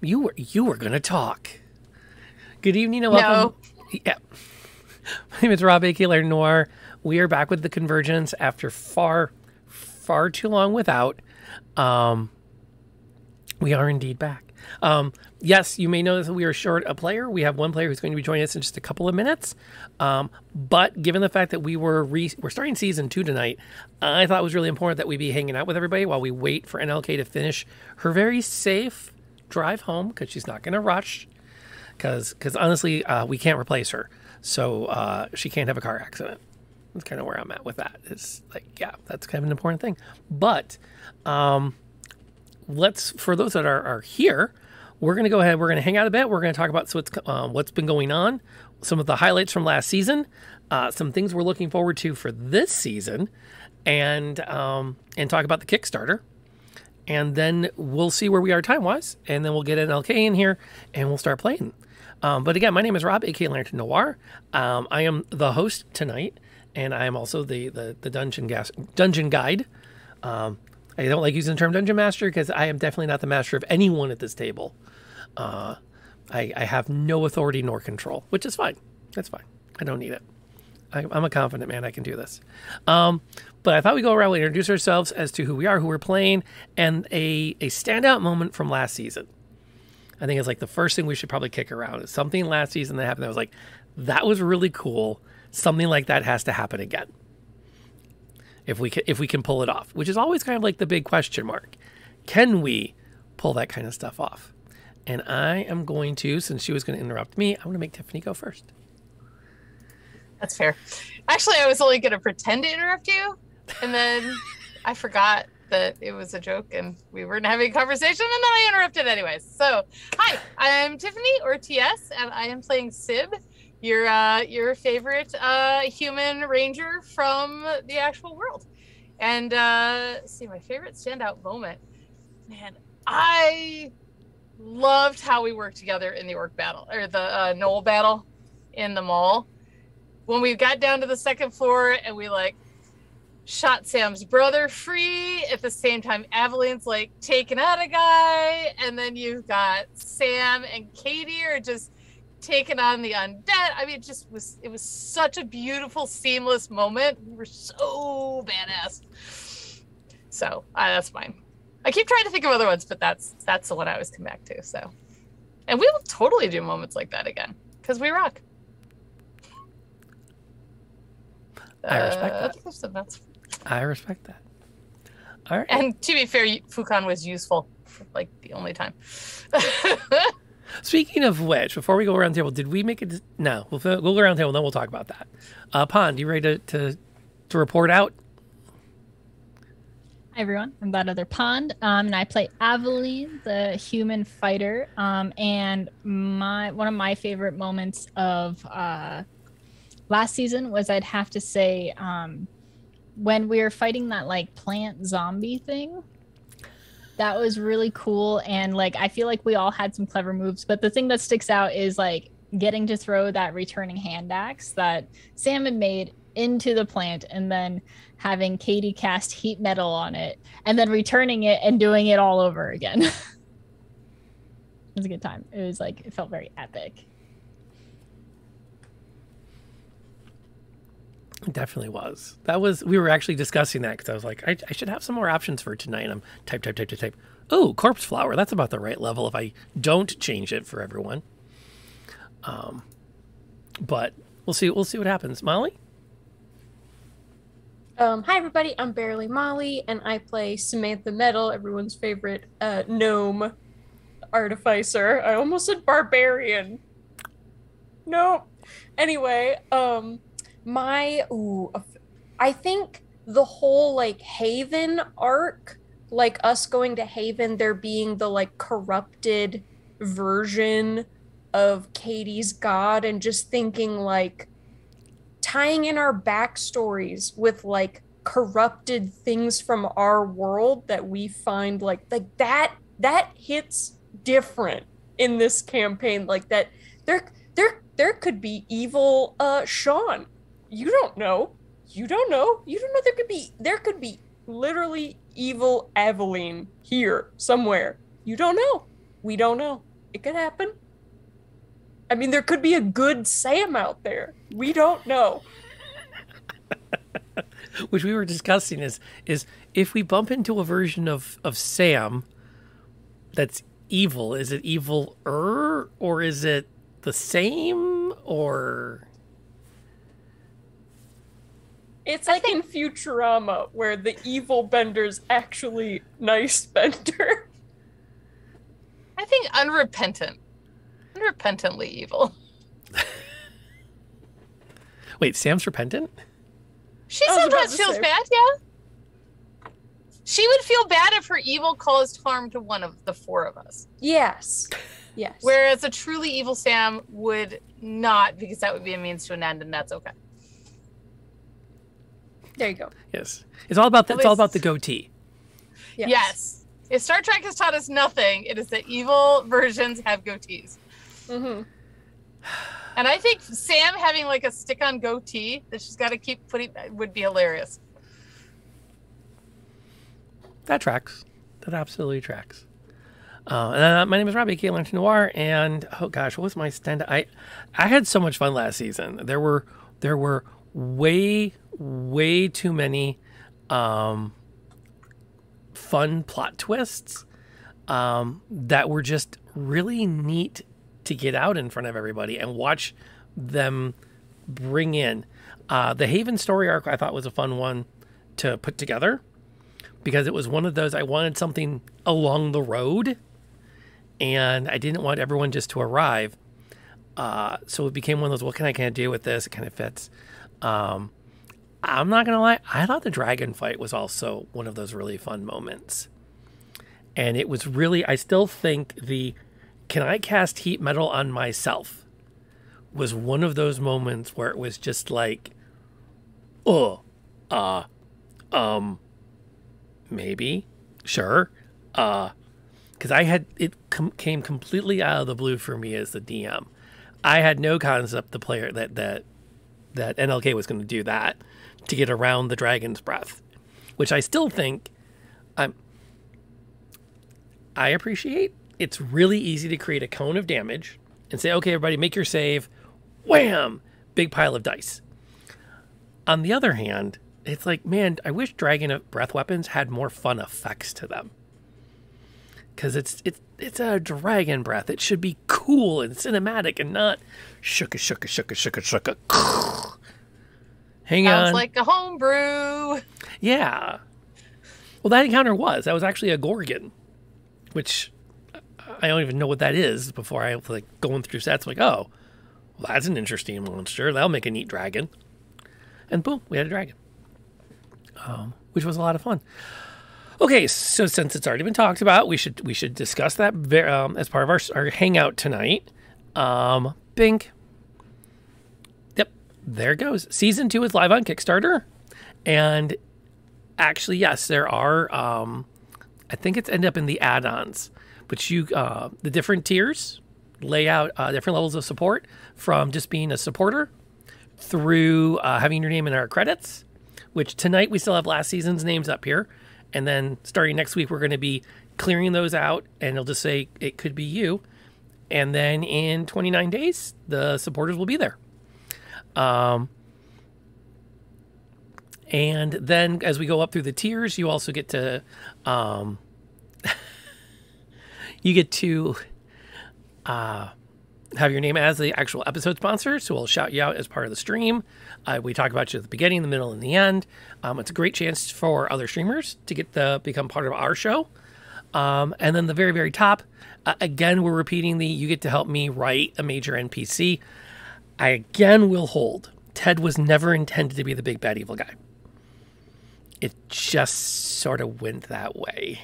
You were going to talk. Good evening and welcome. No. Yeah. My name is Rob, aka Laird Noir. We are back with the Convergence after far too long without. We are indeed back. Yes, you may notice that we are short a player. We have one player who's going to be joining us in just a couple of minutes. But given the fact that we're starting season 2 tonight, I thought it was really important that we be hanging out with everybody while we wait for NLK to finish her very safe drive home, because she's not going to rush. Because honestly, we can't replace her. So she can't have a car accident. That's kind of where I'm at with that. It's like, yeah, that's kind of an important thing. But for those that are here, we're going to go ahead. We're going to hang out a bit. We're going to talk about what's been going on, some of the highlights from last season, some things we're looking forward to for this season, and talk about the Kickstarter. And then we'll see where we are time-wise, and then we'll get an LK in here, and we'll start playing. But again, my name is Rob, aka Lantern Noir. I am the host tonight, and I am also the dungeon guide. I don't like using the term dungeon master because I am definitely not the master of anyone at this table. I have no authority nor control, which is fine. That's fine. I don't need it. I'm a confident man. I can do this. But I thought we'd go around and introduce ourselves as to who we are, who we're playing, and a standout moment from last season. I think it's like the first thing we should probably kick around is something last season that happened that was like, that was really cool. Something like that has to happen again. If we can pull it off, which is always kind of like the big question mark. Can we pull that kind of stuff off? And I am going to, since she was going to interrupt me, I'm going to make Tiffany go first. That's fair. Actually, I was only going to pretend to interrupt you, and then I forgot that it was a joke and we weren't having a conversation, and then I interrupted anyways. So, hi, I'm Tiffany, or TS, and I am playing Syb, your favorite human ranger from the actual world. And see, my favorite standout moment, man, I loved how we worked together in the orc battle, or the Knoll battle in the mall. When we got down to the second floor and we like shot Sam's brother free, at the same time Avalyn's like taking out a guy, and then you've got Sam and Katie are just taking on the undead. I mean, it was such a beautiful, seamless moment. We were so badass. So that's mine. I keep trying to think of other ones, but that's the one I always come back to. So, and we will totally do moments like that again because we rock. I respect that. I respect that. All right. And to be fair, Fukan was useful for like the only time. Speaking of which, before we go around the table, did we make it? No, we'll go around the table and then we'll talk about that. Pond, you ready to report out? Hi everyone, I'm that other Pond, and I play Aveline, the human fighter. And one of my favorite moments of last season was, I'd have to say, when we were fighting that like plant zombie thing. That was really cool, and like I feel like we all had some clever moves, but the thing that sticks out is like getting to throw that returning hand axe that Sam had made into the plant, and then having Katie cast heat metal on it, and then returning it and doing it all over again. It was a good time. It was like, it felt very epic. It definitely was. We were actually discussing that because I was like, I should have some more options for tonight. And I'm type. Oh, corpse flower. That's about the right level if I don't change it for everyone. But we'll see what happens. Molly? Hi everybody, I'm Barely Molly, and I play Samantha Metal, everyone's favorite gnome artificer. I almost said barbarian. Nope. Anyway, I think the whole like Haven arc, like us going to Haven, there being the like corrupted version of Katie's god, and just thinking like tying in our backstories with like corrupted things from our world that we find like that hits different in this campaign. Like that there could be evil Sean. You don't know there could be literally evil Aveline here somewhere. You don't know. We don't know. It could happen. I mean, there could be a good Sam out there. We don't know. Which we were discussing is if we bump into a version of Sam that's evil, is it evil-er or is it the same or... It's like in Futurama where the evil bender's actually nice bender. I think unrepentantly evil. Wait, Sam's repentant? She sometimes feels bad, yeah. She would feel bad if her evil caused harm to one of the four of us. Yes. Yes. Whereas a truly evil Sam would not, because that would be a means to an end, and that's okay. There you go. Yes. It's all about the goatee. Yes. If Star Trek has taught us nothing, it is that evil versions have goatees. Mm-hmm. And I think Sam having like a stick-on goatee that she's got to keep putting would be hilarious. That tracks. That absolutely tracks. And my name is Robbie, Aveline and Noir, and oh gosh, what was my stand? I had so much fun last season. There were way too many fun plot twists that were just really neat to get out in front of everybody and watch them bring in. The Haven story arc I thought was a fun one to put together because it was one of those I wanted something along the road and I didn't want everyone just to arrive. So it became one of those, what can I do with this? It kind of fits. I'm not going to lie. I thought the dragon fight was also one of those really fun moments. And it was really, I still think can I cast heat metal on myself was one of those moments where it was just like, maybe, sure. Because came completely out of the blue for me as the DM. I had no concept the player that NLK was going to do that to get around the dragon's breath, which I still think I appreciate. It's really easy to create a cone of damage and say, okay, everybody make your save. Wham! Big pile of dice. On the other hand, it's like, man, I wish dragon breath weapons had more fun effects to them. Because it's a dragon breath. It should be cool and cinematic and not shooka. Hang on. Sounds like a homebrew. Yeah. Well, that encounter was actually a Gorgon, which I don't even know what that is before I like going through sets like, oh, well, that's an interesting monster. That'll make a neat dragon. And boom, we had a dragon, which was a lot of fun. Okay, so since it's already been talked about, we should discuss that as part of our hangout tonight. Bink. Yep, there it goes. Season 2 is live on Kickstarter, and actually, yes, there are. I think it's ended up in the add-ons, but the different tiers lay out different levels of support from just being a supporter through having your name in our credits. Which tonight we still have last season's names up here. And then starting next week, we're going to be clearing those out, and it'll just say it could be you. And then in 29 days, the supporters will be there. And then as we go up through the tiers, you also get to have your name as the actual episode sponsor, so we'll shout you out as part of the stream. We talk about you at the beginning, the middle, and the end. It's a great chance for other streamers to become part of our show. And then the very, very top, again, we're repeating you get to help me write a major NPC. I again will hold. Ted was never intended to be the big bad evil guy. It just sort of went that way.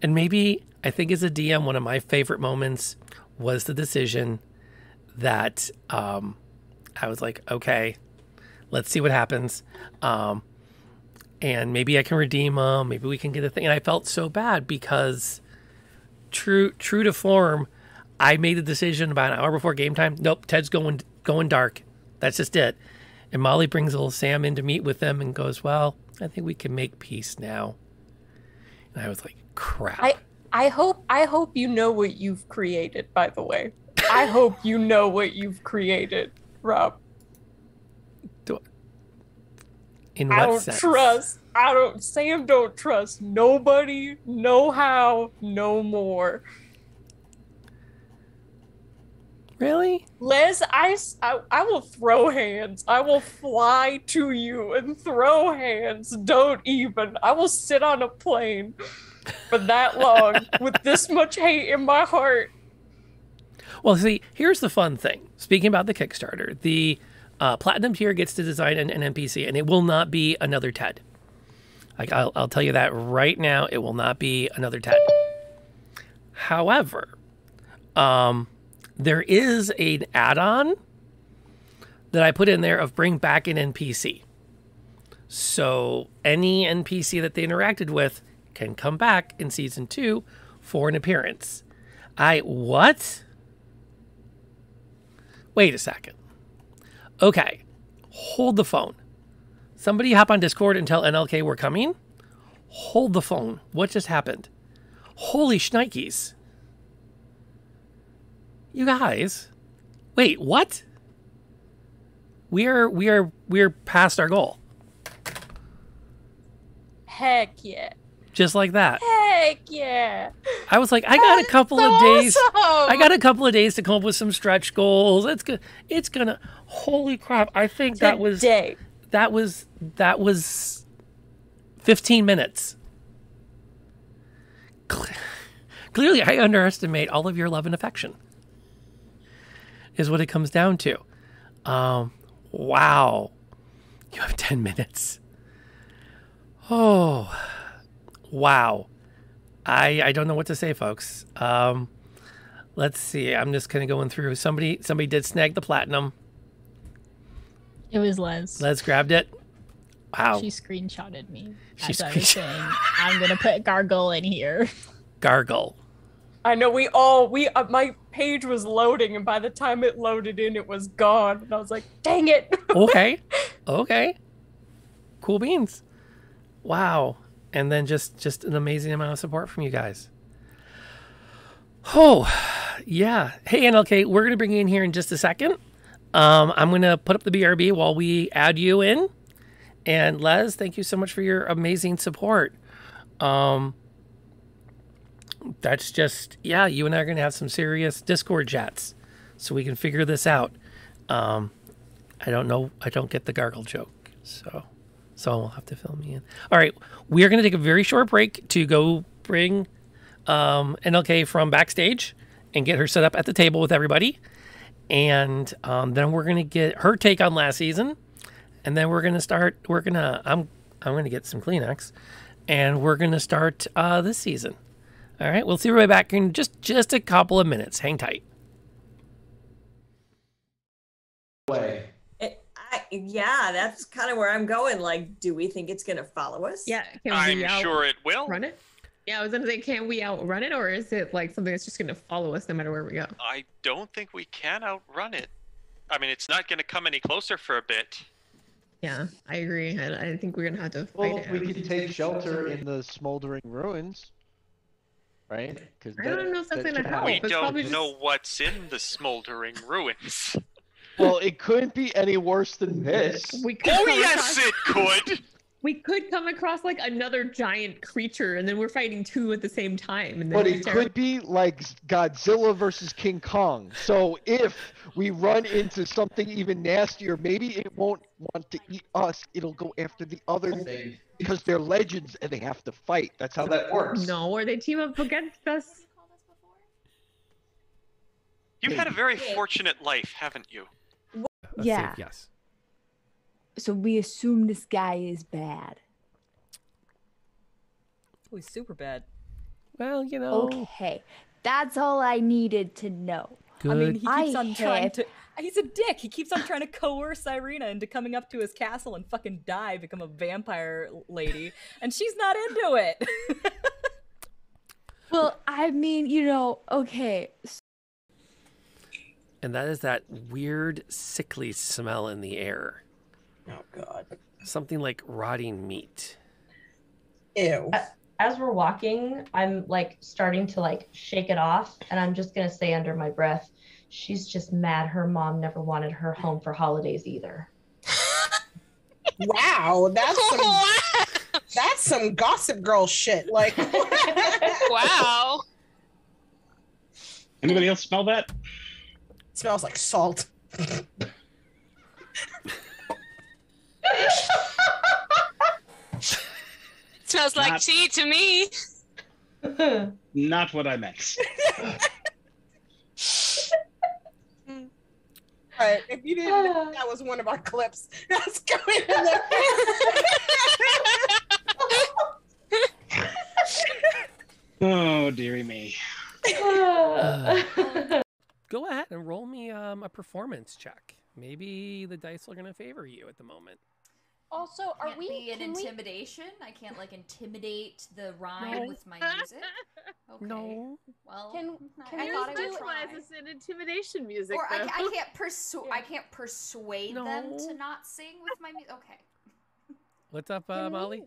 And maybe, I think as a DM, one of my favorite moments was the decision that I was like, okay, let's see what happens. And maybe I can redeem him. Maybe we can get a thing. And I felt so bad because true to form, I made the decision about an hour before game time. Nope, Ted's going dark. That's just it. And Molly brings little Sam in to meet with them and goes, well, I think we can make peace now. And I was like, crap. I hope you know what you've created, by the way. I hope you know what you've created, Rob. In what sense? Sam don't trust nobody, no how, no more. Really? Les, I will throw hands. I will fly to you and throw hands. Don't even. I will sit on a plane for that long with this much hate in my heart. Well, see, here's the fun thing. Speaking about the Kickstarter, the Platinum tier gets to design an NPC, and it will not be another Ted. Like I'll tell you that right now, it will not be another Ted. However, there is an add-on that I put in there of bring back an NPC. So any NPC that they interacted with can come back in season 2 for an appearance. What? Wait a second. Okay. Hold the phone. Somebody hop on Discord and tell NLK we're coming. Hold the phone. What just happened? Holy shnikes. You guys. Wait, what? We're past our goal. Heck yeah. Just like that. Heck yeah. I was like, I got a couple of days. awesome. I got a couple of days to come up with some stretch goals. It's gonna. Holy crap! I think that was 15 minutes. Clearly, I underestimate all of your love and affection. Is what it comes down to. Wow. You have 10 minutes. Oh. Wow. I don't know what to say, folks. Let's see. I'm just kind of going through. Somebody did snag the platinum. It was Les. Les grabbed it. Wow. She screenshotted me as I was saying, I'm going to put Gargle in here. Gargle. I know my page was loading, and by the time it loaded in, it was gone. And I was like, dang it. Okay. Cool beans. Wow. And then just an amazing amount of support from you guys. Oh, yeah. Hey, NLK, we're going to bring you in here in just a second. I'm going to put up the BRB while we add you in. And Les, thank you so much for your amazing support. That's just, yeah, you and I are going to have some serious Discord chats so we can figure this out. I don't know. I don't get the gargle joke. So we'll have to fill me in. All right. We are going to take a very short break to go bring NLK from backstage and get her set up at the table with everybody. And then we're going to get her take on last season. And then we're going to start, I'm going to get some Kleenex. And we're going to start this season. All right. We'll see you right back in just a couple of minutes. Hang tight. Yeah, that's kind of where I'm going. Like, do we think it's going to follow us? Yeah, I'm sure it will. Run it? Yeah, I was gonna say, can we outrun it, or is it like something that's just gonna follow us no matter where we go? I don't think we can outrun it. I mean, it's not going to come any closer for a bit. Yeah, I agree. I think we're gonna have to fight it. We could take shelter in the smoldering ruins, right? I don't know if that's gonna help. We It's don't probably know just... what's in the smoldering ruins. Well, it couldn't be any worse than this. We could Oh, come yes, across... it could! We could come across like another giant creature, and then we're fighting two at the same time. And then But it's it terrible. could be like Godzilla versus King Kong. So if we run into something even nastier, maybe it won't want to eat us. It'll go after the other thing because they're legends and they have to fight. That's how that works. No, or they team up against us. You've had a very fortunate life, haven't you? Yeah. Yes. So we assume this guy is bad. Oh, he's super bad. Well, you know. Okay. That's all I needed to know. Good. I mean, he keeps on trying have- to. He's a dick. He keeps on trying to coerce Irina into coming up to his castle and fucking die, become a vampire lady, and she's not into it. Well, I mean, okay. And that is that weird, sickly smell in the air. Oh, God. Something like rotting meat. Ew. as we're walking, I'm like starting to like shake it off, and I'm just gonna say under my breath, she's just mad her mom never wanted her home for holidays either. Wow, that's some Gossip Girl shit. Like, wow. Anybody else smell that? It smells like salt. Smells like tea to me. Not what I meant. All right, if you didn't know that was one of our clips, that's going in there. Oh, dearie me. Go ahead and roll me a performance check. Maybe the dice are going to favor you at the moment. Also, are Can't we be an can we- intimidation? I can't like intimidate the rhyme with my music. Okay. No. Well, Can I we thought I do would try. This an intimidation music. Or I though. can't persuade them to not sing with my music. Okay. What's up, Can Molly?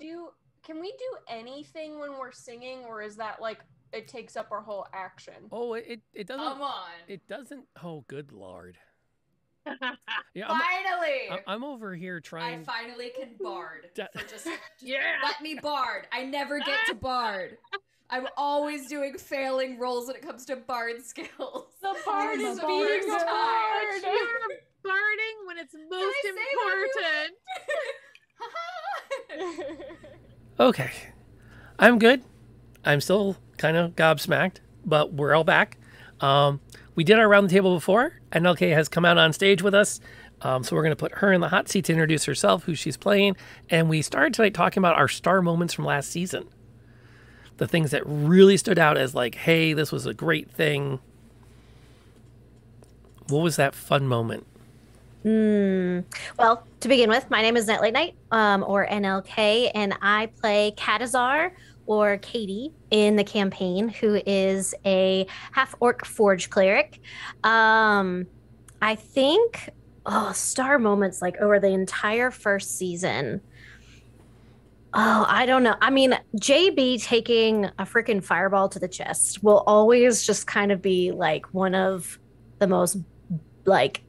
Can we do anything when we're singing, or is that like it takes up our whole action? Oh, it doesn't. Come on. It doesn't. Oh, good lord. Yeah, Finally. I'm over here trying. I finally can bard. Da- For just let me bard. I never get to bard. I'm always doing failing rolls when it comes to bard skills. The bard is being being a bard. You're barding when it's most important. Okay, I'm good. I'm still kind of gobsmacked, but we're all back. We did our round the table before. NLK has come out on stage with us. So we're going to put her in the hot seat to introduce herself, who she's playing. And we started tonight talking about our star moments from last season. The things that really stood out as like, hey, this was a great thing. What was that fun moment? Well, to begin with, my name is Night Late Night, or NLK, and I play Katazar, or Katie, in the campaign, who is a half-orc forge cleric. I think, star moments, like, over the entire first season. Oh, I don't know. I mean, JB taking a freaking fireball to the chest will always just kind of be, like, one of the most, like,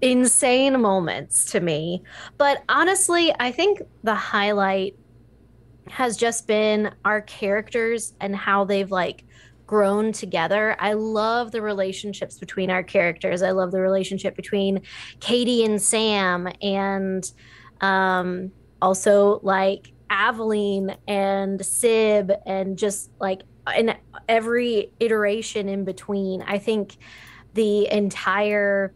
insane moments to me. But honestly, I think the highlight has just been our characters and how they've like grown together. I love the relationships between our characters. I love the relationship between Katie and Sam, and also like Aveline and Syb, and just like in every iteration in between. I think the entire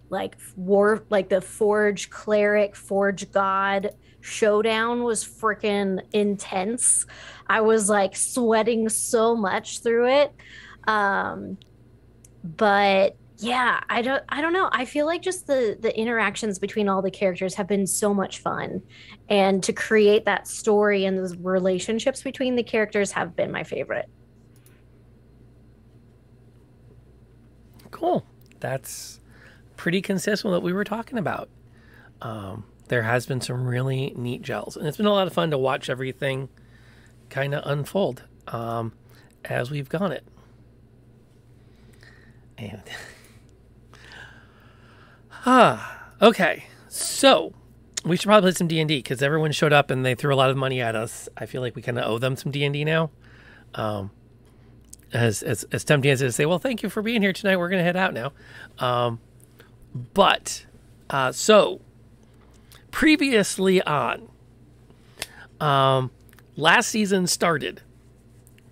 like the forge cleric, forge god showdown was freaking intense. I was like sweating so much through it. But yeah, I don't know. I feel like just the interactions between all the characters have been so much fun, and to create that story and those relationships between the characters have been my favorite. Cool. That's pretty consistent with what we were talking about. There has been some really neat gels, and it's been a lot of fun to watch everything kind of unfold as we've gone it. And okay, so we should probably play some D&D because everyone showed up and they threw a lot of money at us. I feel like we kind of owe them some D&D now. As tempting as it is to say, well, thank you for being here tonight. We're going to head out now. So previously on, last season started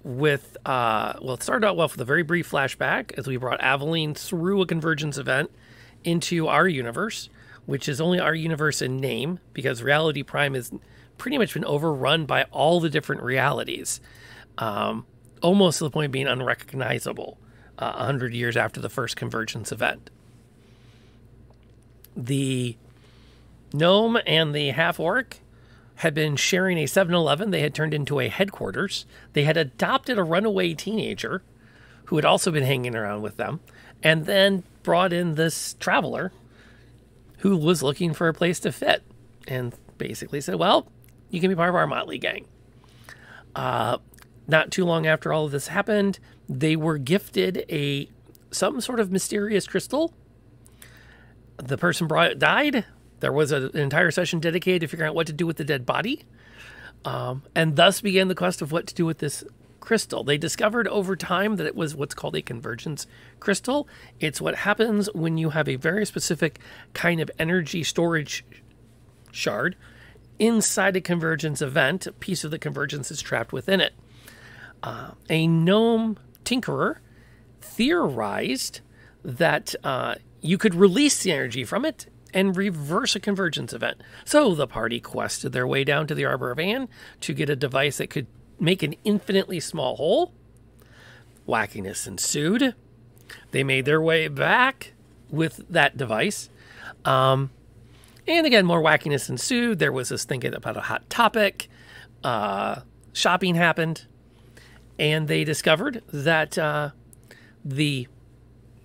with, it started out well with a very brief flashback as we brought Avalyn through a convergence event into our universe, which is only our universe in name because Reality Prime has pretty much been overrun by all the different realities, almost to the point of being unrecognizable 100 years after the first convergence event. The gnome and the half-orc had been sharing a 7-Eleven. They had turned into a headquarters. They had adopted a runaway teenager who had also been hanging around with them, and then brought in this traveler who was looking for a place to fit and basically said, well, you can be part of our motley gang. Not too long after all of this happened, they were gifted some sort of mysterious crystal. The person died. There was an entire session dedicated to figuring out what to do with the dead body. And thus began the quest of what to do with this crystal. They discovered over time that it was what's called a convergence crystal. It's what happens when you have a very specific kind of energy storage shard inside a convergence event. A piece of the convergence is trapped within it. A gnome tinkerer theorized that you could release the energy from it and reverse a convergence event. So the party quested their way down to the Arbor of Anne to get a device that could make an infinitely small hole. Wackiness ensued. They made their way back with that device. And again, more wackiness ensued. There was this thinking about a hot topic. Shopping happened. And they discovered that the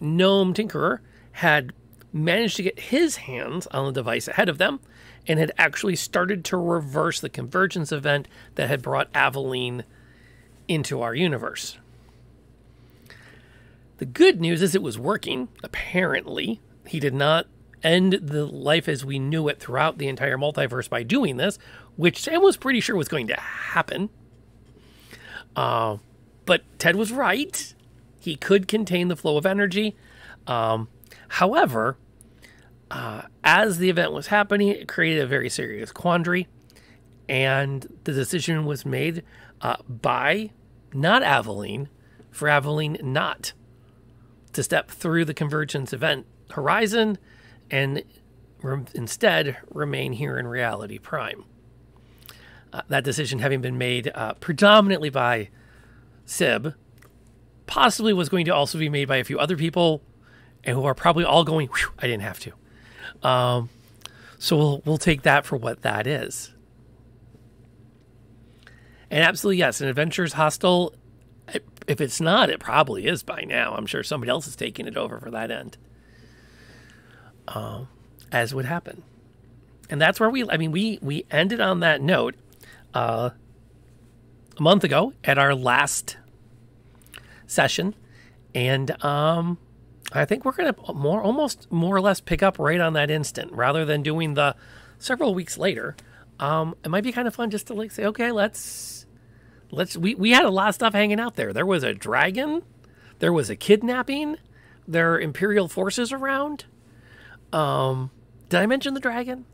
gnome tinkerer had managed to get his hands on the device ahead of them and had actually started to reverse the convergence event that had brought Avalyn into our universe. The good news is it was working, apparently. He did not end the life as we knew it throughout the entire multiverse by doing this, which Sam was pretty sure was going to happen. But Ted was right. He could contain the flow of energy. However, as the event was happening, it created a very serious quandary. And the decision was made by not Avalyn, for Avalyn not to step through the convergence event horizon and instead remain here in Reality Prime. That decision having been made predominantly by Syb, possibly was going to also be made by a few other people, and who are probably all going, whew, I didn't have to. So we'll take that for what that is. And absolutely, yes, an adventure's hostile. If it's not, it probably is by now. I'm sure somebody else is taking it over for that end. As would happen. And that's where we ended on that note a month ago at our last session. And I think we're going to almost more or less pick up right on that instant rather than doing the several weeks later. It might be kind of fun just to say, okay, we had a lot of stuff hanging out there. There was a dragon. There was a kidnapping. There are Imperial forces around. Did I mention the dragon?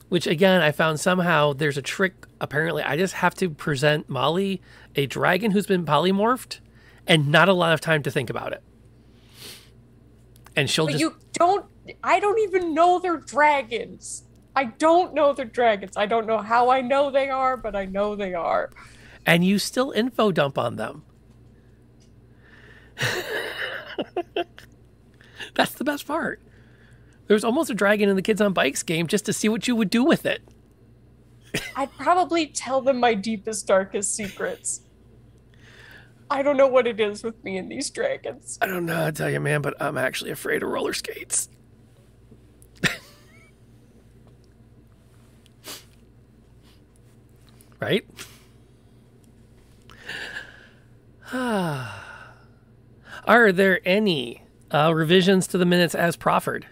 Which, again, I found somehow there's a trick. Apparently, I just have to present Molly a dragon who's been polymorphed and not a lot of time to think about it. And she'll I don't even know they're dragons. I don't know they're dragons. I don't know how I know they are, but I know they are. And you still info dump on them. That's the best part. There's almost a dragon in the Kids on Bikes game just to see what you would do with it. I'd probably tell them my deepest, darkest secrets. I don't know what it is with me and these dragons. I don't know how to tell you, man, but I'm actually afraid of roller skates. Right? Are there any revisions to the minutes as proffered?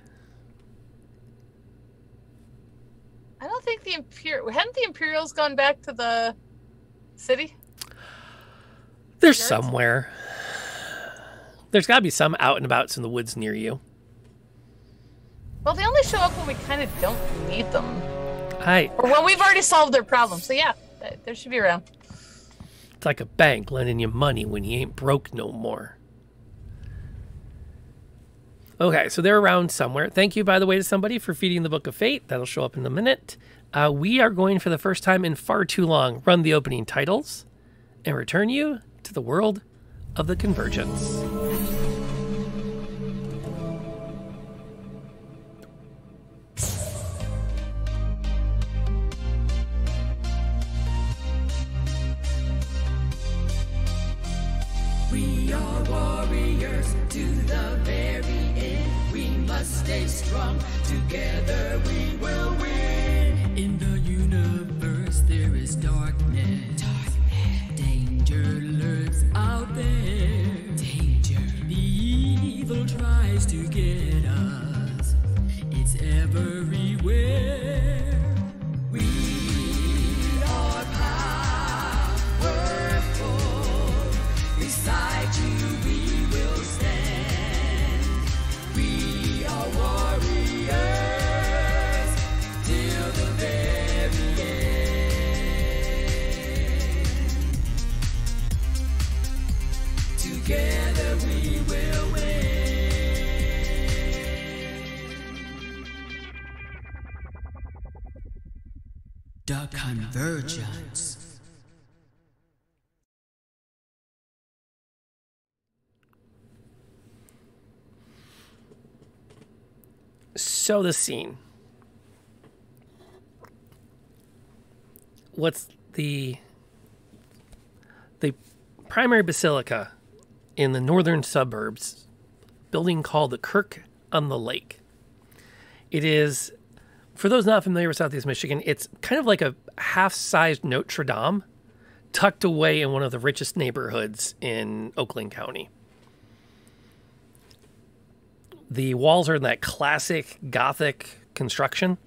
I don't think hadn't the Imperials gone back to the city? There's somewhere. There's got to be some out and abouts in the woods near you. Well, they only show up when we kind of don't need them. Or when we've already solved their problem. So yeah, they should be around. It's like a bank lending you money when you ain't broke no more. Okay, so they're around somewhere. Thank you, by the way, to somebody for feeding the Book of Fate. That'll show up in a minute. We are going, for the first time in far too long, run the opening titles and return you to the world of the Convergence. We are warriors to the very end. We must stay strong. Together we will win. In the universe there is is darkness. Danger lurks out there. Danger. The evil tries to get us. It's everywhere. We are powerful. Beside you we will stand. We are warriors till the very end. Together we will win. The Convergence. So the scene. What's the primary basilica in the northern suburbs, building called the Kirk on the Lake. It is, for those not familiar with Southeast Michigan, it's kind of like a half-sized Notre Dame tucked away in one of the richest neighborhoods in Oakland County. The walls are in that classic Gothic construction.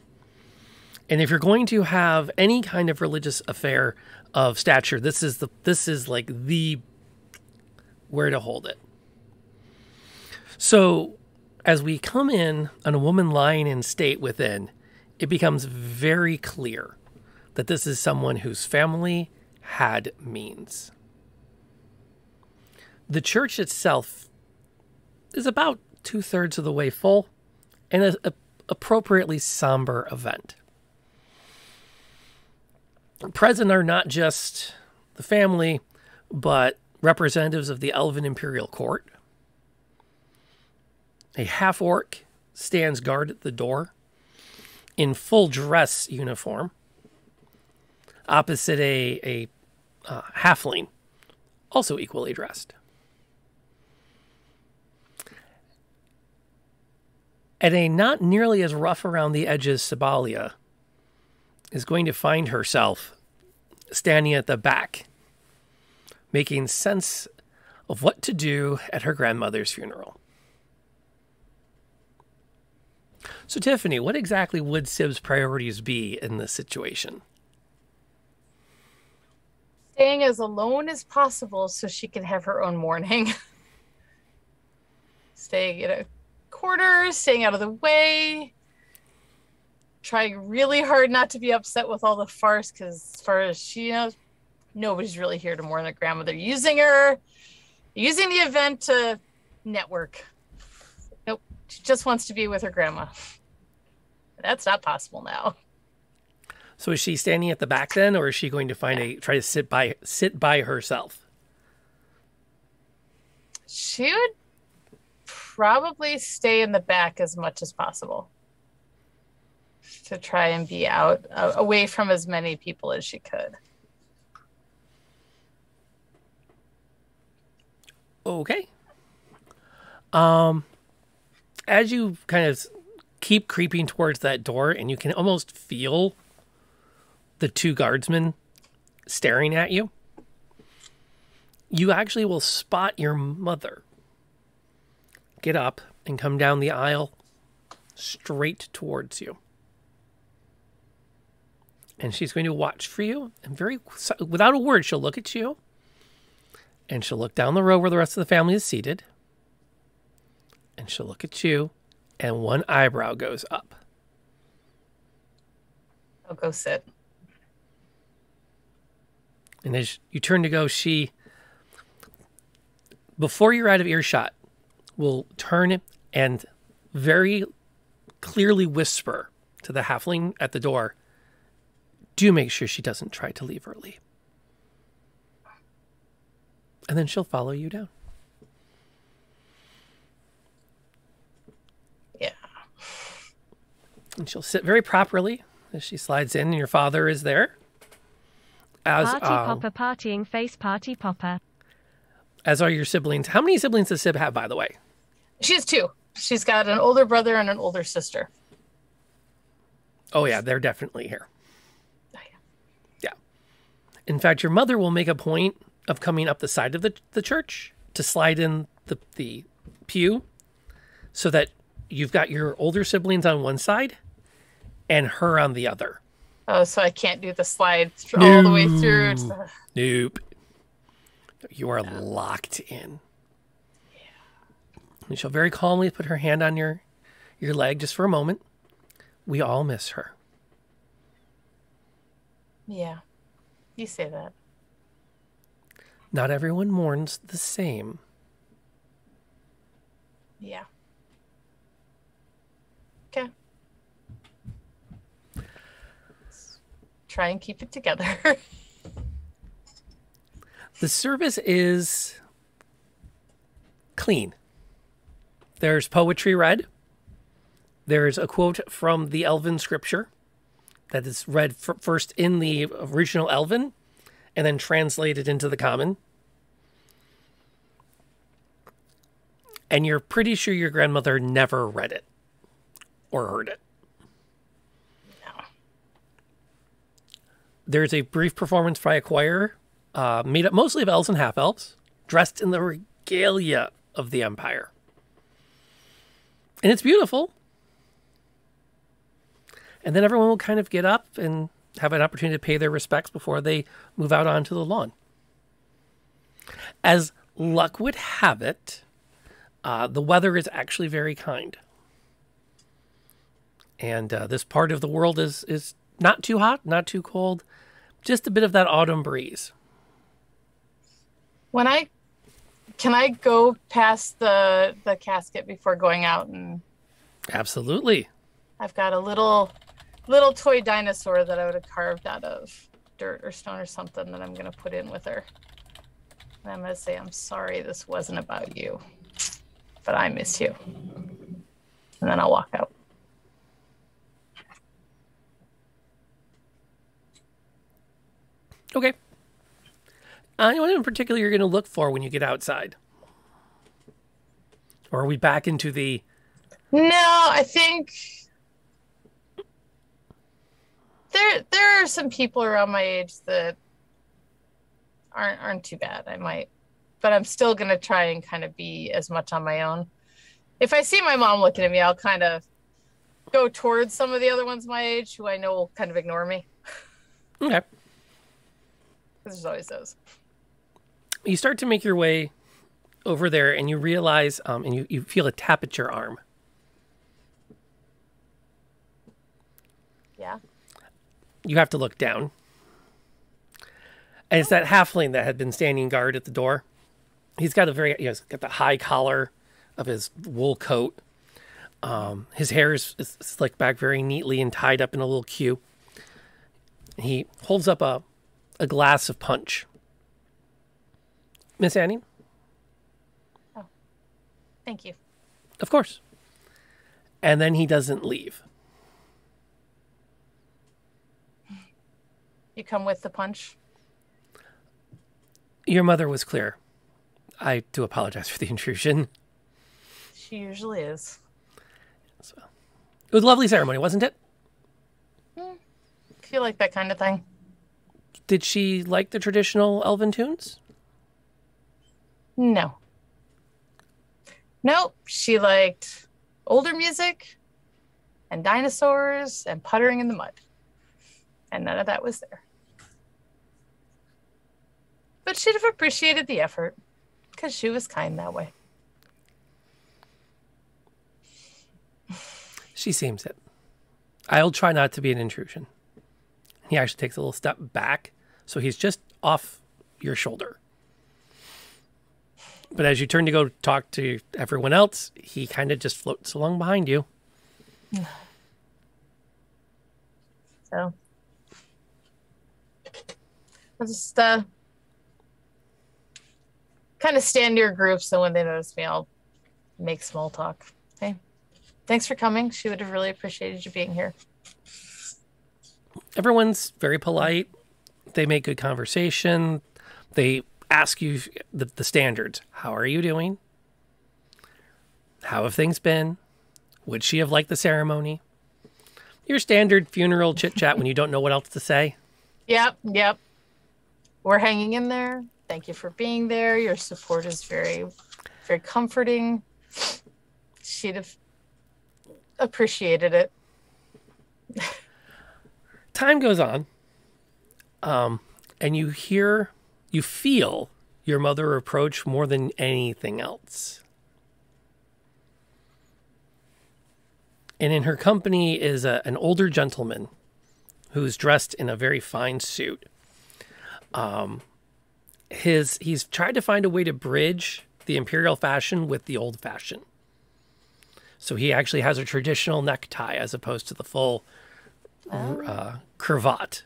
And if you're going to have any kind of religious affair of stature, this is like the where to hold it. So as we come in on a woman lying in state within, it becomes very clear that this is someone whose family had means. The church itself is about 2/3 of the way full and an appropriately somber event. Present are not just the family, but representatives of the Elven Imperial Court. A half-orc stands guard at the door in full dress uniform, opposite a halfling, also equally dressed. And a not nearly as rough around the edges Sybalia is going to find herself standing at the back, making sense of what to do at her grandmother's funeral. So, Tiffany, what exactly would Syb's priorities be in this situation? Staying as alone as possible so she can have her own mourning. Staying in a corner, staying out of the way. Trying really hard not to be upset with all the farce, because as far as she knows, nobody's really here to mourn their grandmother. Using the event to network. Nope, she just wants to be with her grandma. That's not possible now. So is she standing at the back then, or is she going to try to sit by herself? She would probably stay in the back as much as possible, to try and be out, away from as many people as she could. Okay. As you kind of keep creeping towards that door, and you can almost feel the two guardsmen staring at you, you actually will spot your mother get up and come down the aisle straight towards you. And she's going to watch for you, and without a word, she'll look at you, and she'll look down the row where the rest of the family is seated, and she'll look at you, and one eyebrow goes up. I'll go sit. And as you turn to go, she, before you're out of earshot, will turn and very clearly whisper to the halfling at the door, "Do make sure she doesn't try to leave early." And then she'll follow you down. Yeah. And she'll sit very properly as she slides in, and your father is there. Party popper partying face party popper. As are your siblings. How many siblings does Syb have, by the way? She has two. She's got an older brother and an older sister. Oh, yeah, they're definitely here. Oh, yeah. In fact, your mother will make a point of coming up the side of the church to slide in the pew so that you've got your older siblings on one side and her on the other. Oh, so I can't do the slide all the way through. Nope. You are locked in. Yeah. And she'll very calmly put her hand on your leg just for a moment. We all miss her. Yeah. You say that. Not everyone mourns the same. Yeah. Okay. Let's try and keep it together. The service is clean. There's poetry read. There's a quote from the Elven scripture that is read first in the original Elven and then translated into the common. And you're pretty sure your grandmother never read it or heard it. No. There's a brief performance by a choir made up mostly of elves and half-elves, dressed in the regalia of the Empire. And it's beautiful. And then everyone will kind of get up and have an opportunity to pay their respects before they move out onto the lawn. As luck would have it, the weather is actually very kind. And this part of the world is not too hot, not too cold, just a bit of that autumn breeze. Can I go past the casket before going out? And Absolutely. I've got a little toy dinosaur that I would have carved out of dirt or stone or something that I'm going to put in with her. And I'm going to say, I'm sorry this wasn't about you, but I miss you. And then I'll walk out. Okay. Anyone in particular you're going to look for when you get outside? Or are we back into the... No, I think there are some people around my age that aren't too bad. I might, but I'm still going to try and kind of be as much on my own. If I see my mom looking at me, I'll kind of go towards some of the other ones my age who I know will kind of ignore me. Okay. Because there's always those. You start to make your way over there and you realize, and you feel a tap at your arm. Yeah. You have to look down. And it's that halfling that had been standing guard at the door. He's got he's got the high collar of his wool coat. His hair is slicked back very neatly and tied up in a little queue. He holds up a glass of punch. Miss Annie? Oh, thank you. Of course. And then he doesn't leave. You come with the punch? Your mother was clear. I do apologize for the intrusion. She usually is. So, it was a lovely ceremony, wasn't it? Feel like that kind of thing. Did she like the traditional elven tunes? No. Nope. She liked older music and dinosaurs and puttering in the mud. And none of that was there. But she'd have appreciated the effort because she was kind that way. She seems it. I'll try not to be an intrusion. He actually takes a little step back, so he's just off your shoulder. But as you turn to go talk to everyone else, he kind of just floats along behind you. So, I'll just kind of stand near groups, so when they notice me, I'll make small talk. Hey, thanks for coming. She would have really appreciated you being here. Everyone's very polite. They make good conversation. They ask you the standards. How are you doing? How have things been? Would she have liked the ceremony? Your standard funeral chit-chat when you don't know what else to say. Yep. we're hanging in there. Thank you for being there. Your support is very, very comforting. She'd have appreciated it. Time goes on, and you feel your mother approach more than anything else. And in her company is an older gentleman who's dressed in a very fine suit. He's tried to find a way to bridge the imperial fashion with the old fashion. So he actually has a traditional necktie as opposed to the full cravat.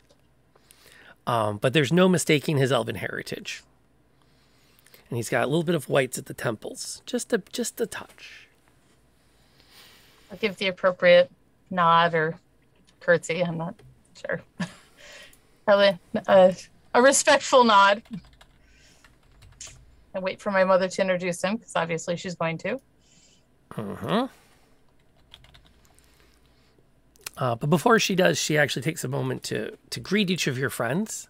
But there's no mistaking his elven heritage. And he's got a little bit of whites at the temples, just a touch. I'll give the appropriate nod or curtsy. I'm not sure. Probably a respectful nod. I wait for my mother to introduce him because obviously she's going to. But before she does, she actually takes a moment to greet each of your friends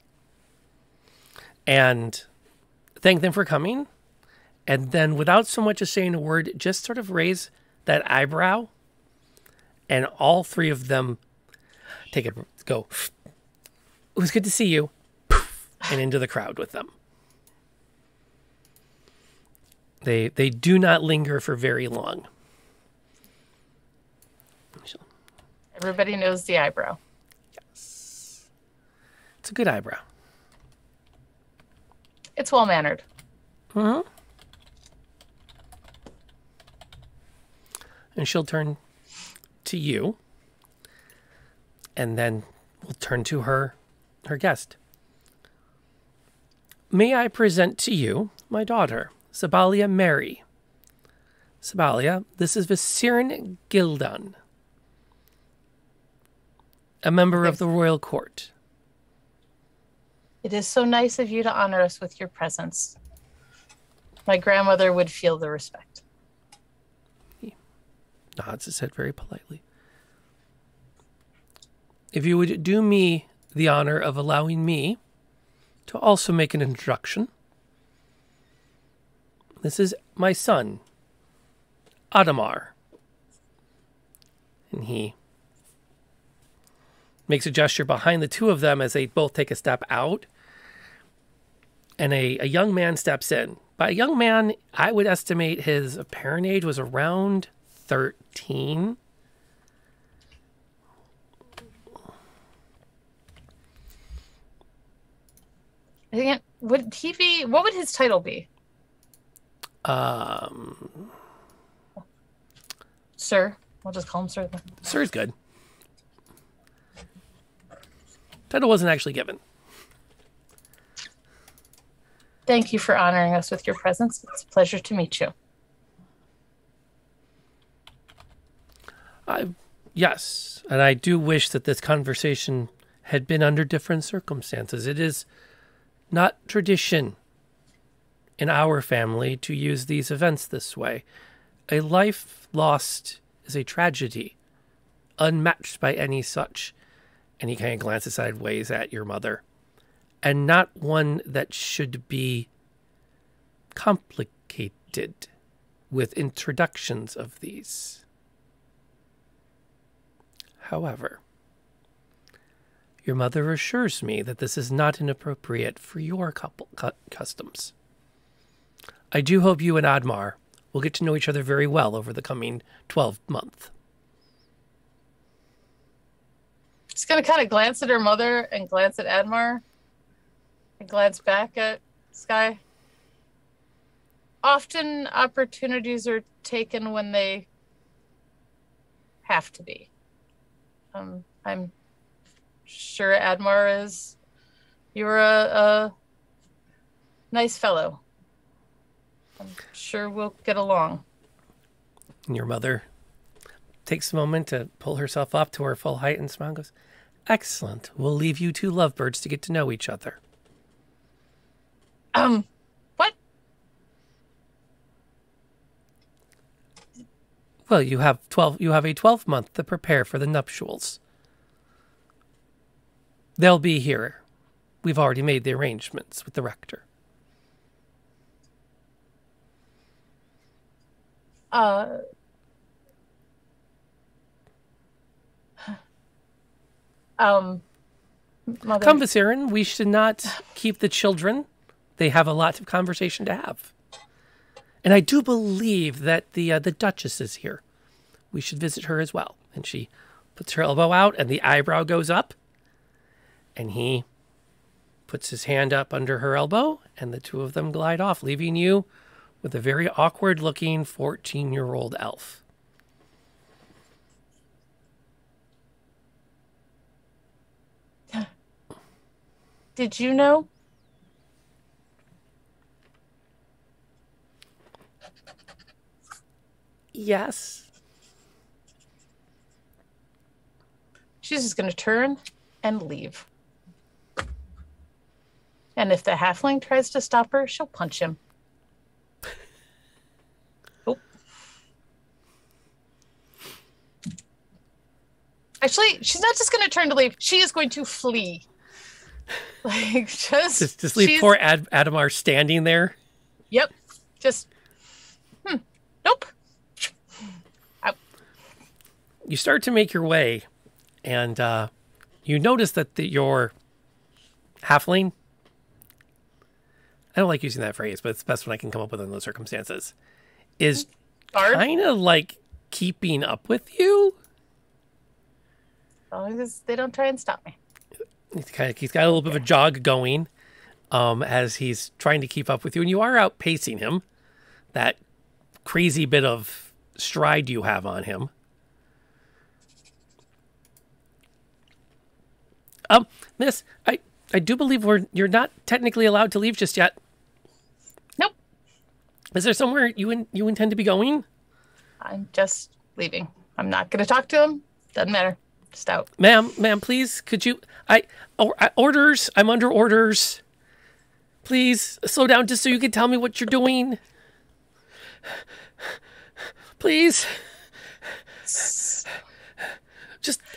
and thank them for coming. And then without so much as saying a word, just sort of raise that eyebrow. And all three of them go, it was good to see you. And into the crowd with them. They do not linger for very long. Everybody knows the eyebrow. Yes. It's a good eyebrow. It's well-mannered. And she'll turn to you. And then we'll turn to her guest. May I present to you my daughter, Sabalia Mary. Sabalia, this is Visirin Gildan, a member of the royal court. It is so nice of you to honor us with your presence. My grandmother would feel the respect. He nods his head very politely. If you would do me the honor of allowing me to also make an introduction. This is my son, Adamar. And he makes a gesture behind the two of them as they both take a step out. And a young man steps in. By young man, I would estimate his apparent age was around 13. Would he be? What would his title be? Sir. I'll just call him Sir. Sir's good. Title wasn't actually given. Thank you for honoring us with your presence. It's a pleasure to meet you. Yes, and I do wish that this conversation had been under different circumstances. It is not tradition in our family to use these events this way. A life lost is a tragedy, unmatched by any such. And he kind of glances sideways at your mother. And not one that should be complicated with introductions of these. However, your mother assures me that this is not inappropriate for your couple customs. I do hope you and Admar will get to know each other very well over the coming 12 months. Just going to kind of glance at her mother and glance at Admar and glance back at Sky. Often opportunities are taken when they have to be. I'm sure Admar is. You're a nice fellow. I'm sure we'll get along. And your mother takes a moment to pull herself up to her full height and smile and goes, "Excellent. We'll leave you two lovebirds to get to know each other." What? Well, you have a 12-month to prepare for the nuptials. They'll be here We've already made the arrangements with the rector. Mother. Come, Viserin, we should not keep the children. They have a lot of conversation to have. And I do believe that the Duchess is here. We should visit her as well. And she puts her elbow out, and the eyebrow goes up. And he puts his hand up under her elbow, and the two of them glide off, leaving you with a very awkward-looking 14-year-old elf. Did you know? Yes. She's just going to turn and leave. And if the halfling tries to stop her, she'll punch him. Oh. Actually, she's not just going to turn to leave. She is going to flee. Like, just leave poor Adamar standing there. Yep. Just, nope. Out. You start to make your way, and you notice that your halfling, I don't like using that phrase, but it's the best one I can come up with in those circumstances, is kind of like keeping up with you. As long as they don't try and stop me. He's got a little bit of a jog going as he's trying to keep up with you, and you are outpacing him. That crazy bit of stride you have on him. Miss, I do believe you're not technically allowed to leave just yet. Nope. Is there somewhere you intend to be going? I'm just leaving. I'm not going to talk to him. Doesn't matter. Just out. Ma'am, please, could you... orders. I'm under orders. Please, slow down just so you can tell me what you're doing. Please.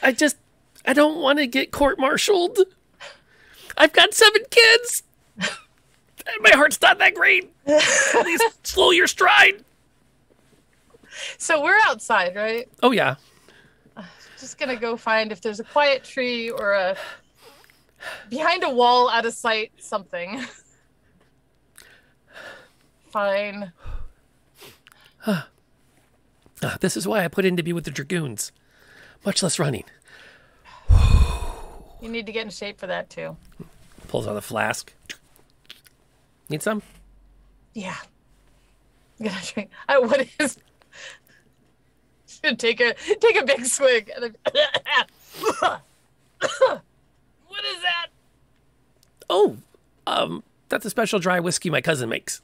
I don't want to get court-martialed. I've got 7 kids. My heart's not that great. Please slow your stride. So we're outside, right? Oh, yeah. Just gonna go find if there's a quiet tree or behind a wall out of sight, something. Fine. This is why I put in to be with the dragoons. Much less running. You need to get in shape for that too. Pulls out a flask. Need some? Yeah. I'm gonna drink. What is? Just gonna take a big swig. And what is that? Oh, that's a special dry whiskey my cousin makes.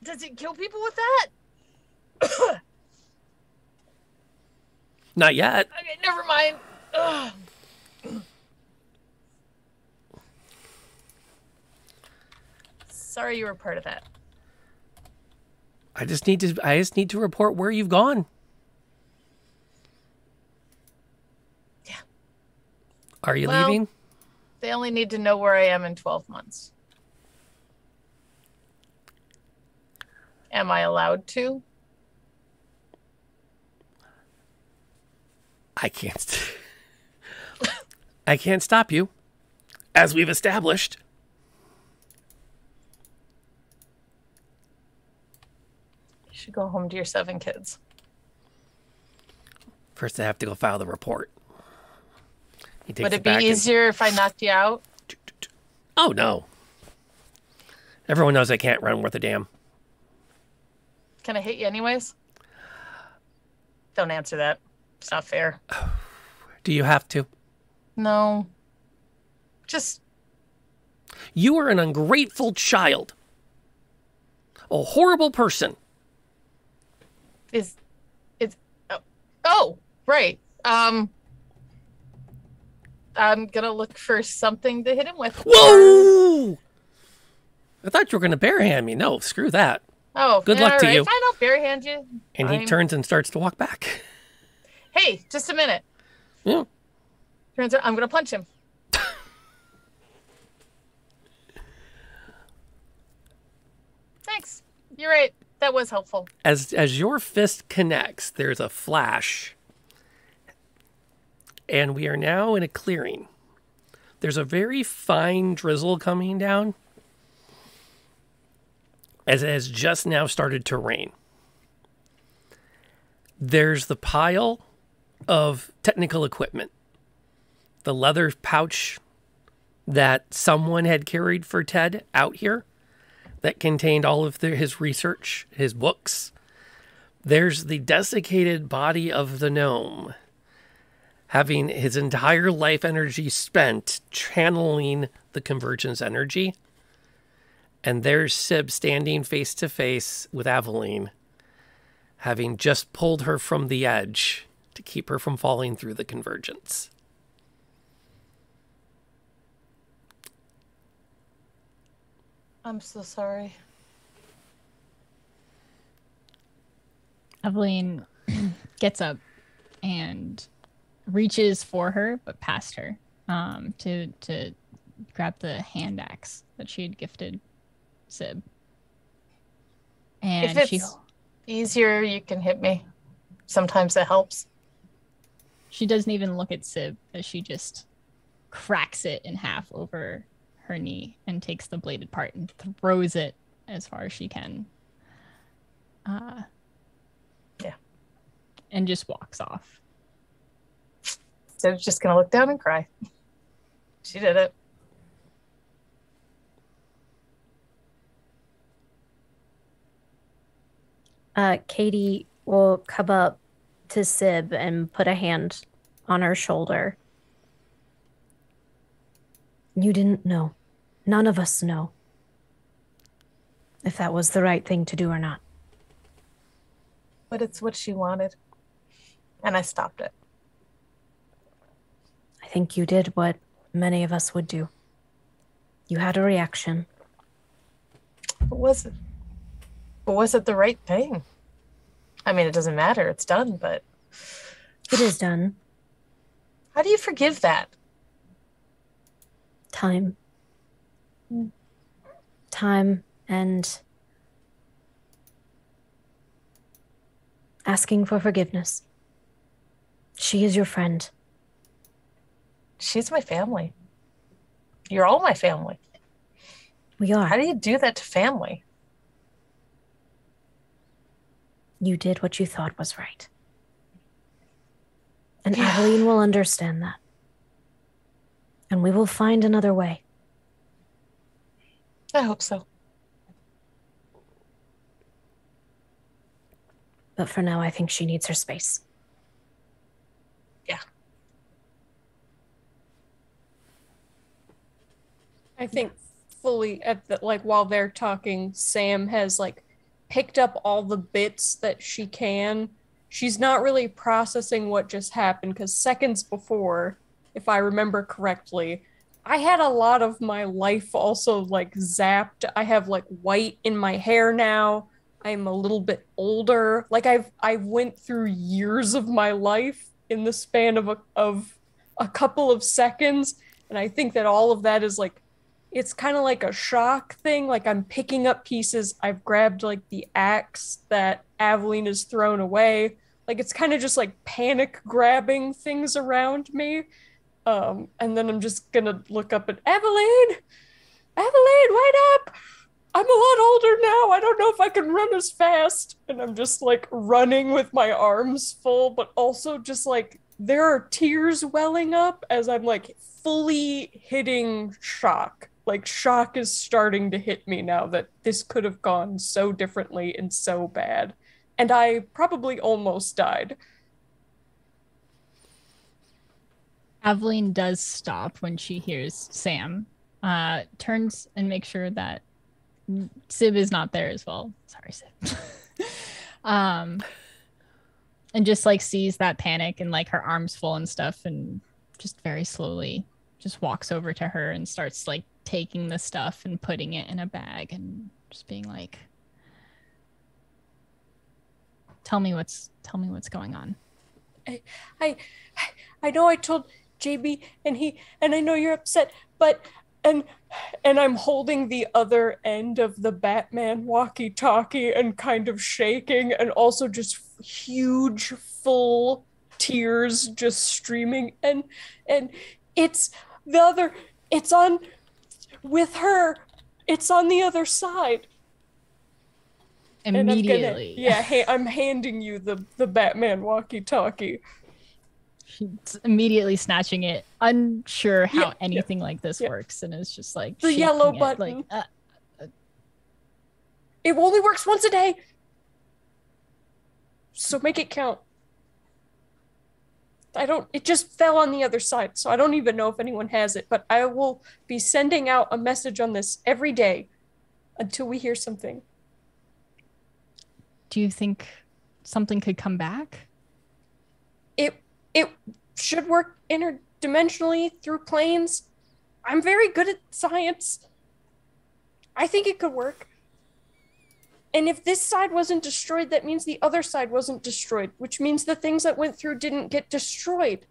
Does it kill people with that? Not yet. Okay, never mind. Ugh. Sorry you were part of that. I just need to report where you've gone. Yeah. Are you leaving? They only need to know where I am in 12 months. Am I allowed to? I can't stop you, as we've established. You should go home to your 7 kids. First, I have to go file the report. Would it be easier if I knocked you out? Oh, no. Everyone knows I can't run worth a damn. Can I hit you anyways? Don't answer that. It's not fair. Do you have to? No. Just... You are an ungrateful child. A horrible person. It's... Oh, right. I'm gonna look for something to hit him with. Whoa! I thought you were gonna barehand me. No, screw that. Oh, good luck to you. Fine, I'll barehand you. And he turns and starts to walk back. Hey, just a minute. Yeah. Turns around, I'm gonna punch him. Thanks. You're right. That was helpful. As your fist connects, there's a flash. And we are now in a clearing. There's a very fine drizzle coming down as it has just now started to rain. There's the pile of technical equipment. The leather pouch that someone had carried for Ted out here that contained all of his research, his books. There's the desiccated body of the gnome, having his entire life energy spent channeling the convergence energy. And there's Syb standing face to face with Aveline, having just pulled her from the edge to keep her from falling through the convergence. I'm so sorry. Aveline gets up and reaches for her, but past her, to grab the hand axe that she had gifted Syb. And if it's easier, you can hit me. Sometimes that helps. She doesn't even look at Syb as she just cracks it in half over her knee and takes the bladed part and throws it as far as she can. Yeah. And just walks off. So just gonna look down and cry. She did it. Katie will come up to Syb and put a hand on her shoulder. You didn't know. None of us know if that was the right thing to do or not. But it's what she wanted. And I stopped it. I think you did what many of us would do. You had a reaction. But was it the right thing? I mean, it doesn't matter. It's done, but... It is done. How do you forgive that? Time. Time and asking for forgiveness. She is your friend. She's my family. You're all my family. We are. How do you do that to family? You did what you thought was right. And Aveline will understand that. And we will find another way. I hope so. But for now, I think she needs her space. Yeah. I think fully at the, like, while they're talking, Sam has like picked up all the bits that she can. She's not really processing what just happened because seconds before, if I remember correctly, I had a lot of my life also like zapped. I have like white in my hair now. I'm a little bit older. Like I went through years of my life in the span of a couple of seconds, and I think that all of that is like, it's kind of like a shock thing. Like I'm picking up pieces. I've grabbed like the axe that Aveline has thrown away. Like it's kind of just like panic grabbing things around me. And then I'm just gonna look up at Aveline, wait up! I'm a lot older now. I don't know if I can run as fast. And I'm just like running with my arms full, but also just like there are tears welling up as I'm like fully hitting shock. Like shock is starting to hit me now that this could have gone so differently and so bad. And I probably almost died. Aveline does stop when she hears Sam, turns and makes sure that Syb is not there as well. Sorry, Syb. And just like sees that panic and like her arms full and stuff, and just very slowly just walks over to her and starts like taking the stuff and putting it in a bag and just being like, tell me what's going on. I know I told JB and I know you're upset, but and I'm holding the other end of the Batman walkie-talkie and kind of shaking, and also just huge full tears just streaming, and it's on with her, it's on the other side. Immediately. I'm handing you the Batman walkie-talkie. She's immediately snatching it, unsure how anything like this works, and it's just like the yellow it, button. It only works once a day, so make it count. It just fell on the other side, so I don't even know if anyone has it, but I will be sending out a message on this every day until we hear something. Do you think something could come back? It should work interdimensionally through planes. I'm very good at science. I think it could work. And if this side wasn't destroyed, that means the other side wasn't destroyed, which means the things that went through didn't get destroyed.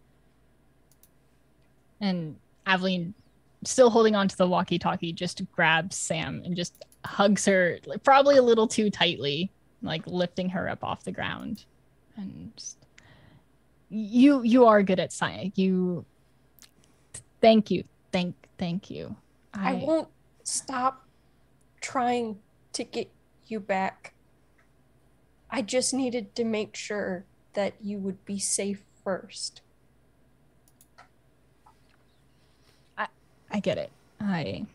And Aveline, still holding on to the walkie-talkie, just grabs Sam and just hugs her, like, probably a little too tightly, like lifting her up off the ground. And just, you are good at science. Thank you. Thank you. I won't stop trying to get you back. I just needed to make sure that you would be safe first. I get it. I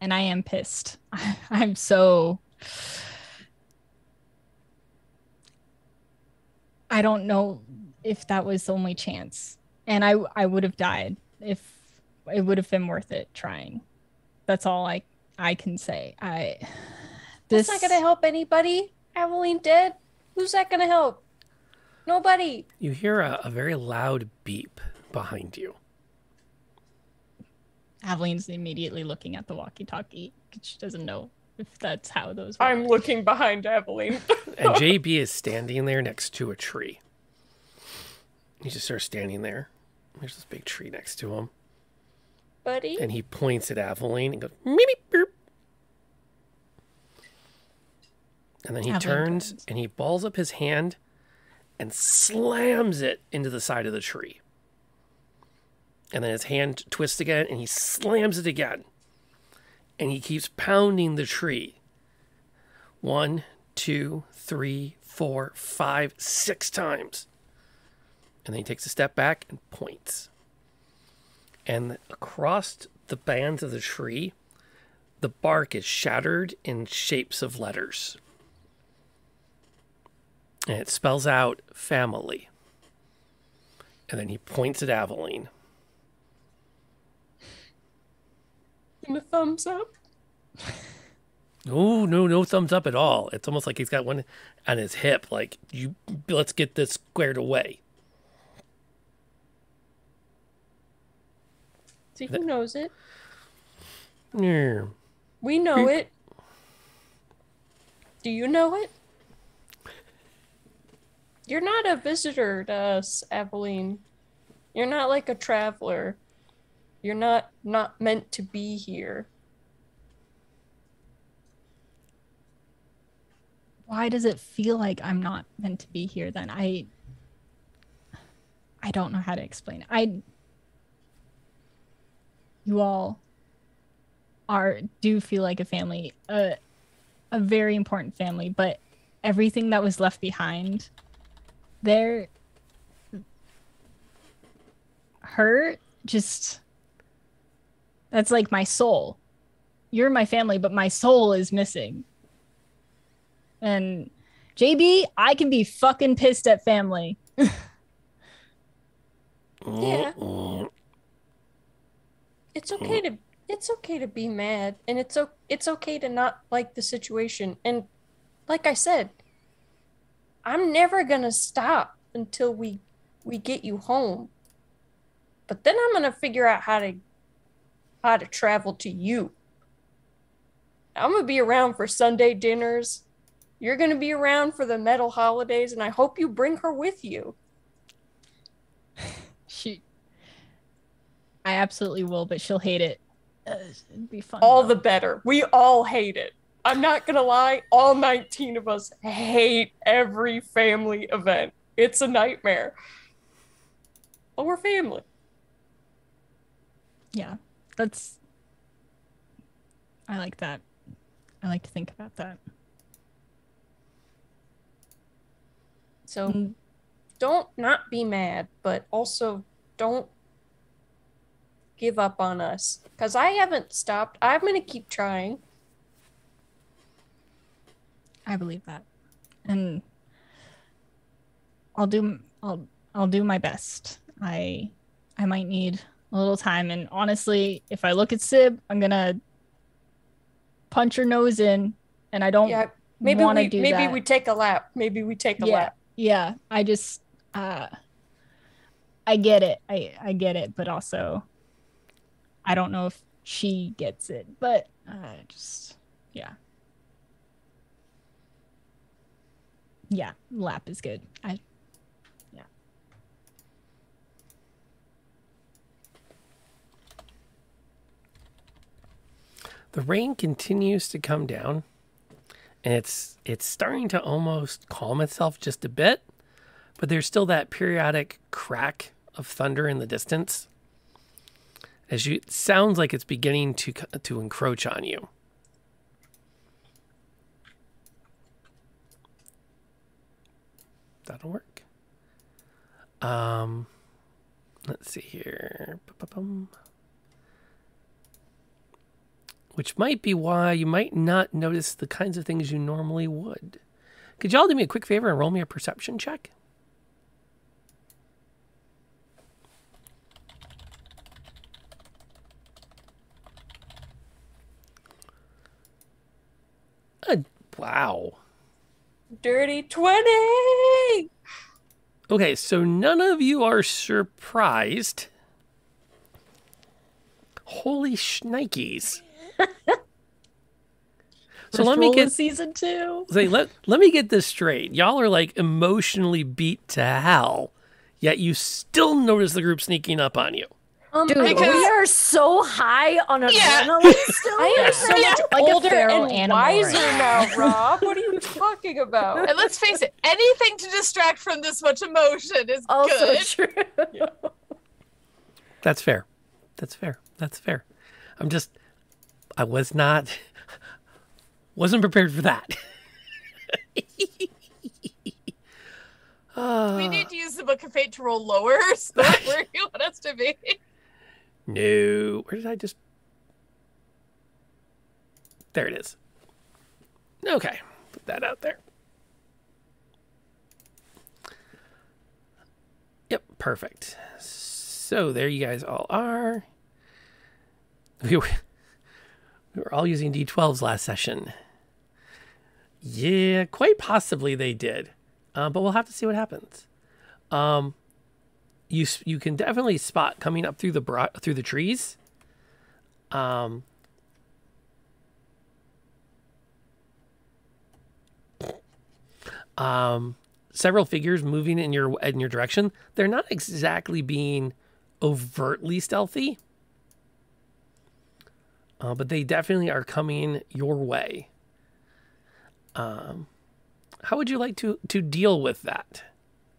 am pissed. I'm so... I don't know if that was the only chance. And I would have died if it would have been worth it trying. That's all I can say. That's not gonna help anybody. Aveline dead. Who's that gonna help? Nobody. You hear a very loud beep behind you. Aveline's immediately looking at the walkie-talkie. She doesn't know if that's how those work. I'm looking behind Aveline. And JB is standing there next to a tree. He just starts standing there. There's this big tree next to him. Buddy. And he points at Aveline and goes, meep, meep, burp. And then he turns and he balls up his hand and slams it into the side of the tree. And then his hand twists again and he slams it again. And he keeps pounding the tree. 1, 2, 3, 4, 5, 6 times. And then he takes a step back and points. And across the bands of the tree, the bark is shattered in shapes of letters. And it spells out family. And then he points at Aveline. And a thumbs up? No thumbs up at all. It's almost like he's got one on his hip. Like, let's get this squared away. See, who knows it? Yeah. We know it. Do you know it? You're not a visitor to us, Aveline. You're not like a traveler. You're not meant to be here. Why does it feel like I'm not meant to be here then? I don't know how to explain it. You all do feel like a family, a very important family, but everything that was left behind there, that's like my soul. You're my family, but my soul is missing. And JB, I can be fucking pissed at family. Yeah. It's okay to be mad, and it's okay to not like the situation. And like I said, I'm never gonna stop until we get you home. But then I'm gonna figure out how to travel to you. I'm gonna be around for Sunday dinners. You're gonna be around for the metal holidays, and I hope you bring her with you. I absolutely will, but she'll hate it. It'd be fun. All the better. We all hate it. I'm not gonna lie, all 19 of us hate every family event. It's a nightmare. But we're family. Yeah, I like that. I like to think about that. So don't not be mad, but also don't give up on us. Because I haven't stopped. I'm going to keep trying. I believe that. And I'll do my best. I might need a little time. And honestly, if I look at Syb, I'm going to punch her nose in, and I don't want to do that. Maybe we take a lap. Lap. Yeah, I just I get it. I get it, but also I don't know if she gets it. But yeah, lap is good. The rain continues to come down, and it's starting to almost calm itself just a bit, but there's still that periodic crack of thunder in the distance. It sounds like it's beginning to encroach on you. That'll work. Let's see here. Which might be why you might not notice the kinds of things you normally would. Could y'all do me a quick favor and roll me a perception check? Wow. Dirty 20! Okay, so none of you are surprised. Holy shnikes. So let me get season 2. Let me get this straight. Y'all are like emotionally beat to hell, yet you still notice the group sneaking up on you. Dude, we are so high on adrenaline still. I am so much like older and animal wiser right now, Rob. What are you talking about? And let's face it, anything to distract from this much emotion is also good. True. That's fair. I wasn't prepared for that. We need to use the Book of Fate to roll lower, so that's where you want us to be. No. Where did I just... There it is. Okay. Put that out there. Yep. Perfect. So there you guys all are. We were all using D12s last session. Yeah, quite possibly they did. But we'll have to see what happens. You can definitely spot coming up through the trees. Several figures moving in your direction. They're not exactly being overtly stealthy, but they definitely are coming your way. How would you like to deal with that?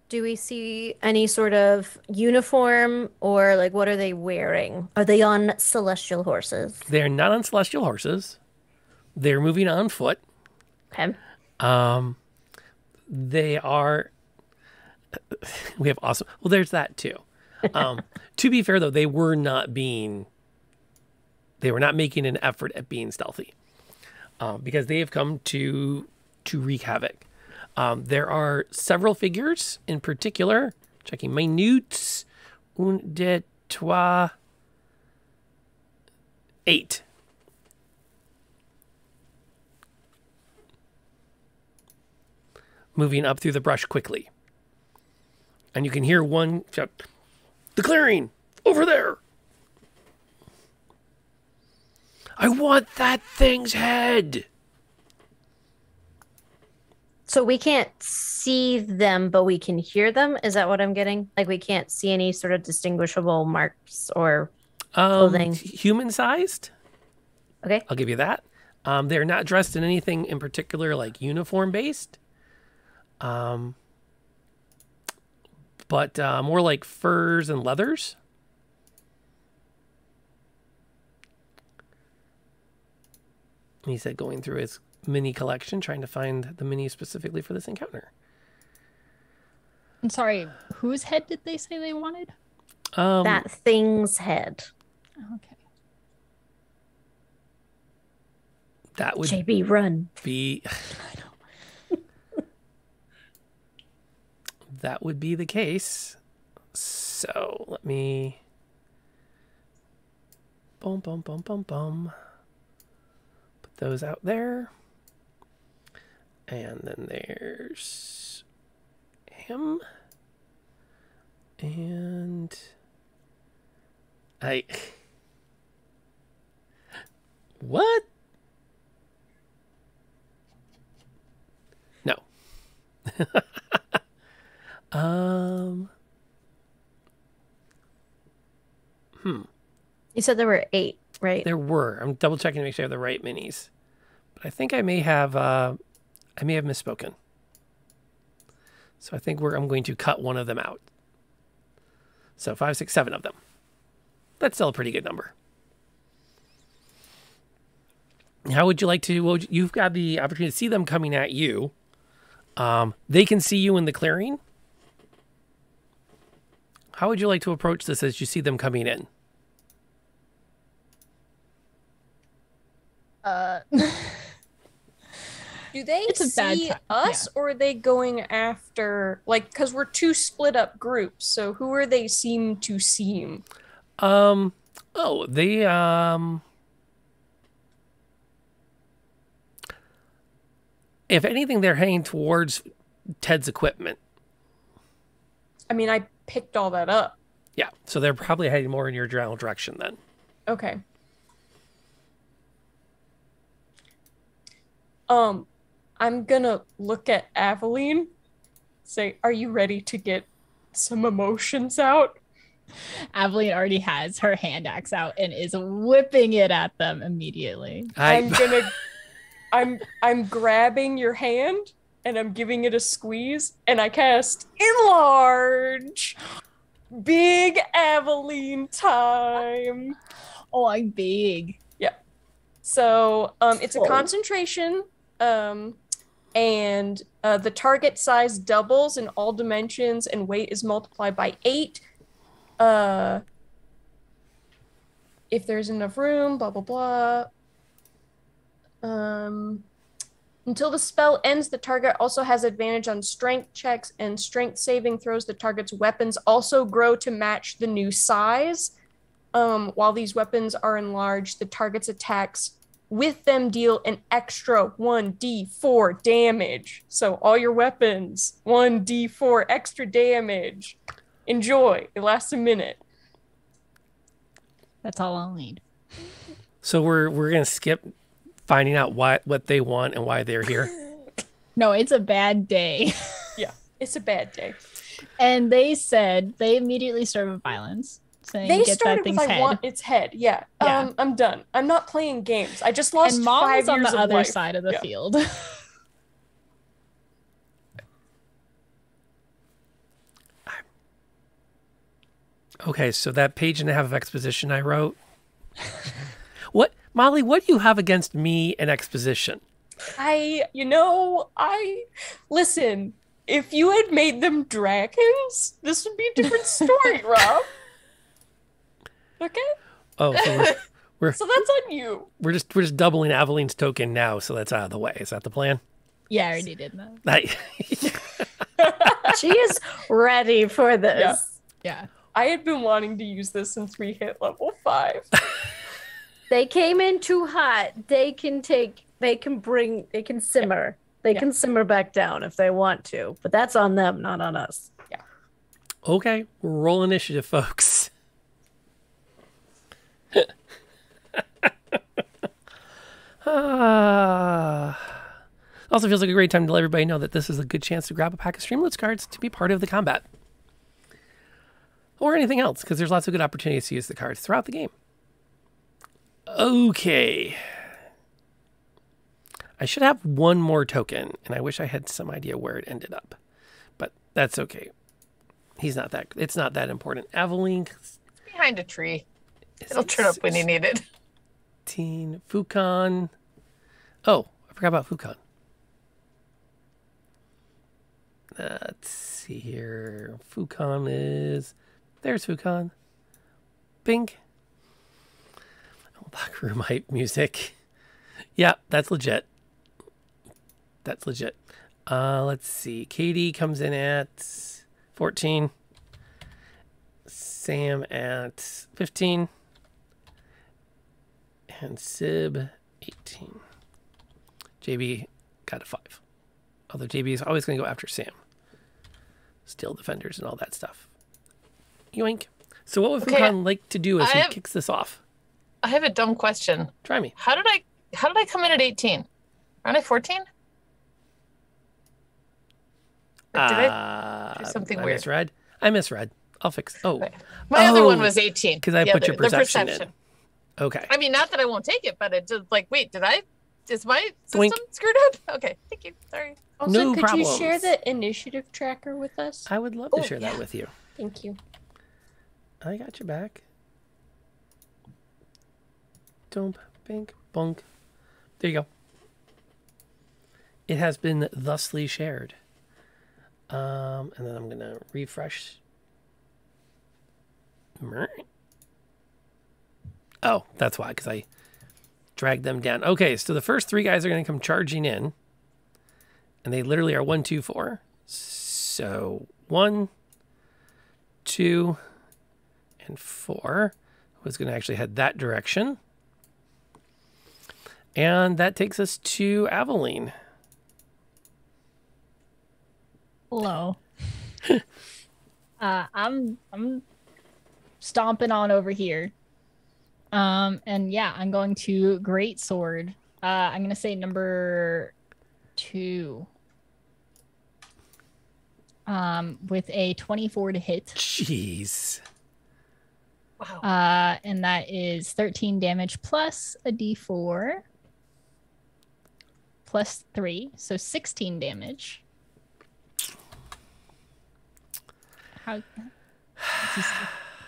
Do we see any sort of uniform, or like what are they wearing? Are they on celestial horses? They're not on celestial horses. They're moving on foot. Okay. They are. We have awesome. Well, there's that too. To be fair, though, they were not making an effort at being stealthy, because they have come to wreak havoc. There are several figures in particular. Checking my notes. 1, 2, 3, 8. Moving up through the brush quickly. And you can hear one shout, "The clearing! Over there! I want that thing's head!" So we can't see them, but we can hear them? Is that what I'm getting? Like we can't see any sort of distinguishable marks or... Clothing. Human-sized. Okay. I'll give you that. They're not dressed in anything in particular, like uniform-based. But more like furs and leathers. And he said going through his mini collection, trying to find the mini specifically for this encounter. I'm sorry, whose head did they say they wanted? That thing's head. Okay. That would JB, run. be... That would be the case. So let me... Boom, boom, boom, boom, boom. Put those out there. And then there's him. And what? No. You said there were 8, right? There were. I'm double checking to make sure I have the right minis. But I think I may have misspoken. So I think I'm going to cut one of them out. So 5, 6, 7 of them. That's still a pretty good number. How would you like to? Well, you've got the opportunity to see them coming at you. They can see you in the clearing. How would you like to approach this as you see them coming in? Do they It's a bad see time, us, or are they going after, like, because we're 2 split up groups, so who are they seem to seem? If anything, they're heading towards Ted's equipment. I mean, I picked all that up. Yeah, so they're probably heading more in your general direction then. Okay. I'm gonna look at Aveline, say, are you ready to get some emotions out? Aveline already has her hand axe out and is whipping it at them immediately. I'm grabbing your hand and I'm giving it a squeeze and I cast Enlarge. Big Aveline time. Oh, I'm big. Yeah. So it's a concentration. And the target size doubles in all dimensions and weight is multiplied by 8. If there's enough room, blah, blah, blah. Until the spell ends, the target also has advantage on strength checks and strength saving throws. The target's weapons also grow to match the new size. While these weapons are enlarged, the target's attacks with them deal an extra 1d4 damage. So all your weapons, 1d4 extra damage. Enjoy. It lasts a minute. That's all I'll need. So we're gonna skip finding out what they want and why they're here. No, it's a bad day. Yeah, it's a bad day. And they said they immediately started with violence. Saying, They get started that thing's with I head. want its head. Yeah. Yeah. I'm done. I'm not playing games. I just lost And Mom 5 was on years the of other life. side of the Yeah. field. Okay, so that page and a half of exposition I wrote. What, Molly, what do you have against me and exposition? Listen, if you had made them dragons, this would be a different story, Rob. Okay? Oh, so we're So that's on you. we're just doubling Aveline's token now, so that's out of the way. Is that the plan? Yeah, I already did that. She is ready for this. Yeah. I had been wanting to use this since we hit level 5. They came in too hot. They can simmer. They can simmer back down if they want to, but that's on them, not on us. Yeah. Okay, roll initiative, folks. Also feels like a great time to let everybody know that this is a good chance to grab a pack of Streamloots cards to be part of the combat. or anything else, because there's lots of good opportunities to use the cards throughout the game. Okay. I should have one more token, and I wish I had some idea where it ended up. But that's okay. It's not that important. Aveline. Behind a tree. It'll turn up when you need it. Fukan. Oh, I forgot about Fukan. Let's see here. Fukan is... There's Fukan. Bink. Locker room hype music. Yeah, that's legit. That's legit. Let's see. Katie comes in at 14. Sam at 15. And Syb 18. JB got a 5. Although JB is always going to go after Sam. Steel defenders and all that stuff. Yoink. So what would Fukan like to do as he kicks this off? I have a dumb question. Try me. How did I come in at 18? Aren't I 14? Or did I do something weird? I misread. I'll fix. Oh, my other one was 18. Because I put your perception in. Okay. I mean, not that I won't take it, but it just like, wait, is my system screwed up? Okay, thank you. Sorry. Also, No could problems. you share the initiative tracker with us? I would love to share that with you. Thank you. I got your back. Dump, bink, bunk. There you go. It has been thusly shared. And then I'm going to refresh. Oh, that's why, because I dragged them down. Okay, so the first 3 guys are going to come charging in. And they literally are 1, 2, 4. So 1, 2, and 4. Who's going to actually head that direction. And that takes us to Aveline. Hello. I'm stomping on over here. And yeah, I'm going to Great Sword. I'm going to say number 2. With a 24 to hit. Jeez. Wow. And that is 13 damage plus a d4 plus 3, so 16 damage.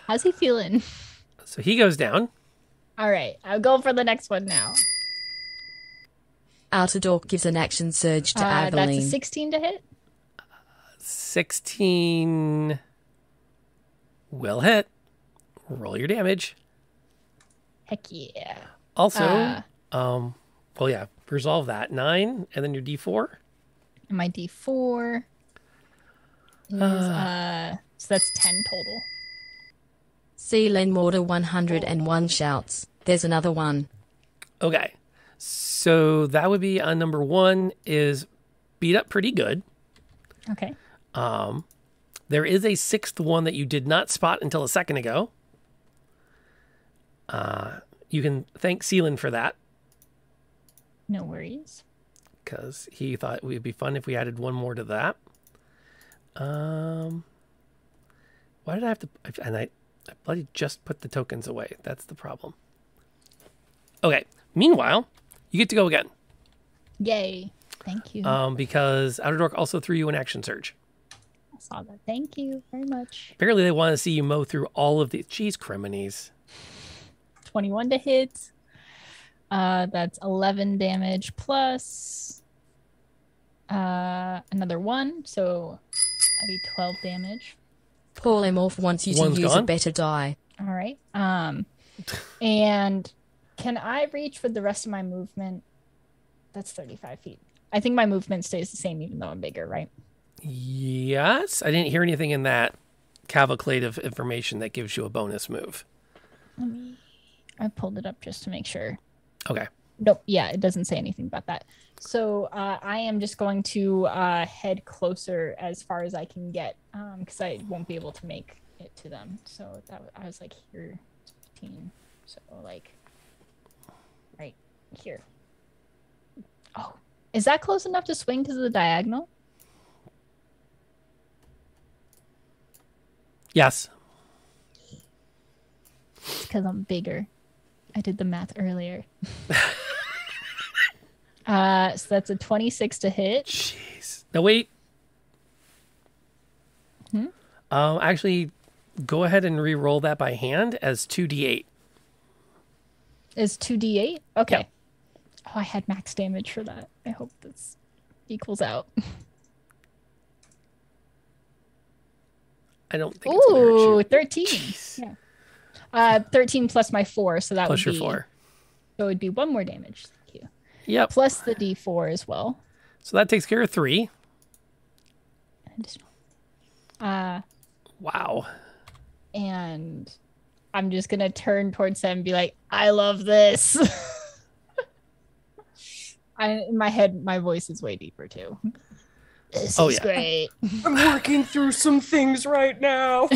How's he feeling? So he goes down. All right, I'll go for the next one now. Outer Door gives an action surge to Avalyn. That's a 16 to hit. 16 will hit. Roll your damage. Heck yeah. Also, well, yeah, resolve that. 9, and then your D4. And my D4 is, so that's 10 total. Sealand Mortar 101 shouts. There's another one. Okay. So that would be on number 1 is beat up pretty good. Okay. There is a 6th one that you did not spot until a second ago. You can thank Sealand for that. No worries. Because he thought it would be fun if we added one more to that. Why did I have to... And I bloody just put the tokens away. That's the problem. Okay. Meanwhile, you get to go again. Yay. Thank you. Because Outer Door also threw you an action surge. I saw that. Thank you very much. Apparently they want to see you mow through all of these. Jeez, criminies. 21 to hit. That's 11 damage plus another 1. So that'd be 12 damage. Polymorph wants you to use a better die. All right. And can I reach for the rest of my movement? That's 35 feet. I think my movement stays the same even though I'm bigger, right? Yes. I didn't hear anything in that cavalcade of information that gives you a bonus move. I pulled it up just to make sure. Okay. Nope. Yeah, it doesn't say anything about that. So I am just going to head closer as far as I can get because I won't be able to make it to them. So I was like here, 15. So like right here. Oh, is that close enough to swing because of the diagonal? Yes. because I'm bigger. I did the math earlier. So that's a 26 to hit. Jeez. No, wait. Actually, go ahead and re-roll that by hand as 2d8. Is 2d8? Okay. Yeah. Oh, I had max damage for that. I hope this equals out. I don't think it's gonna hurt you. 13. Yeah. 13 plus my 4, so that Plus would your be 4. So it would be 1 more damage. Thank you. Yep. Plus the d4 as well. So that takes care of 3. Wow. And I'm just gonna turn towards them and be like, I love this. In my head, my voice is way deeper too. This is great. I'm working through some things right now.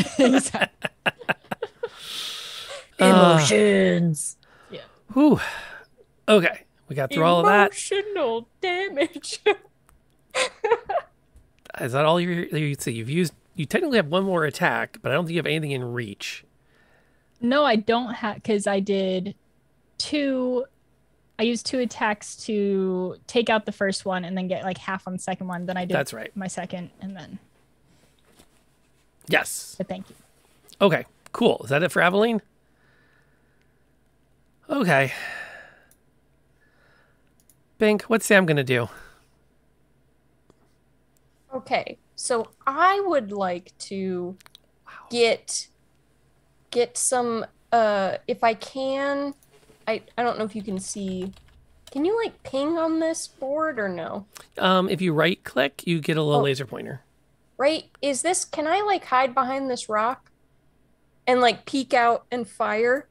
Emotions. Yeah. Whew. Okay. We got through all of that. Emotional damage. Is that all you see? You technically have one more attack, but I don't think you have anything in reach. No, I don't have, because I did 2. I used 2 attacks to take out the first one and then get like half on the second one. Then I did That's right. my second and then. Yes. But thank you. Okay, cool. Is that it for Aveline? Okay. Bink, what's Sam going to do? Okay, so I would like to get some if I can. I don't know if you can see. Can you like ping on this board or no? If you right click, you get a little laser pointer. Right? Is this, can I like hide behind this rock and like peek out and fire?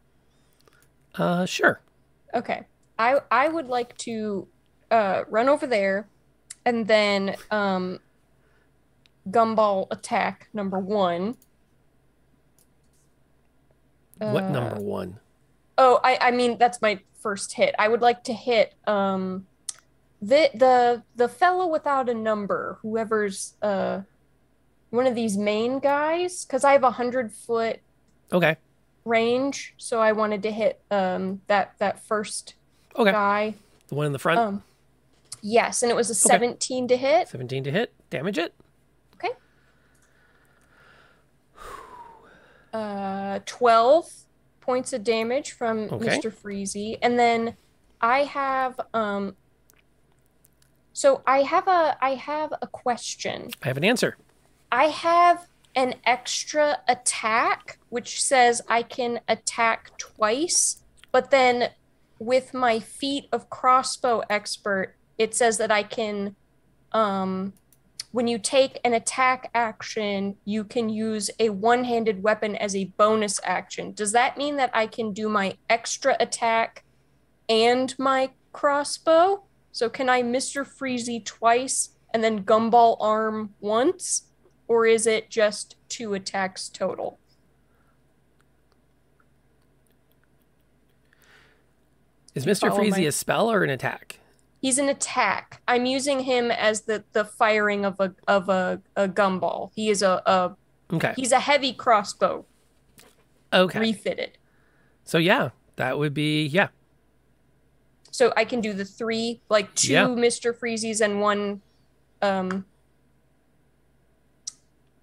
Sure. Okay. I would like to run over there and then gumball attack number 1. What number 1? Oh, I mean that's my first hit. I would like to hit the fellow without a number, whoever's one of these main guys, because I have 100-foot range, so I wanted to hit that first guy. The one in the front? Yes, and it was a 17 to hit. 17 to hit. Damage it. Okay. 12 points of damage from Mr. Freezy. And then I have so I have a question. I have an answer. I have an extra attack which says I can attack twice, but then with my feat of crossbow expert, it says that I can when you take an attack action, you can use a one-handed weapon as a bonus action. Does that mean that I can do my extra attack and my crossbow? So can I Mr. Freezy twice and then gumball arm once? Or is it just 2 attacks total? Is Mr. Freezy a spell or an attack? He's an attack. I'm using him as the firing of a gumball. He is he's a heavy crossbow. Okay. Refitted. So yeah, that would be So I can do the 3, like 2 Mr. Freezies and 1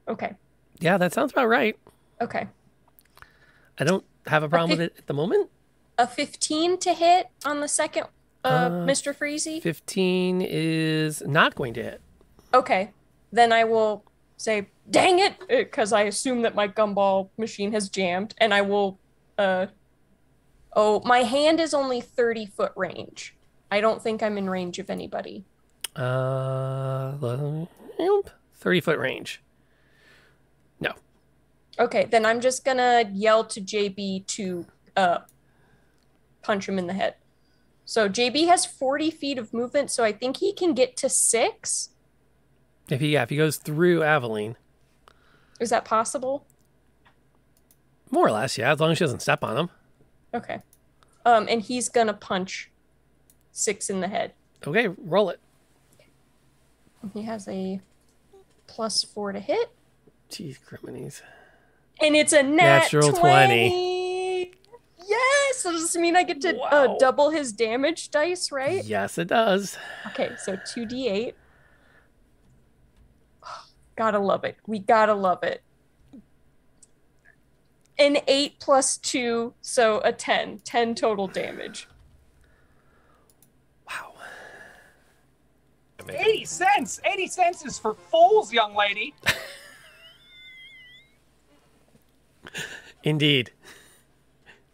okay. Yeah, that sounds about right. Okay. I don't have a problem with it at the moment. A 15 to hit on the second Mr. Freezy? 15 is not going to hit. Okay. Then I will say, dang it, because I assume that my gumball machine has jammed, and I will, my hand is only 30-foot range. I don't think I'm in range of anybody. 30-foot range. No. Okay, then I'm just gonna yell to JB to punch him in the head. So JB has 40 feet of movement, so I think he can get to 6. If he goes through Avalyn. Is that possible? More or less, yeah, as long as she doesn't step on him. Okay. And he's gonna punch 6 in the head. Okay, roll it. He has a +4 to hit. Jeez, criminies. And it's a natural 20. So does this mean I get to double his damage dice, right? Yes, it does. Okay, so 2d8. Gotta love it. We gotta love it. An 8 plus 2, so a 10. 10 total damage. 80 cents! 80 cents is for fools, young lady. Indeed.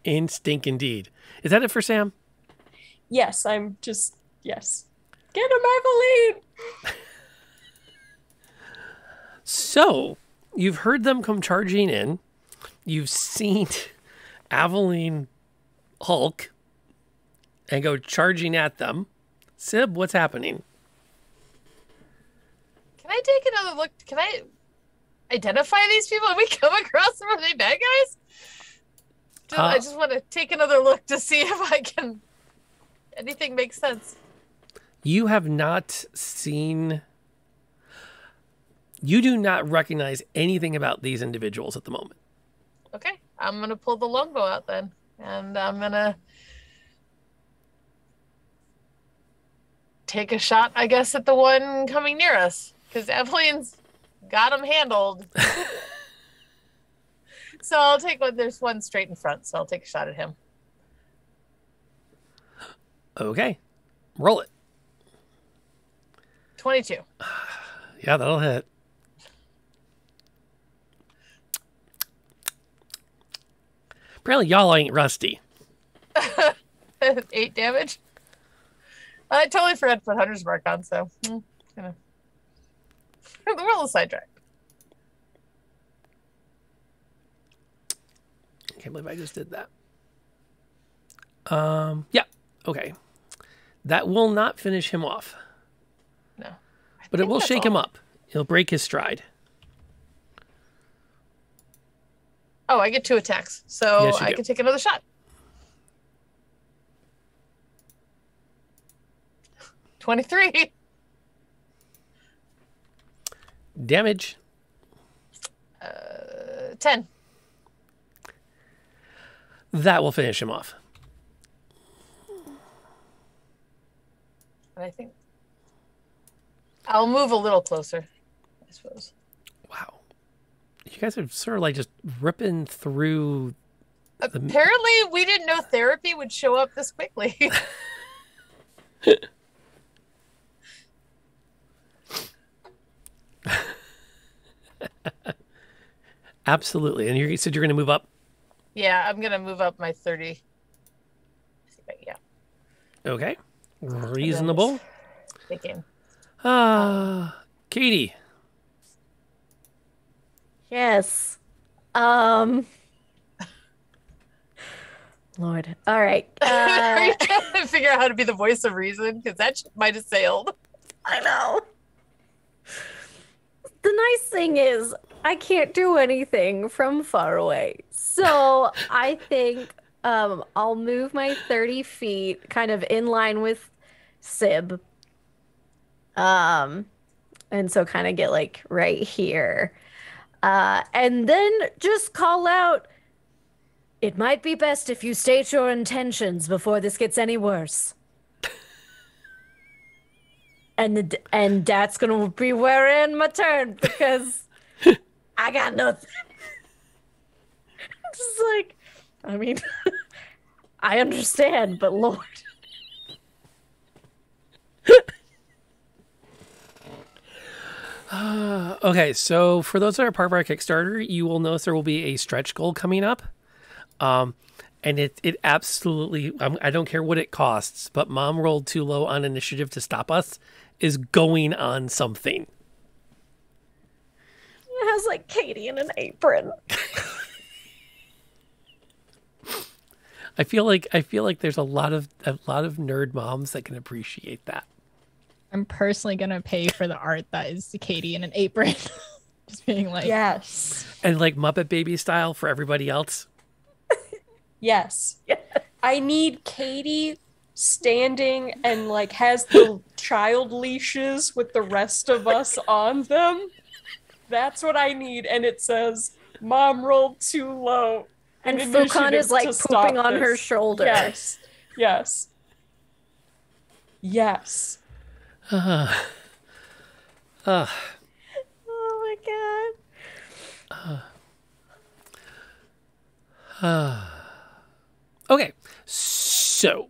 Indeed. Is that it for Sam? Yes, I'm just... Yes. Get him, Aveline! So, you've heard them come charging in. You've seen Avalyn Hulk and go charging at them. Syb, what's happening? Can I take another look? Can I identify these people? Have we come across them? Are they bad guys? I just want to take another look to see if I can... Anything makes sense. You have not seen... You do not recognize anything about these individuals at the moment. Okay, I'm going to pull the longbow out then. And I'm going to take a shot, I guess, at the one coming near us. Because Evelyn's got him handled. So I'll take one. There's one straight in front, so I'll take a shot at him. Okay. Roll it. 22. Yeah, that'll hit. Apparently y'all ain't rusty. 8 damage. I totally forgot to put Hunter's Mark on, so... We're a little sidetracked. I can't believe I just did that. Yeah. Okay. That will not finish him off. No. But it will shake him up. He'll break his stride. Oh, I get 2 attacks, so Yes, you I do. can take another shot. 23. Damage. 10. That will finish him off. And I think I'll move a little closer, I suppose. Wow. You guys are sort of like just ripping through. Apparently, we didn't know therapy would show up this quickly. Absolutely. And you said you're going to move up? Yeah, I'm going to move up my 30. Yeah. Okay. Reasonable. Thinking. Katie. Yes. Lord. All right. Are you trying to figure out how to be the voice of reason? Because that ship might have sailed. I know. The nice thing is, I can't do anything from far away. So I think I'll move my 30 feet kind of in line with Syb. And so kind of get like right here. And then just call out, it might be best if you state your intentions before this gets any worse. And that's gonna be where I end my turn because I got nothing. Just like, I mean, I understand, but Lord. Okay, so for those that are part of our Kickstarter, you will notice there will be a stretch goal coming up. And it absolutely, I don't care what it costs, but Mom rolled too low on initiative to stop us is going on something. It has like Katie in an apron. I feel like there's a lot of nerd moms that can appreciate that. I'm personally gonna pay for the art that is Katie in an apron. Just being like, yes. And like Muppet Baby style for everybody else. Yes. I need Katie standing and like has the child leashes with the rest of us on them. That's what I need. And it says, Mom rolled too low. And an Fukan initiative is like to stop pooping on her this. shoulder. Yes. Yes. Yes. Uh, Oh my god. Okay, so,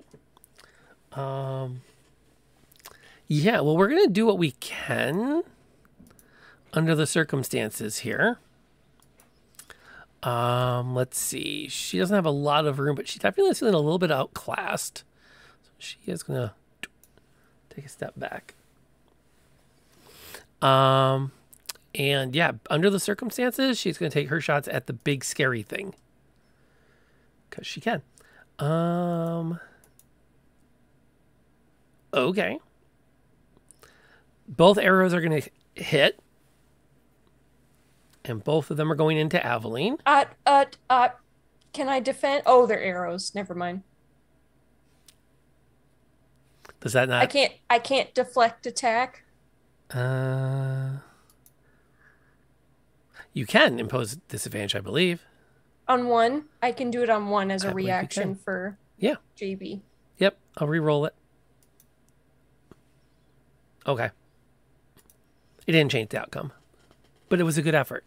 yeah, well, we're gonna do what we can under the circumstances here. Let's see. She doesn't have a lot of room, but she's definitely feeling a little bit outclassed. So she is gonna take a step back. And yeah, under the circumstances, she's gonna take her shots at the big scary thing. Because she can. Okay. Both arrows are going to hit. And both of them are going into Aveline. Can I defend? Oh, they're arrows. Never mind. Does that not? I can't deflect attack. You can impose disadvantage, I believe. On one, I can do it on one as a believe you reaction can. for Yeah. JB. Yep, I'll re-roll it. Okay. It didn't change the outcome, but it was a good effort.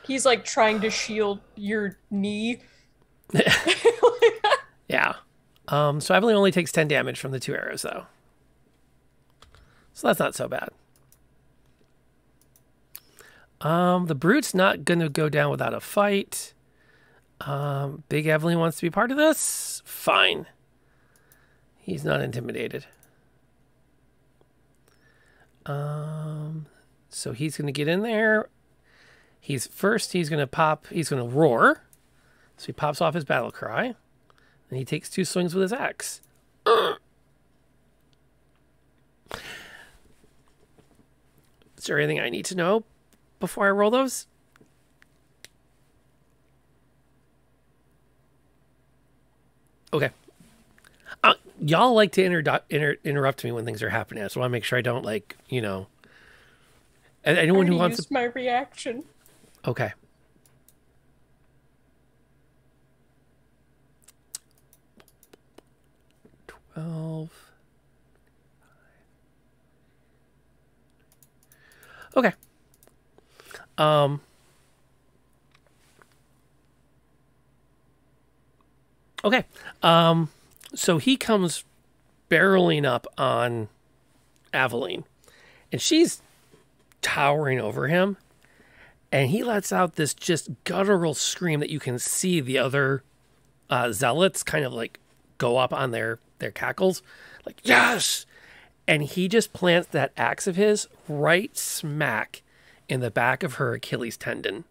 He's like trying to shield your knee. Yeah. So Avalyn only takes 10 damage from the 2 arrows, though. So that's not so bad. The Brute's not going to go down without a fight. Big Aveline wants to be part of this. Fine. He's not intimidated. So he's going to get in there. He's going to roar. So he pops off his battle cry. And he takes 2 swings with his axe. Is there anything I need to know before I roll those? Okay. Y'all like to interrupt me when things are happening. So I want to make sure I don't, like, you know. Anyone who wants to... my reaction. Okay. Okay. Okay. So he comes barreling up on Aveline, and she's towering over him, and he lets out this just guttural scream that you can see the other zealots kind of like go up on their cackles, like, yes! And he just plants that axe of his right smack in the back of her Achilles tendon.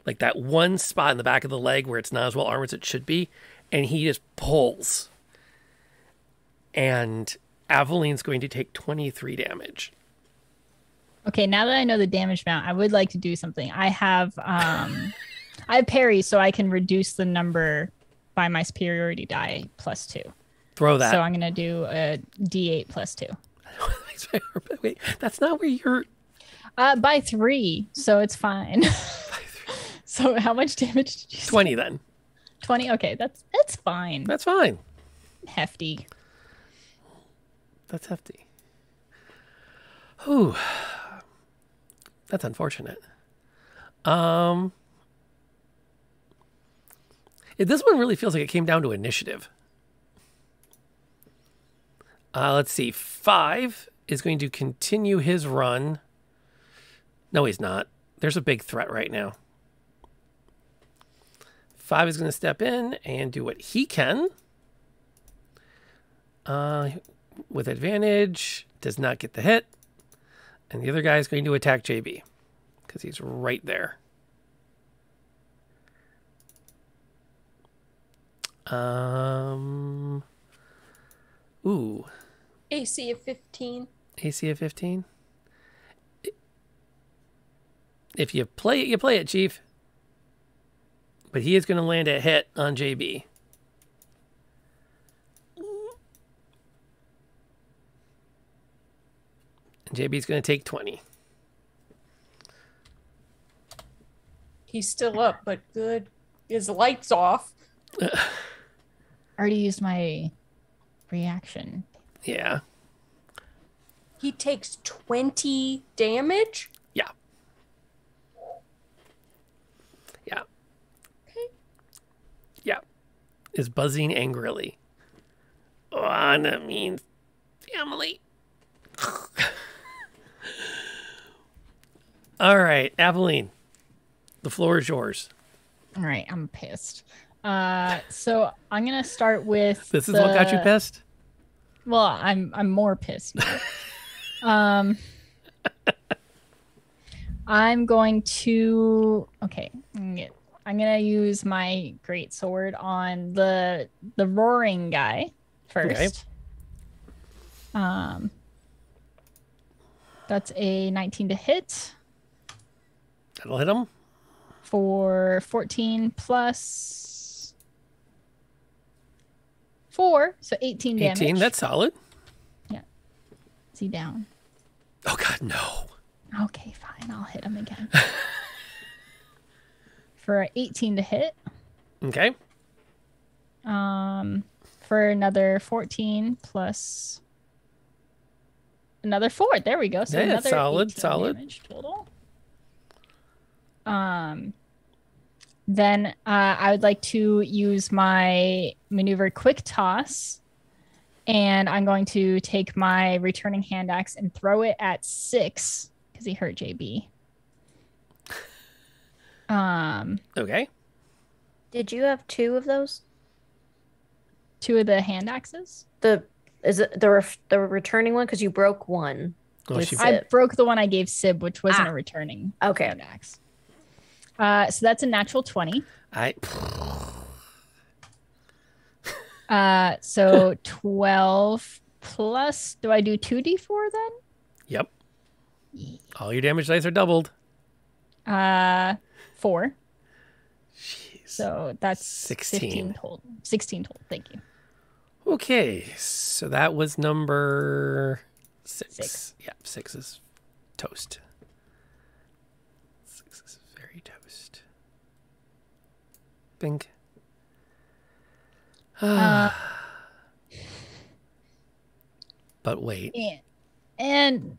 Like that one spot in the back of the leg where it's not as well armored as it should be. And he just pulls. And Aveline's going to take 23 damage. Okay, now that I know the damage amount, I would like to do something. I have parry, so I can reduce the number by my superiority die plus 2. Throw that. So I'm going to do a D8 plus 2. Wait, that's not where you're... By 3, so it's fine. So how much damage did you say? 20 then. 20? Okay, that's fine. That's fine. Hefty. That's hefty. Whew. That's unfortunate. This one really feels like it came down to initiative. Let's see. 5 is going to continue his run. No, he's not. There's a big threat right now. 5 is going to step in and do what he can. With advantage. Does not get the hit. And the other guy is going to attack JB. Because he's right there. Ooh. AC of 15. AC of 15? If you play it, you play it, Chief. But he is going to land a hit on JB. And JB is going to take 20. He's still up, but good. His light's off. I already used my reaction. Yeah. He takes 20 damage? Yeah. Yeah. Yeah. Is buzzing angrily. Oh, that means family. All right, Aveline. The floor is yours. All right, I'm pissed. So I'm gonna start with. This is what got you pissed? Well, I'm more pissed now. I'm going to. Okay, I'm gonna use my great sword on the roaring guy first. Okay. That's a 19 to hit. That'll hit him. For 14 plus 4, so 18 damage. 18, that's solid. Yeah. Is he down? Oh, God, no. Okay, fine. I'll hit him again. For 18 to hit. Okay. For another 14 plus another 4. There we go. So yeah, another solid. Damage total. Then I would like to use my maneuver quick toss, and I'm going to take my returning hand axe and throw it at 6 because he hurt JB. Okay. Did you have 2 of those? 2 of the hand axes? Is it the returning one? Because you broke one. I broke the one I gave Syb, which wasn't a returning hand axe. So that's a natural 20. So 12 plus. Do I do 2d4 then? Yep. All your damage dice are doubled. 4. Jeez. So that's 16. 15 total. 16 total. Thank you. Okay, so that was number 6. Yeah, 6 is toast. 6 is very toast. Bink. But wait. And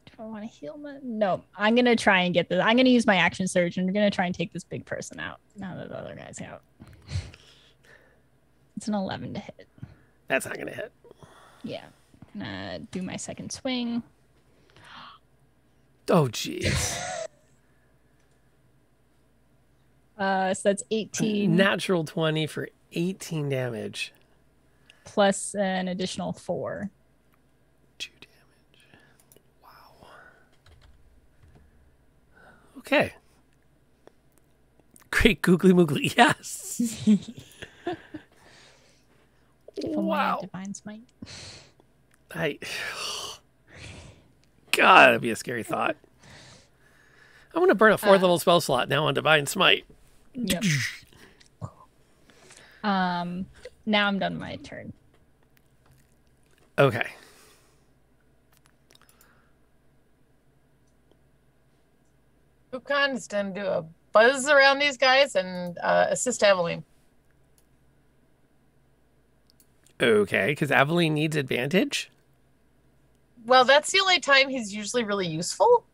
do I want to heal my... No, I'm going to try and get this. I'm going to use my action surge, and we're going to try and take this big person out now that the other guy's out. It's an 11 to hit. That's not going to hit. Yeah. I'm going to do my second swing. Oh, jeez. So that's 18. Natural 20 for 18 damage. Plus an additional 4. 2 damage. Wow. Okay. Great googly moogly. Yes. Wow. Divine Smite. God, that'd be a scary thought. I'm going to burn a 4th level spell slot now on Divine Smite. Yep. Now I'm done my turn. Okay. Ukon is going to do a buzz around these guys and assist Aveline. Okay, because Avalyn needs advantage? Well, that's the only time he's usually really useful.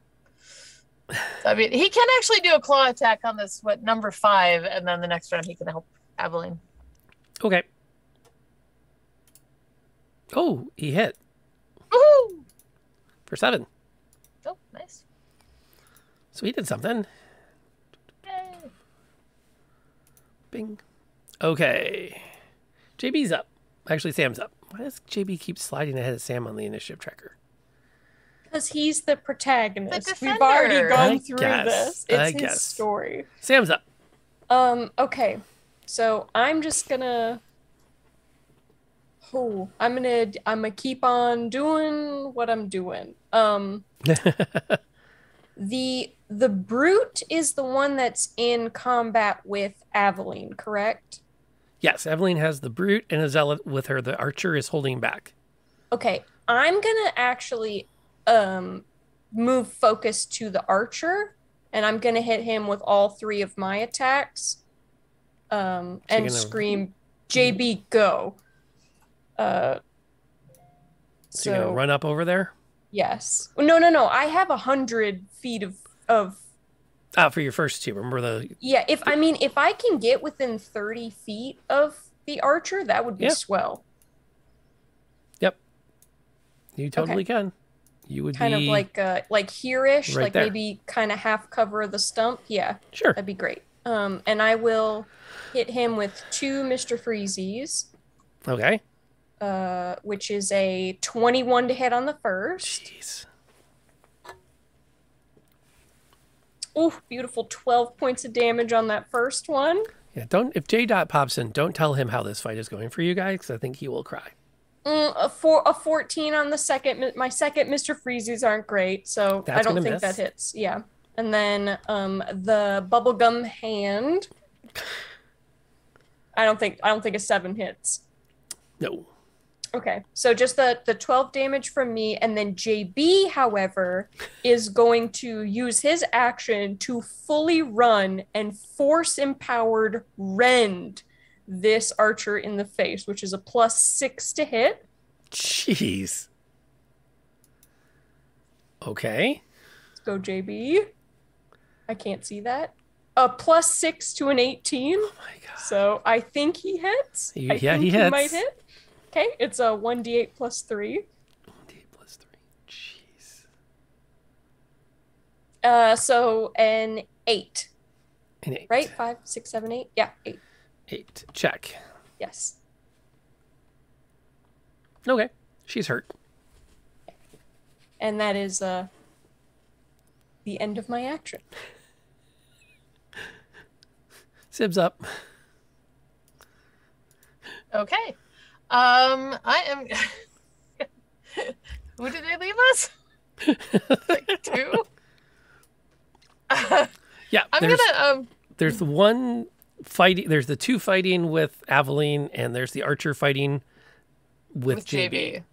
I mean, he can actually do a claw attack on this, number 5, and then the next round he can help Aveline. Okay. Oh, he hit. Woohoo! For 7. Oh, nice. So he did something. Yay. Bing. Okay. JB's up. Actually, Sam's up. Why does JB keep sliding ahead of Sam on the initiative tracker? Because he's the protagonist. The We've already gone through guess. this. It's his story. Sam's up. Okay. So I'm just gonna I'm gonna keep on doing what I'm doing. The brute is the one that's in combat with Aveline, correct? Yes, Aveline has the brute and a zealot with her. The archer is holding back. Okay, I'm gonna actually move focus to the archer, and I'm gonna hit him with all 3 of my attacks. And scream, "JB, go!" So you're gonna run up over there? Yes. No. I have 100 feet of. For your first 2. Remember the. Yeah. If I can get within 30 feet of the archer, that would be swell. Yep. You totally can. You would kind be of like here-ish, right like there. maybe kind of half cover the stump. Yeah. Sure. That'd be great. And I will hit him with 2 Mr. Freezies. Okay. Which is a 21 to hit on the first. Jeez. Ooh, beautiful 12 points of damage on that first one. Yeah, if J. Pops in, don't tell him how this fight is going for you guys, because I think he will cry. A 14 on the second. My second Mr. Freezies aren't great, so I don't think that hits. Yeah. And then the bubblegum hand. I don't think a 7 hits. No. Okay, so just the 12 damage from me, and then JB, however, is going to use his action to fully run and force-empowered rend this archer in the face, which is a +6 to hit. Jeez. Okay. Let's go, JB. I can't see that. A +6 to an 18. Oh my god. So I think he hits. Yeah, I think he hits. Might hit. Okay, it's a 1d8 +3. 1d8 +3. Jeez. So an 8. An 8. Right? 5, 6, 7, 8. Yeah, 8. 8. Check. Yes. Okay. She's hurt. And that is the end of my action. Sib's up. Okay. I am. Who did they leave us? Like 2. Yeah. I'm gonna. There's the one fighting. There's the 2 fighting with Avalyn, and there's the archer fighting with JB.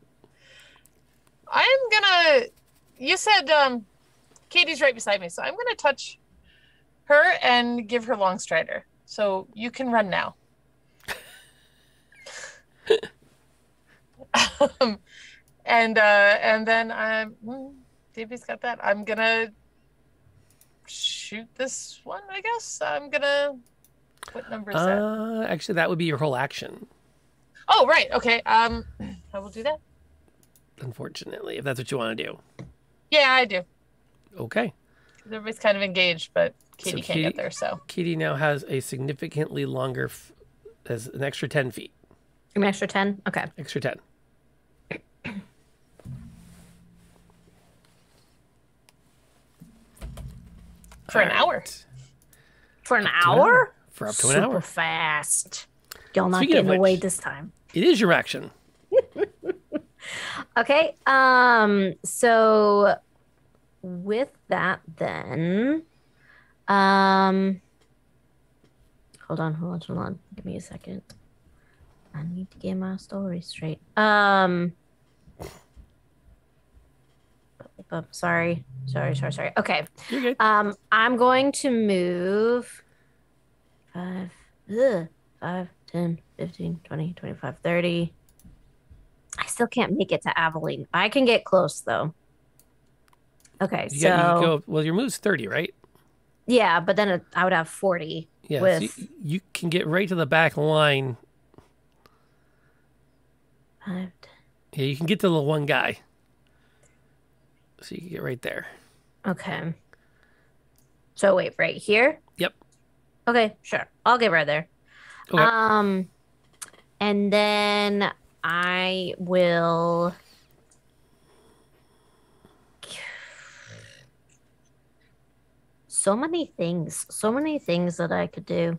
I'm gonna. You said Katie's right beside me, so I'm gonna touch her and give her long strider. So you can run now. And then Davey's got that. I'm gonna shoot this one, I guess. I'm gonna. What number is that? Actually, that would be your whole action. Oh, right. Okay. I will do that. Unfortunately, if that's what you want to do. Yeah, I do. Okay. Everybody's kind of engaged, but Katie can't get there. So Katie now has a significantly longer, has an extra 10 feet. An extra 10? Okay. Extra 10. For an hour. For an hour? For up to an hour. Super fast. Y'all not Speaking of getting away which, this time. It is your action. Okay. So with that then, hold on. Give me a second. I need to get my story straight. Sorry. Okay. You're good. I'm going to move 5, 10, 15, 20, 25, 30. I still can't make it to Avalyn. I can get close though. Okay, You go, well, your move's 30, right? Yeah, but then I would have 40. Yeah, with so you can get right to the back line. 5, 10. Yeah, you can get to the one guy. So you can get right there. Okay. So wait, right here? Yep. Okay, sure. I'll get right there. Okay. And then I will so many things that I could do.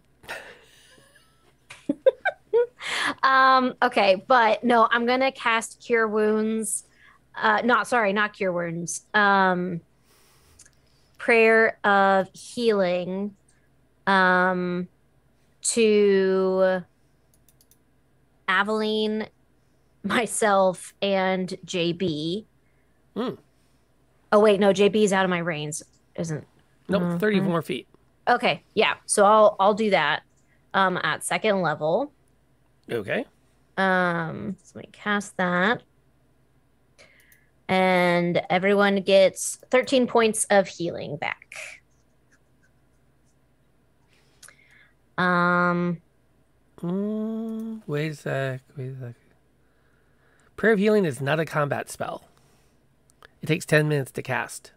Okay, but no, I'm gonna cast Cure Wounds. Not Cure Wounds. Prayer of Healing to Avalyn, myself, and JB. Oh wait, no, JB's out of my range, isn't? Nope, 30 more feet. Okay, yeah. So I'll do that. At second level. Okay. So let me cast that. And everyone gets 13 points of healing back. Wait a sec. Prayer of Healing is not a combat spell. It takes 10 minutes to cast.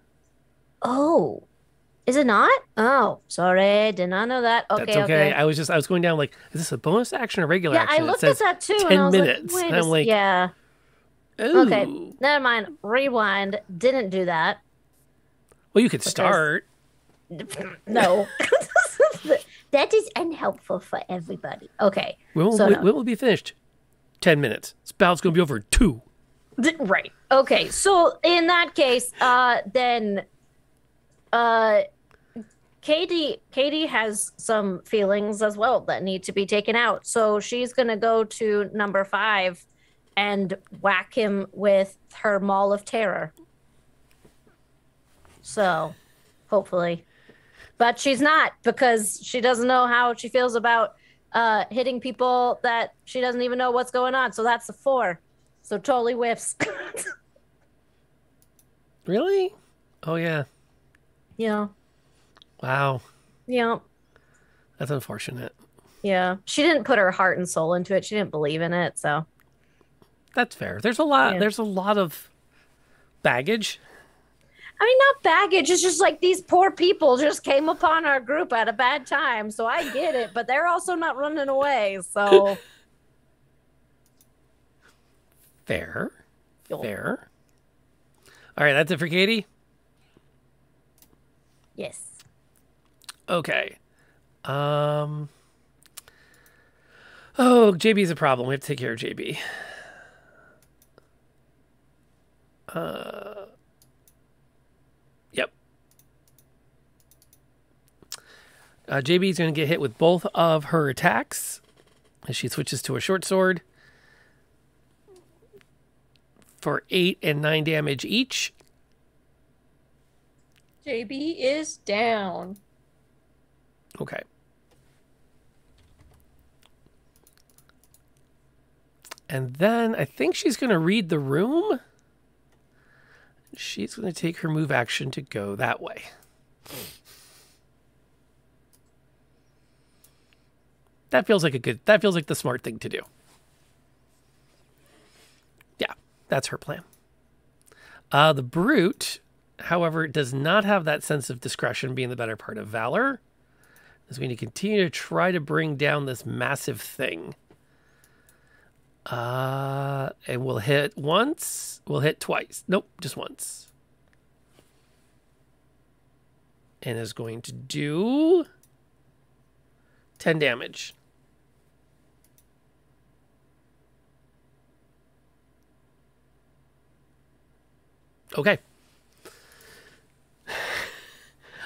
Oh, is it not? Oh, sorry, did not know that. Okay, That's okay. I was going down like, is this a bonus action or regular yeah, action? I looked at that too. 10 and I was minutes. Like, and I'm like, yeah. ooh. Okay, never mind. Rewind. Didn't do that. Well, you could start. No. That is unhelpful for everybody. Okay. When will it be finished? 10 minutes. Spell's going to be over 2. Right. Okay. So in that case, then Katie has some feelings as well that need to be taken out. So she's going to go to number 5 and whack him with her Maul of Terror. So hopefully. But she's not, because she doesn't know how she feels about hitting people that she doesn't even know what's going on. So that's a 4. So totally whiffs. Really? Oh, yeah. Yeah. Wow. Yeah. That's unfortunate. Yeah. She didn't put her heart and soul into it. She didn't believe in it, so. That's fair. There's a lot of baggage. I mean, not baggage. It's just like these poor people just came upon our group at a bad time. So I get it, but they're also not running away. So fair. Fair. All right, that's it for Katie? Yes. Okay. Oh, JB's a problem. We have to take care of JB. Yep. JB's going to get hit with both of her attacks as she switches to a short sword for 8 and 9 damage each. JB is down. Okay. And then I think she's going to read the room. She's going to take her move action to go that way. That feels like the smart thing to do. Yeah, that's her plan. The brute, however, does not have that sense of discretion, being the better part of valor. Is going to continue to try to bring down this massive thing. And we'll hit once. We'll hit twice. Nope, just once. And is going to do 10 damage. Okay.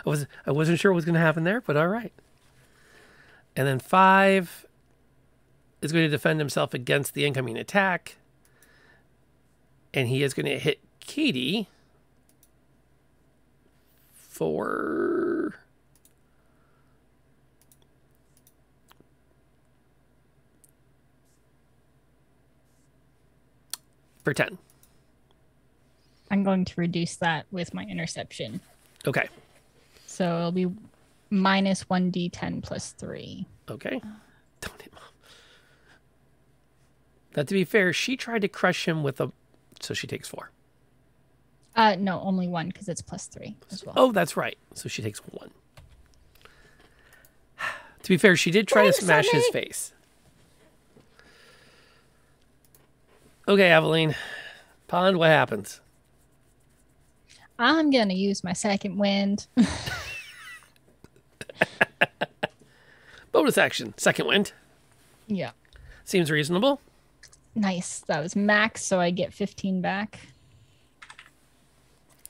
I wasn't sure what was going to happen there, but all right. And then 5 is going to defend himself against the incoming attack. And he is going to hit Katie for 10. I'm going to reduce that with my interception. Okay. So it'll be minus 1d10 plus 3. Okay. Don't hit Mom. Now, to be fair, she tried to crush him with a... So she takes 4. No, only 1 because it's plus 3 as well. Oh, that's right. So she takes 1. To be fair, she did try to smash his face. Okay, Aveline. Pond, what happens? I'm going to use my second wind. Bonus action. Second wind. Yeah. Seems reasonable. Nice. That was max, so I get 15 back.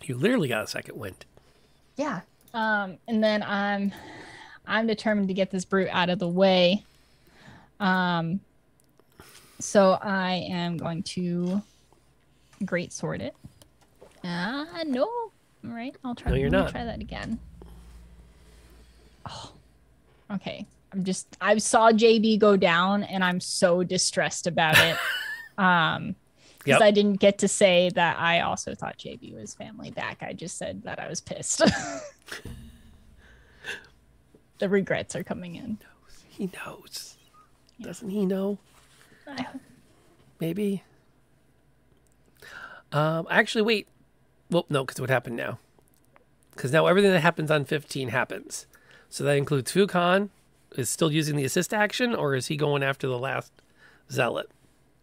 You literally got a second wind. Yeah. And then I'm determined to get this brute out of the way. So I am going to great sword it. No. All right, I'll try. No, you're let me not. Try that again. Oh, okay. I saw JB go down, and I'm so distressed about it. Because I didn't get to say that I also thought JB was family back. I just said that I was pissed. The regrets are coming in. He knows. Yeah. Doesn't he know? Maybe. Actually, wait. Well, no, because what happened now? Because now everything that happens on 15 happens. So that includes Fukan is still using the assist action, or is he going after the last zealot?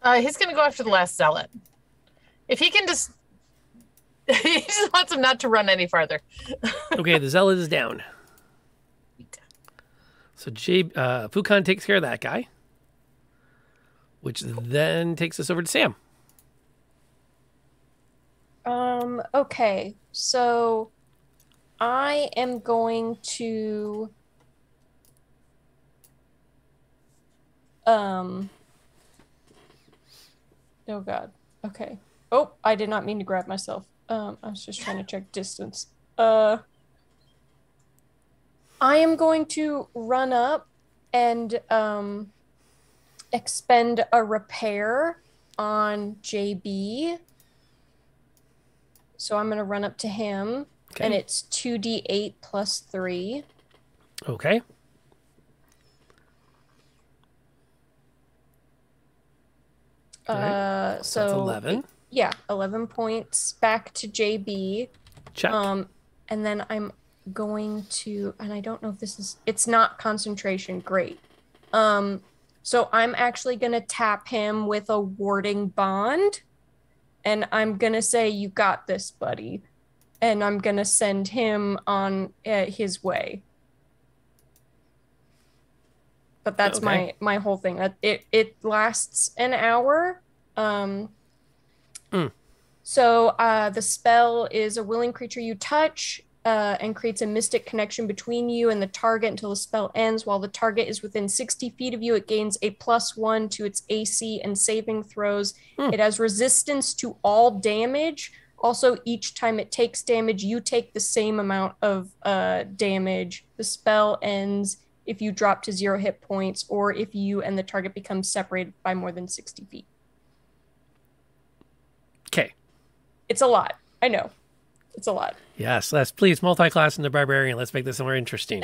He's going to go after the last zealot. If he can just... he just wants him not to run any farther. Okay, the zealot is down. So Fukan takes care of that guy. Which then takes us over to Sam. Okay. So I am going to oh god. Okay. Oh, I did not mean to grab myself. I was just trying to check distance. I am going to run up and expend a repair on JB. So I'm going to run up to him, and it's 2d8 plus 3. Okay. So that's 11. Yeah, 11 points back to JB. Check. And then I'm going to, and I don't know if this is, it's not concentration. Great. So I'm actually going to tap him with a warding bond. And I'm going to say, you got this, buddy. And I'm going to send him on his way. But that's my whole thing. It lasts an hour. So the spell is a willing creature you touch and creates a mystic connection between you and the target until the spell ends. While the target is within 60 feet of you, it gains a +1 to its AC and saving throws. It has resistance to all damage. Also, each time it takes damage, you take the same amount of damage. The spell ends if you drop to 0 hit points or if you and the target become separated by more than 60 feet. Okay. It's a lot. I know. It's a lot. Yes, let's please multi-class into barbarian. Let's make this more interesting.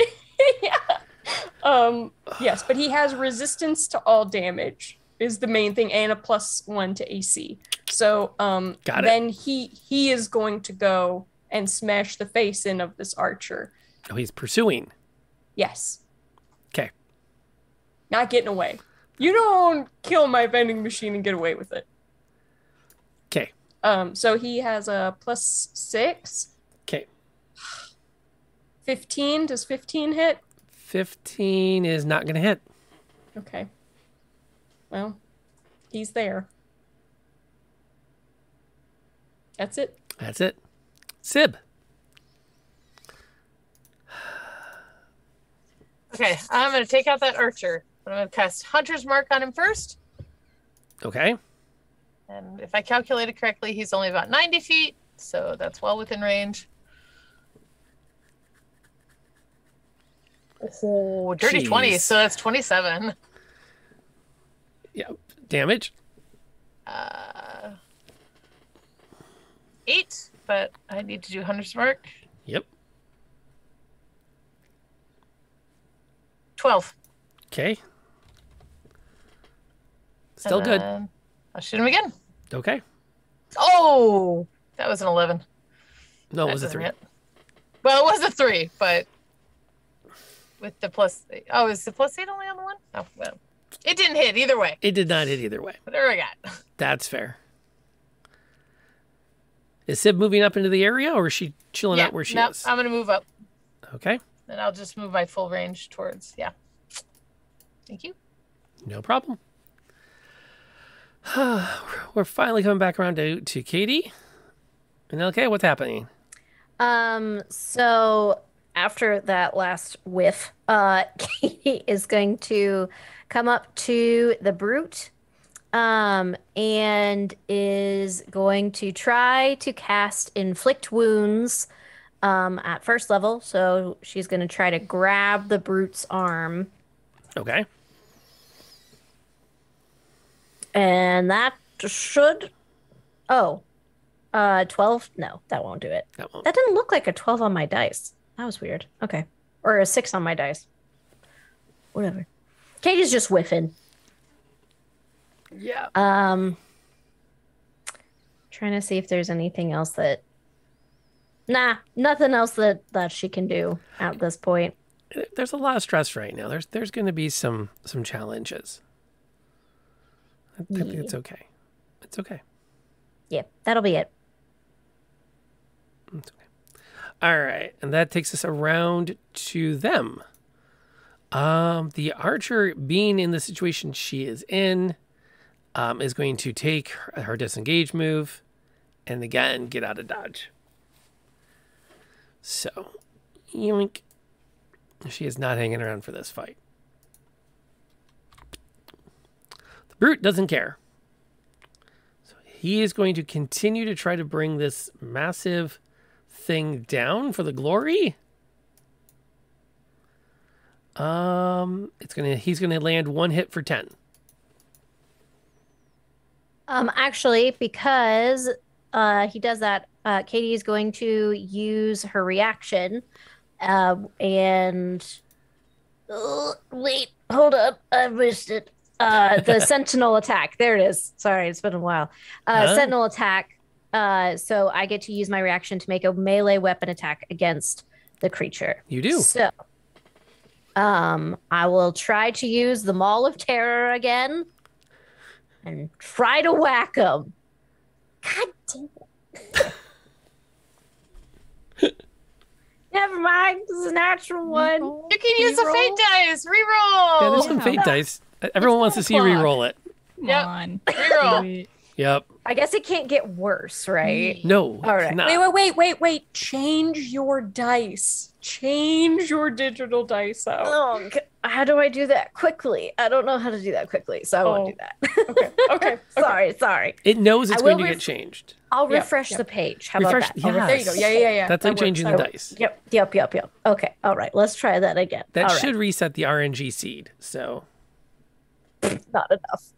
Yes, but he has resistance to all damage is the main thing, and a +1 to AC. So then he is going to go and smash the face in of this archer. Oh, he's pursuing. Yes. Okay. Not getting away. You don't kill my vending machine and get away with it. Okay. So he has a +6. Okay. 15. Does 15 hit? 15 is not going to hit. Okay. Well, he's there. That's it. That's it. Syb. Okay, I'm going to take out that archer. I'm going to cast Hunter's Mark on him first. Okay. And if I calculated correctly, he's only about 90 feet, so that's well within range. Oh, dirty 20, so that's 27. Yeah, damage? 8, but I need to do Hunter's Mark. Yep. 12. Okay. Still good. I'll shoot him again. Okay. Oh, that was an 11. No, it was a 3. Hit. Well, it was a 3, but with the +8. Oh, is the +8 only on the one? Oh, well. It didn't hit either way. It did not hit either way. Whatever I got. That's fair. Is Syb moving up into the area, or is she chilling out where she is? I'm going to move up. Okay. Then I'll just move my full range towards, Thank you. No problem. We're finally coming back around to Katie. And okay, what's happening? So after that last whiff, Katie is going to come up to the brute, and is going to try to cast Inflict Wounds at first level. So she's going to try to grab the brute's arm. Okay. And that should... Oh. 12? No, that won't do it. That won't. That didn't look like a 12 on my dice. That was weird. Okay. Or a 6 on my dice. Whatever. Katie's just whiffing. Yeah. Trying to see if there's anything else that... Nah, nothing else that she can do at this point. There's a lot of stress right now. There's going to be some challenges. I think it's okay. It's okay. Yeah, that'll be it. It's okay. All right, and that takes us around to them. The archer, being in the situation she is in, is going to take her disengage move, and again get out of dodge. So, yoink. She is not hanging around for this fight. The brute doesn't care. So he is going to continue to try to bring this massive thing down for the glory. He's gonna land one hit for 10. Actually, because he does that, Katie is going to use her reaction. And wait, hold up, I missed it. The sentinel attack. There it is. Sorry, it's been a while. Sentinel attack. So I get to use my reaction to make a melee weapon attack against the creature. You do. So I will try to use the Maul of Terror again and try to whack him. God damn it. Never mind. This is a natural one. You can use the fate dice. Reroll. Yeah, there's some fate dice. Everyone wants to see you re-roll it. Come on. Reroll. Yep. I guess it can't get worse, right? No. All right. Wait. Change your dice. Change your digital dice out. Oh, how do I do that quickly? I don't know how to do that quickly, so I won't do that. Okay. Sorry. It knows it's going to get changed. I'll refresh the page. How about that? Yes. There you go. Yeah. That's like changing the dice. Yep. Okay. All right. Let's try that again. That All should reset the RNG seed. So not enough.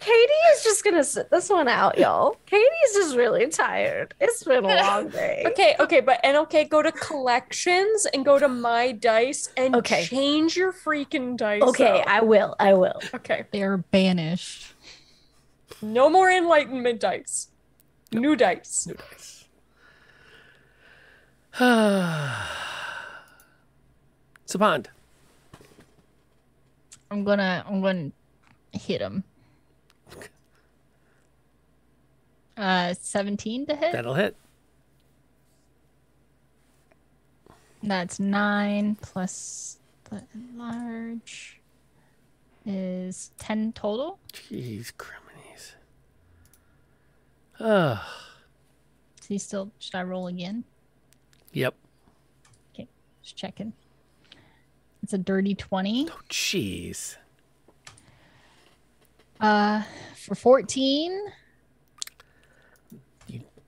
Katie is just gonna sit this one out, y'all. Katie's just really tired. It's been a long day. Okay, but NLK, go to collections and go to my dice and change your freaking dice. Okay, out. I will. Okay. They're banished. No more enlightenment dice. New dice. Saband. I'm gonna hit him. 17 to hit. That'll hit. That's 9 plus the enlarge is 10 total. Jeez, criminies. Is he still? Should I roll again? Yep. Okay, just checking. It's a dirty 20. Oh, jeez. For 14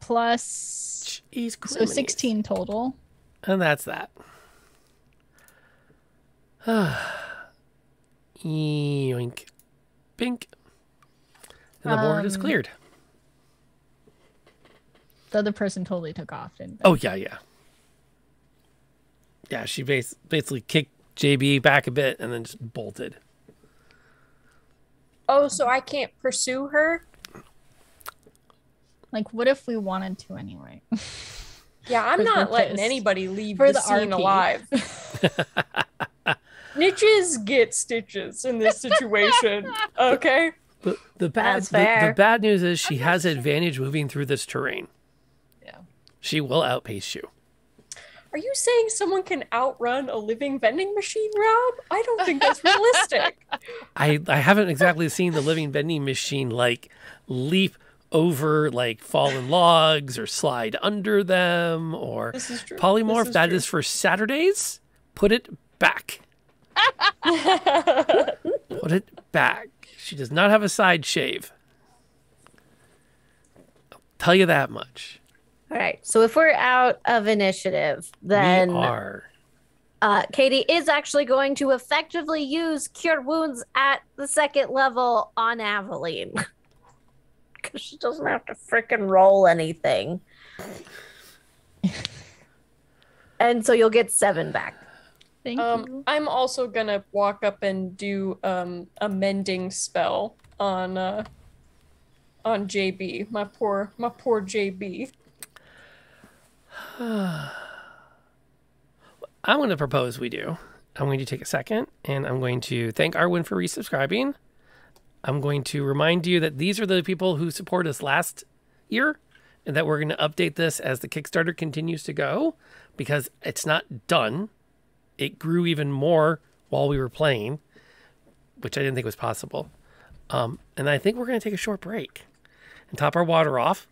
plus Jeez, so 16 total. And that's that. Yoink. Bink. And the board is cleared. The other person totally took off, didn't they? Oh, yeah. Yeah, she basically kicked JB back a bit and then just bolted. Oh, so I can't pursue her? Like, what if we wanted to anyway? Yeah, I'm not letting anybody leave the scene RP. alive. Snitches get stitches in this situation. Okay? The bad news is she has advantage moving through this terrain. Yeah. She will outpace you. Are you saying someone can outrun a living vending machine, Rob? I don't think that's realistic. I haven't exactly seen the living vending machine like leap over like fallen logs or slide under them or This is true. polymorph. This is That true. is for Saturdays. Put it back. Put it back. She does not have a side shave. tell you that much. All right. So if we're out of initiative, then We are. Katie is actually going to effectively use Cure Wounds at the 2nd level on Aveline. Because she doesn't have to freaking roll anything. And so you'll get 7 back. Thank you. I'm also gonna walk up and do a mending spell on JB. My poor JB. I'm going to propose we do. I'm going to take a second, and I'm going to thank Arwen for resubscribing. I'm going to remind you that these are the people who supported us last year, and that we're going to update this as the Kickstarter continues to go, because it's not done. It grew even more while we were playing, which I didn't think was possible. And I think we're going to take a short break and top our water off,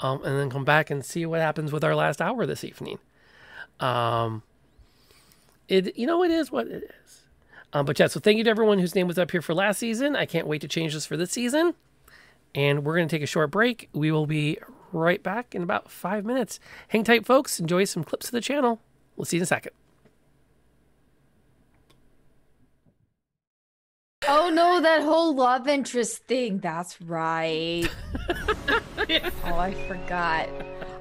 and then come back and see what happens with our last hour this evening. It is what it is. But yeah, so thank you to everyone whose name was up here for last season. I can't wait to change this for this season. And we're going to take a short break. We will be right back in about 5 minutes. Hang tight, folks. Enjoy some clips of the channel. We'll see you in a second. Oh no, that whole love interest thing. That's right. Oh, I forgot.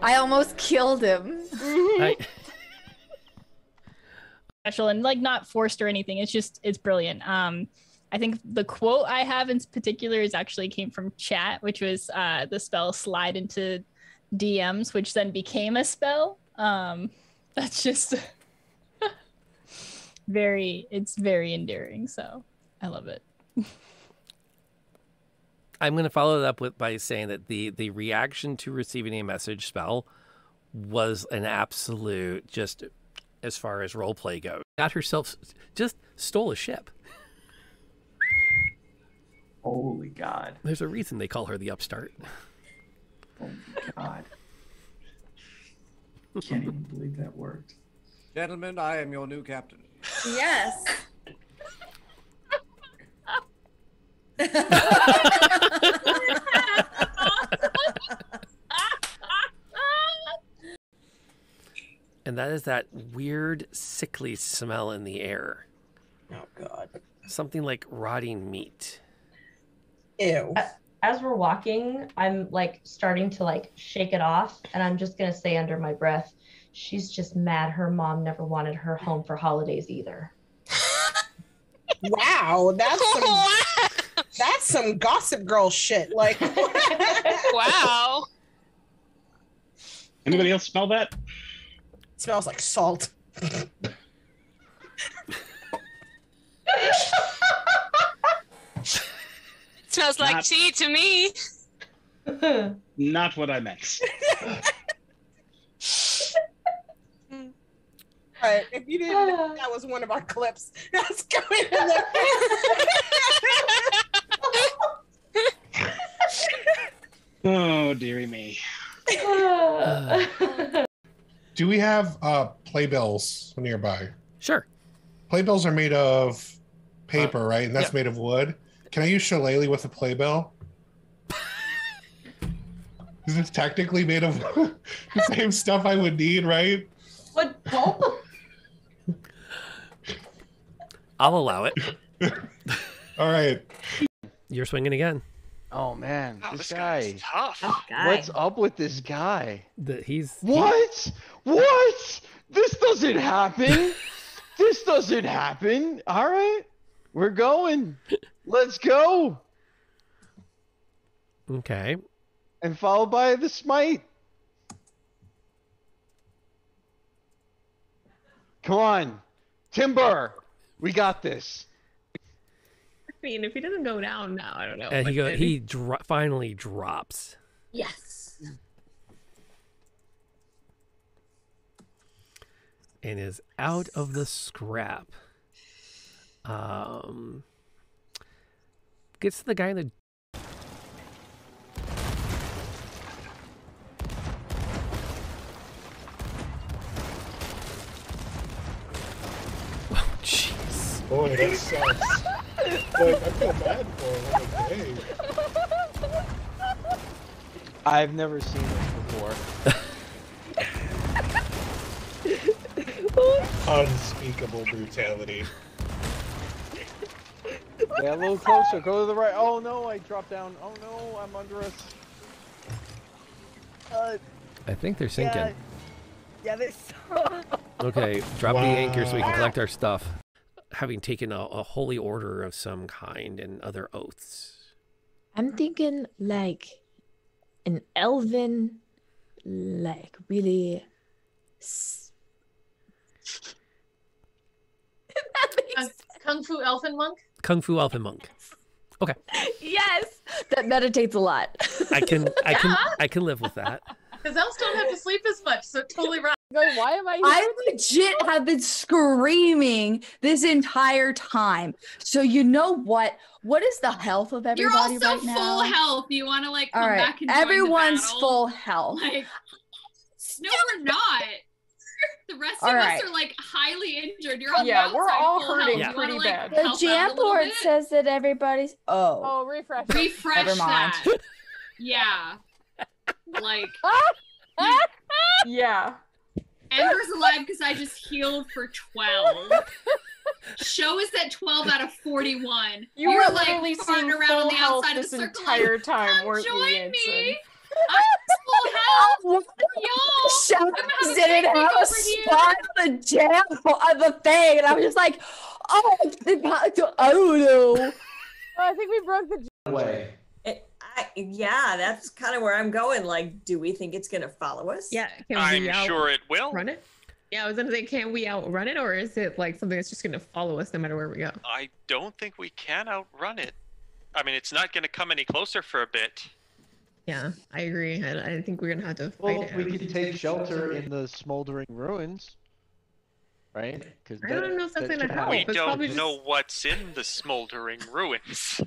I almost killed him. Special and like not forced or anything. It's brilliant. I think the quote I have in particular is actually came from chat, which was the spell slide into DMs, which then became a spell. That's just it's very endearing. So I love it. I'm going to follow that up by saying that the reaction to receiving a message spell was an absolute, just as far as role play goes. Got herself, just stole a ship. Holy God. There's a reason they call her the upstart. Oh my God. Can't even believe that worked. Gentlemen, I am your new captain. Yes. And that is that weird, sickly smell in the air. Oh, God. Something like rotting meat. Ew. As we're walking, I'm like starting to like shake it off, and I'm just gonna say under my breath, she's just mad her mom never wanted her home for holidays either. Wow, that's some Gossip Girl shit. Like, wow. Anybody else smell that? It smells like salt. Smells like tea to me. Not what I meant. Right. If you didn't know that was one of our clips, that's going in there. Oh, dearie me. Do we have playbills nearby? Sure. Playbills are made of paper, right? And that's made of wood. Can I use shillelagh with a playbill? Because it's technically made of the same stuff I would need, right? What pulp? I'll allow it. All right. You're swinging again. Oh man, this guy. Tough. What's up with this guy? What? What? This doesn't happen. This doesn't happen. All right, we're going. Let's go. Okay. And followed by the smite. Come on, Timber. We got this. I mean, if he doesn't go down now, I don't know. And he finally drops. Yes. And is out of the scrap. Gets to the guy in the... Oh, jeez. Boy, that sucks. Boy, I feel bad for him. Like, hey. I've never seen this before. Unspeakable brutality. Yeah, a little closer. Go to the right. Oh no, I dropped down. Oh no, I'm under us. I think they're sinking. Yeah, they're Okay, drop the anchor so we can collect our stuff. Having taken a holy order of some kind and other oaths. I'm thinking like an elven, like really. Kung Fu Elfin Monk? Kung Fu Elfin Monk. Okay. Yes, that meditates a lot. I can live with that. Because elves don't have to sleep as much, so totally right. Why am I here? I legit have been screaming this entire time. So you know what? What is the health of everybody You're also right now? full health. You want to like come All right, back and join everyone's the battle? full health. Like, no, we're not. The rest All of right. us are like highly injured. You're on the Yeah, we're outside all full hurting health. You wanna, pretty like, bad. help The out a jam little board bit? says that everybody's. Oh, refresh. Refresh Never mind. that. Yeah. Like, Yeah. Ember's alive because I just healed for 12. Show us that 12 out of 41. You were like literally farting seeing around full on the health outside of this the circle. entire like, time, "Come weren't you, join Yansen?" me. I'm full health. Y'all, Shut I'm up, having a didn't picnic have a over here. spot on the jam of the thing, and I was just like, oh, I don't know. I think we broke the. Way. Yeah, that's kind of where I'm going. Like, do we think it's gonna follow us? Yeah, can I'm we sure it will. run it? Yeah, I was gonna say, can we outrun it, or is it like something that's just gonna follow us no matter where we go? I don't think we can outrun it. I mean, it's not going to come any closer for a bit. Yeah, I agree. I think we're gonna have to fight Well, it. we out. can take shelter in the smoldering ruins, right? Because I don't know if that's gonna help. We It's don't probably know what's in the smoldering ruins.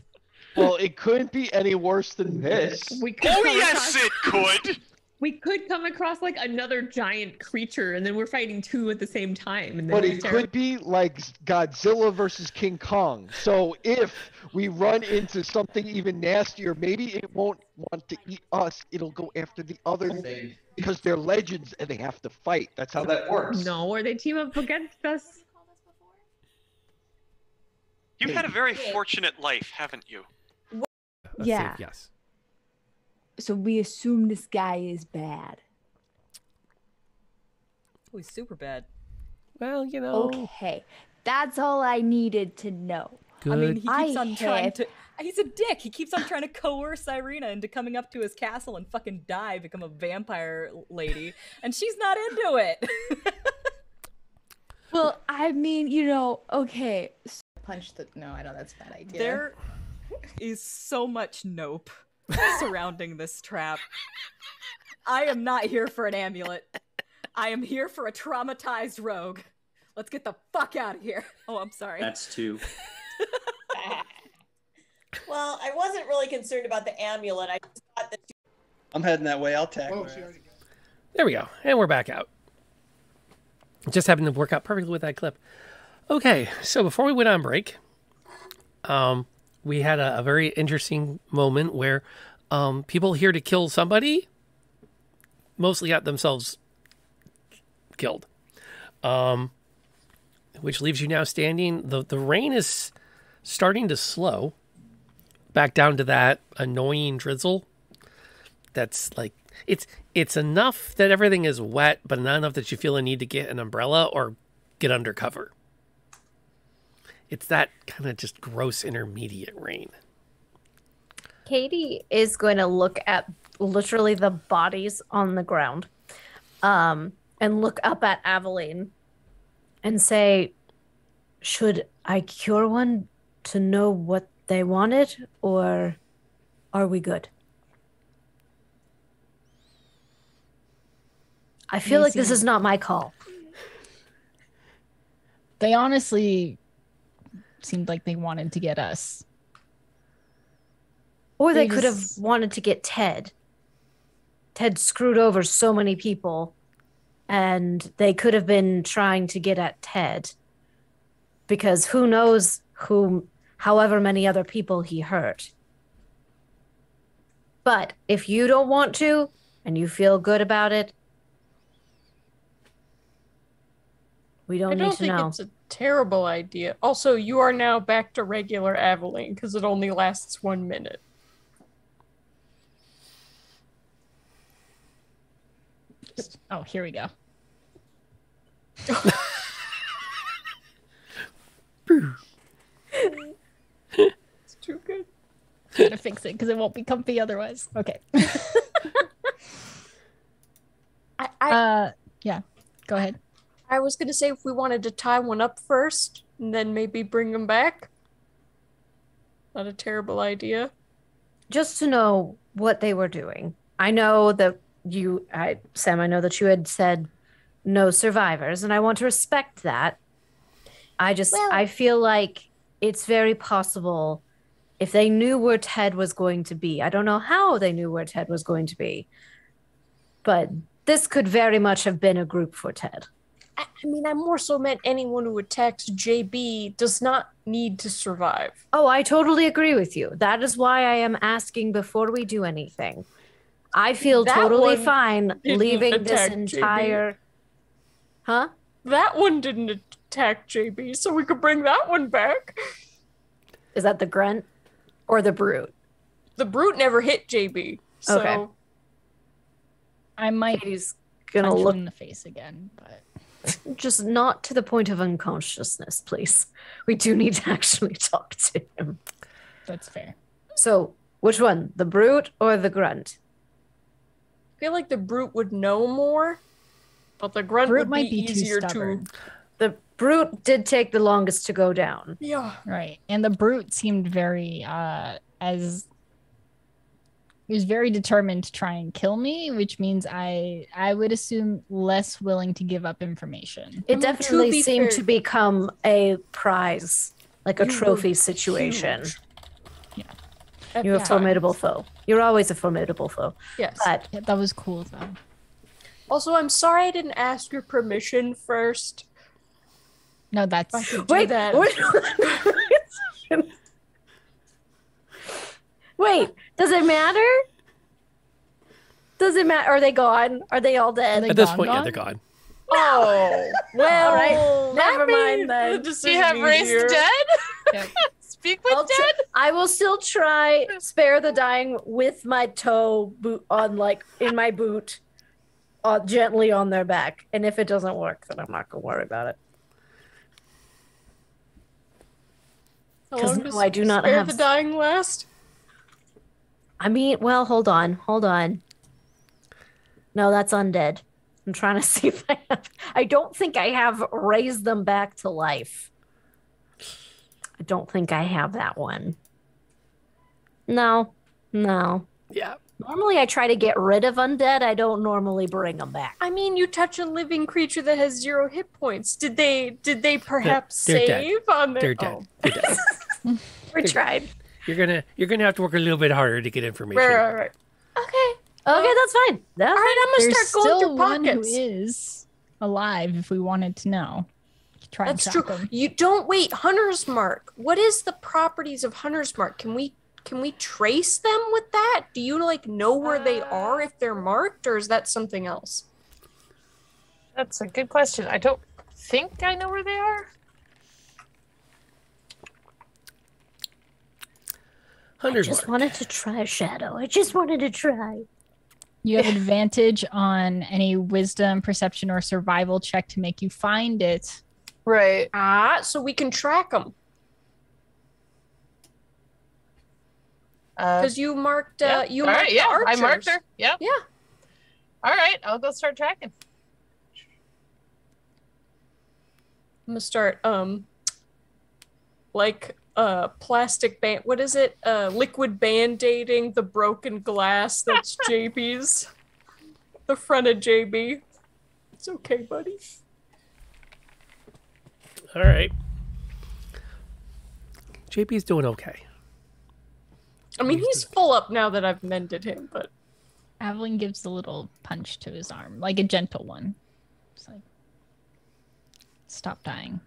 Well, it couldn't be any worse than this. We could Oh come yes, across- it could. We could come across like another giant creature, and then we're fighting two at the same time. And then But it's it terrible. could be like Godzilla versus King Kong. So if we run into something even nastier, maybe it won't want to eat us. It'll go after the other thing because they're legends and they have to fight. That's how that works. No, or they team up against us. You've had a very fortunate life, haven't you? Yeah. Yes. So we assume this guy is bad. Oh, he's super bad. Well, you know. Okay, that's all I needed to know. I mean, he Good. keeps on trying have- to. He's a dick. He keeps on trying to coerce Irina into coming up to his castle and fucking die, become a vampire lady, and she's not into it. Well, I mean, you know, okay. Punch the. No, I know that's a bad idea. There is so much nope surrounding this trap. I am not here for an amulet. I am here for a traumatized rogue. Let's get the fuck out of here. Oh, I'm sorry. That's two. Well, I wasn't really concerned about the amulet. I just thought that. I'm heading that way. I'll tackle her. There we go. And we're back out. Just happened to work out perfectly with that clip. Okay, so before we went on break, we had a very interesting moment where people here to kill somebody mostly got themselves killed. Which leaves you now standing. The rain is starting to slow back down to that annoying drizzle. That's like it's enough that everything is wet, but not enough that you feel a need to get an umbrella or get under cover. It's that kind of just gross intermediate rain. Katie is going to look at literally the bodies on the ground, and look up at Avalyn and say, should I cure one to know what they wanted, or are we good? I feel like this is not my call. They honestly seemed like they wanted to get us. Or they They could have just- wanted to get Ted. Ted screwed over so many people, and they could have been trying to get at Ted. Because who knows however many other people he hurt. But if you don't want to and you feel good about it, we don't I need don't to think know. it's a terrible idea. Also, you are now back to regular Avalyn because it only lasts 1 minute. Oh, here we go. It's too good. I'm gonna fix it because it won't be comfy otherwise. Okay. Yeah. Go ahead. I was gonna say if we wanted to tie one up first and then maybe bring them back. Not a terrible idea. Just to know what they were doing. I know that Sam, I know that you had said no survivors, and I want to respect that. I feel like it's very possible if they knew where Ted was going to be. I don't know how they knew where Ted was going to be, but this could very much have been a group for Ted. I mean, I more so meant anyone who attacks JB does not need to survive. Oh, I totally agree with you. That is why I am asking before we do anything. I feel That totally one fine didn't leaving this attack entire... JB. Huh? That one didn't attack JB, so we could bring that one back. Is that the Grunt or the Brute? The Brute never hit JB, so... Okay. I might Katie's gonna punch look him in the face again, but just not to the point of unconsciousness, please. We do need to actually talk to him. that's fair. So, which one? The Brute or the Grunt? I feel like the Brute would know more, but the Grunt Brute would might be too easier stubborn. The Brute did take the longest to go down. Yeah. Right. And the Brute seemed very he was very determined to try and kill me, which means I would assume less willing to give up information. It definitely seemed to become a prize, like a You trophy were situation. huge. Yeah. You're a formidable foe. You're always a formidable foe. Yes. But Yeah, that was cool though. Also, I'm sorry I didn't ask your permission first. No, that's I could do that. Wait, does it matter? Does it matter? Are they gone? Are they all dead? At this point, yeah, they're gone. Oh, well, All right. Never mind then. The Do you decision have race easier. dead? Speak with dead? I will still try spare the dying with my toe boot on, like in my boot, gently on their back. And if it doesn't work, then I'm not gonna worry about it. How 'Cause long no, does I do not spare have- the dying last? I mean, well, hold on. No, that's undead. I'm trying to see if I have. I don't think I have raised them back to life. I don't think I have that one. No. Yeah. Normally, I try to get rid of undead. I don't normally bring them back. I mean, you touch a living creature that has 0 hit points. Did they perhaps They're dead. save on their? They're dead. Oh. They're dead. We tried. You're gonna have to work a little bit harder to get information. Right. Okay, that's fine. That's All right, I'm gonna There's start going still through one who pockets. is alive if we wanted to know. Try and That's track true. him. You don't wait. Hunter's Mark. What is the properties of Hunter's Mark? Can we trace them with that? Do you know where they are if they're marked, or is that something else? That's a good question. I don't think I know where they are. I just wanted to try Shadow. I just wanted to try. You have advantage on any wisdom, perception, or survival check to make you find it. Right. So we can track them. Because you marked, Yeah. you All marked right, the yeah, I archers. marked her. Yeah. Yeah. All right, I'll go start tracking. I'm gonna start, plastic band. What is it? Liquid band-aiding the broken glass that's JB's. The front of JB. It's okay, buddy. All right. JP's doing okay. I mean, he's full up now that I've mended him, but Avalyn gives a little punch to his arm, like a gentle one. It's like, stop dying.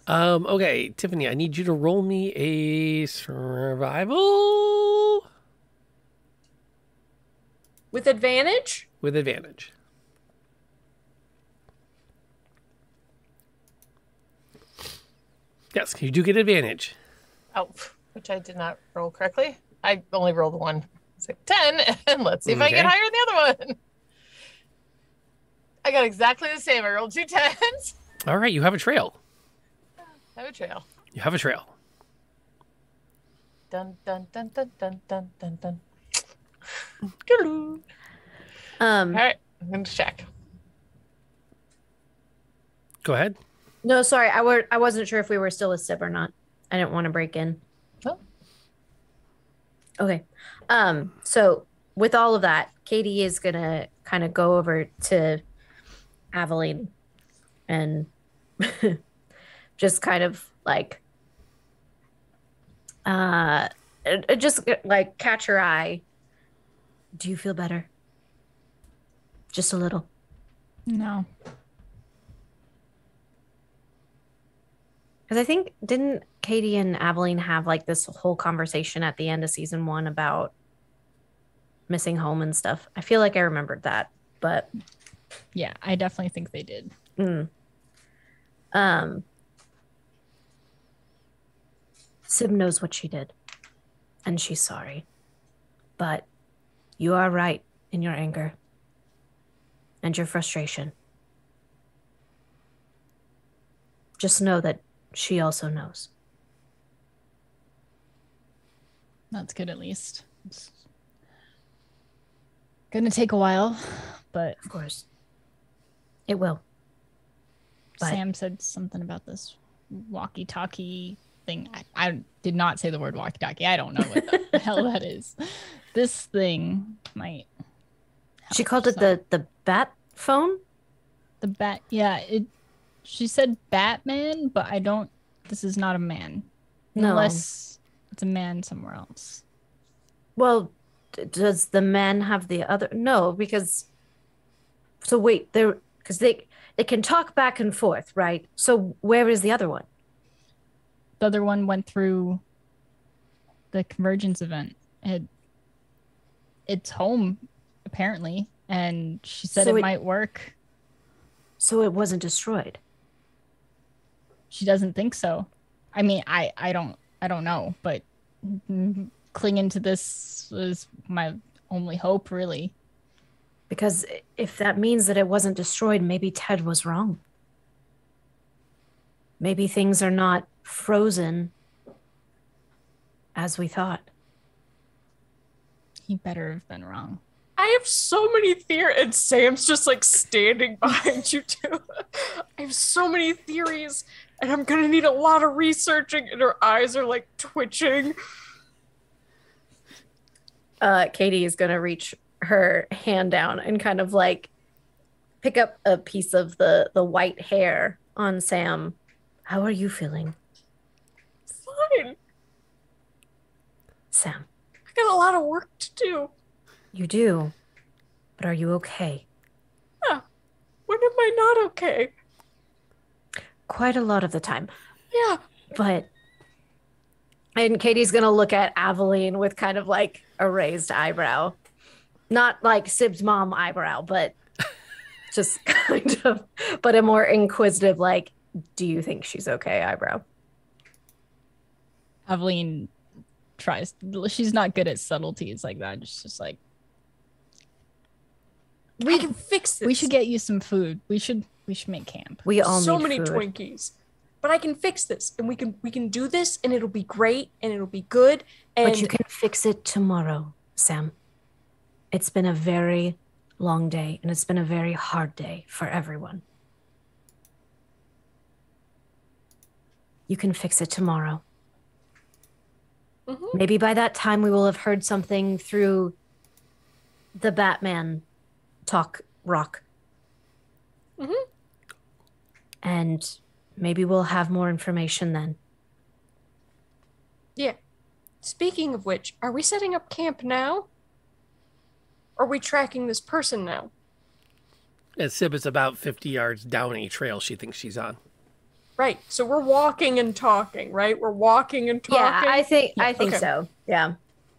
Okay, Tiffany, I need you to roll me a survival With advantage? with advantage. Yes, you do get advantage. Oh, which I did not roll correctly. I only rolled one. It's like 10, and let's see if I get Okay. higher than the other one. I got exactly the same. I rolled 2 10s. All right, you have a trail. I have a trail. You have a trail. Dun dun dun dun dun dun dun dun. All right, I'm gonna check. Go ahead. No, sorry, I wasn't sure if we were still with Syb or not. I didn't want to break in. Oh. Okay. So with all of that, Katie is gonna kind of go over to Aveline and just kind of like just like catch her eye. Do you feel better? Just a little. No. Because I think, didn't Katie and Aveline have like this whole conversation at the end of season 1 about missing home and stuff? I feel like I remembered that, but yeah, I definitely think they did. Syb knows what she did, and she's sorry. But you are right in your anger and your frustration. Just know that she also knows. That's good, at least. It's gonna take a while, but of course, it will. But Sam said something about this walkie-talkie thing. I did not say the word walkie-talkie. I don't know what the hell that is. This thing might. She called it the bat phone. The bat. Yeah. She said Batman, but I don't. This is not a man. No. Unless it's a man somewhere else. Well, does the man have the other? No, because. So wait, because they can talk back and forth, right? So where is the other one? The other one went through the Convergence event. It's home, apparently, and she said So it might work. So it wasn't destroyed. She doesn't think so. I mean, I don't know, but clinging to this is my only hope, really. Because if that means that it wasn't destroyed, maybe Ted was wrong. Maybe things are not frozen as we thought. He better have been wrong. I have so many theories, and Sam's just like standing behind you too. I have so many theories, and I'm gonna need a lot of researching, and her eyes are like twitching. Katie is gonna reach her hand down and kind of like pick up a piece of the white hair on Sam. How are you feeling, Fine. Sam? I got a lot of work to do. You do, but are you okay? Yeah. When am I not okay? Quite a lot of the time. Yeah. But, and Katie's gonna look at Aveline with kind of like a raised eyebrow. Not like Syb's mom eyebrow, but just kind of, but a more inquisitive, like, do you think she's okay eyebrow? Aveline tries. She's not good at subtleties like that. It's just like, We can fix this. we should get you some food. We should make camp. We all so need many food. Twinkies. But I can fix this, and we can do this, and it'll be great, and it'll be good. And But you can fix it tomorrow, Sam. It's been a very long day, and it's been a very hard day for everyone. You can fix it tomorrow. Mhm. Maybe by that time we will have heard something through the Batman talk rock. Mhm. And maybe we'll have more information then. Yeah. Speaking of which, are we setting up camp now? Are we tracking this person now? And Syb is about 50 yards down a trail she thinks she's on. Right. So we're walking and talking, right? We're walking and talking. Yeah, I think Okay. so. Yeah.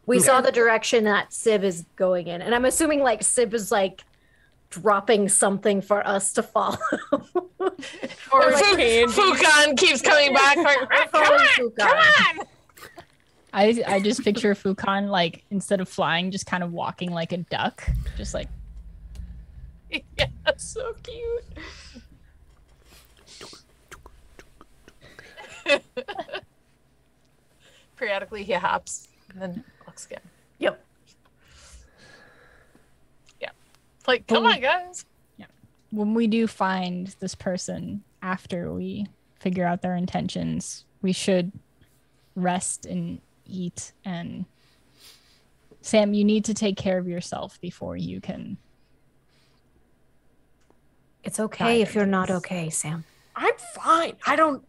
We saw the direction that Syb is going in. And I'm assuming like Syb is like dropping something for us to follow. Or like Fukan keeps coming back. Like, come on, come on. I just picture Fukan like instead of flying, just kind of walking like a duck, just like. Yeah, that's so cute. Periodically, he hops and then walks again. Yep. Yeah. Like, come on, guys. When we do find this person after we figure out their intentions, we should rest and eat. And Sam, you need to take care of yourself before you can. It's okay if you're not okay, Sam. I'm fine. I don't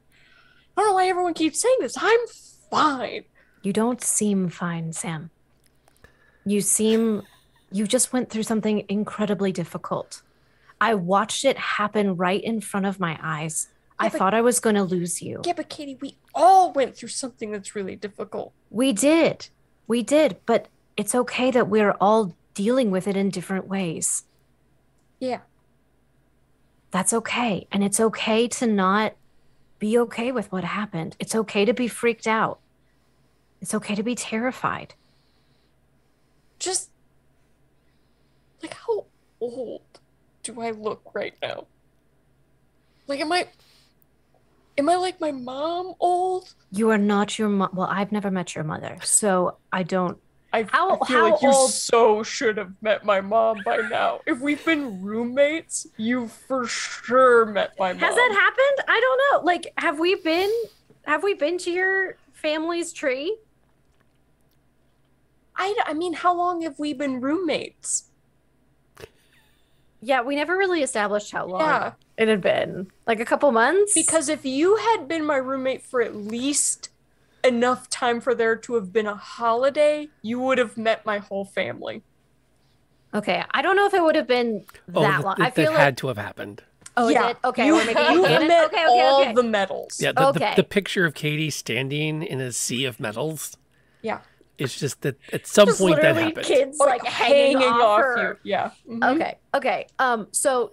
know why everyone keeps saying this. I'm fine. You don't seem fine, Sam. You just went through something incredibly difficult. I watched it happen right in front of my eyes. I thought I was going to lose you. Yeah, but Katie, we all went through something that's really difficult. We did, but it's okay that we're all dealing with it in different ways. Yeah. That's okay. And it's okay to not be okay with what happened. It's okay to be freaked out. It's okay to be terrified. Just, like, how old do I look right now? Like, am I like my mom old? You are not your mom. Well, I've never met your mother, so I don't. I feel like you so should have met my mom by now. If we've been roommates, you've for sure met my mom. Has that happened? I don't know. Like, have we been to your family's tree? I mean, how long have we been roommates? Yeah, we never really established how long it had been. Like a couple months? Because if you had been my roommate for at least enough time for there to have been a holiday, you would have met my whole family. Okay, I don't know if it would have been that long. I feel that had to have happened. Oh, yeah. it did? Okay, You or maybe met okay, all the medals. Yeah, the picture of Katie standing in a sea of medals. Yeah. It's just that at some Just point that literally happened. kids like hanging off her. you. Yeah. Mhm. Okay. So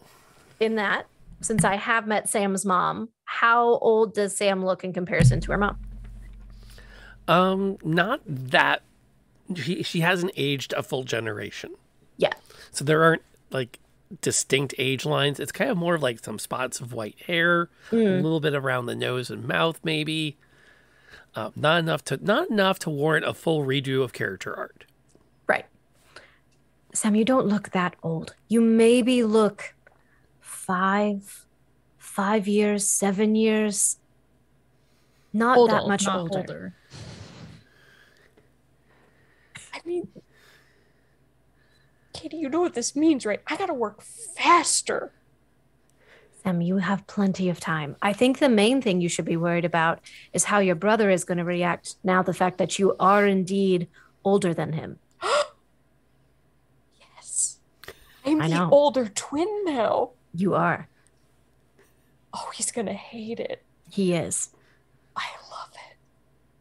in that, since I have met Sam's mom, how old does Sam look in comparison to her mom? Not that she hasn't aged a full generation. Yeah. So there aren't like distinct age lines. It's kind of more of like some spots of white hair, a little bit around the nose and mouth, maybe. Not enough to warrant a full redo of character art. Right. Sam, you don't look that old. You maybe look 5 years, 7 years. Not that much older. I mean, Katie, you know what this means, right? I gotta work faster. Sam, you have plenty of time. I think the main thing you should be worried about is how your brother is going to react now, the fact that you are indeed older than him. Yes. I'm I the know. older twin now. You are. Oh, he's gonna hate it. He is. I love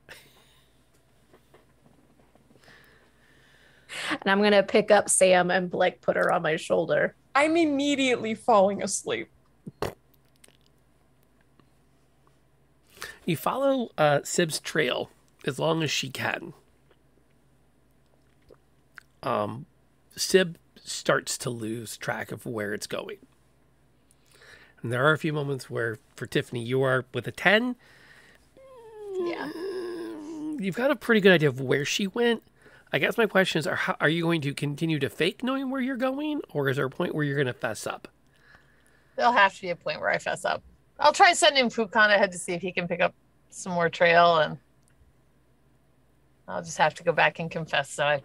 it. And I'm going to pick up Sam and like put her on my shoulder. I'm immediately falling asleep. You follow Syb's trail as long as she can. Syb starts to lose track of where it's going. And there are a few moments where, for Tiffany, you are with a 10. Yeah. You've got a pretty good idea of where she went. I guess my question is, are you going to continue to fake knowing where you're going? Or is there a point where you're going to fess up? There'll have to be a point where I fess up. I'll try sending Fukan ahead to see if he can pick up some more trail, and I'll just have to go back and confess that I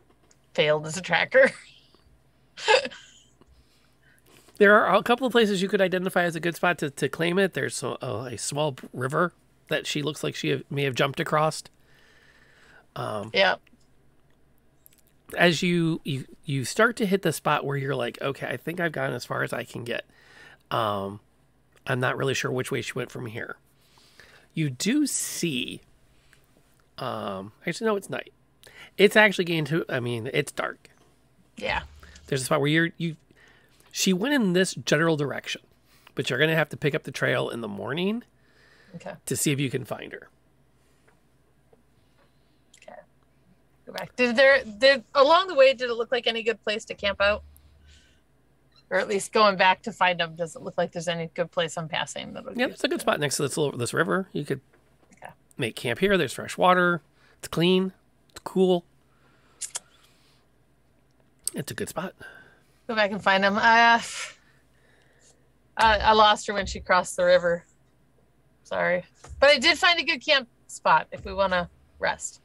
failed as a tracker. There are a couple of places you could identify as a good spot to claim it. There's a small river that she looks like she may have jumped across. Yeah. As you start to hit the spot where you're like, okay, I think I've gotten as far as I can get. I'm not really sure which way she went from here. you do see. Actually, no, it's night. It's actually getting to. I mean, it's dark. Yeah. There's a spot where she went in this general direction, but you're gonna have to pick up the trail in the morning. Okay. To see if you can find her. Okay. Go back. Did along the way, did it look like any good place to camp out? Or at least going back to find them, does it look like there's any good place I'm passing? Yeah, it's a good spot next to this river. You could make camp here. There's fresh water. It's clean. It's cool. It's a good spot. Go back and find them. I lost her when she crossed the river. Sorry. But I did find a good camp spot if we want to rest.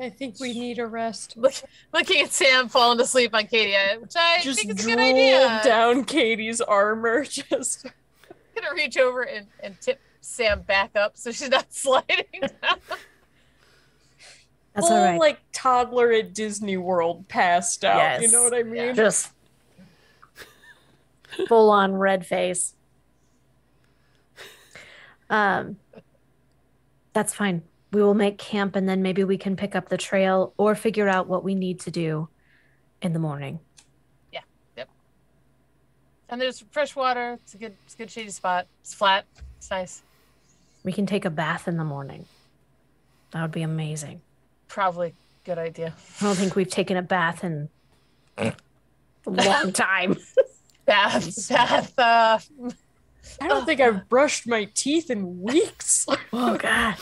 I think we need a rest. Looking at Sam falling asleep on Katie, which I just think is a good idea. Down Katie's armor, just gonna reach over and tip Sam back up so she's not sliding down. That's all right. Like toddler at Disney World passed out. Yes. You know what I mean? Yeah. Just full on red face. That's fine. We will make camp and then maybe we can pick up the trail or figure out what we need to do in the morning. Yeah. Yep. And there's fresh water. It's a good shady spot. It's flat. It's nice. We can take a bath in the morning. That would be amazing. Probably a good idea. I don't think we've taken a bath in a long time. Bath. I don't think I've brushed my teeth in weeks. Oh god.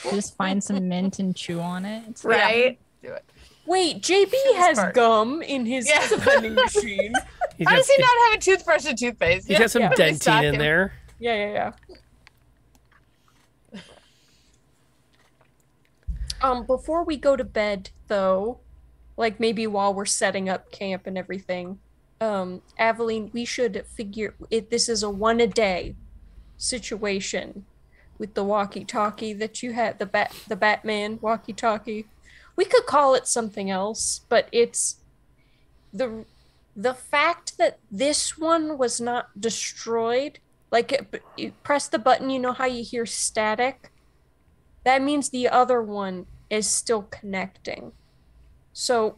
Just find some mint and chew on it. It's right? Do it. Wait, JB has gum in his vending machine. How does he not have a toothbrush and toothpaste? He's got some dentine in there. Yeah. Before we go to bed, though, like maybe while we're setting up camp and everything, Aveline, we should figure this is a one a day situation with the walkie-talkie that you had, the Batman walkie-talkie. We could call it something else, but it's the fact that this one was not destroyed. Like, you press the button, you know how you hear static? That means the other one is still connecting. So,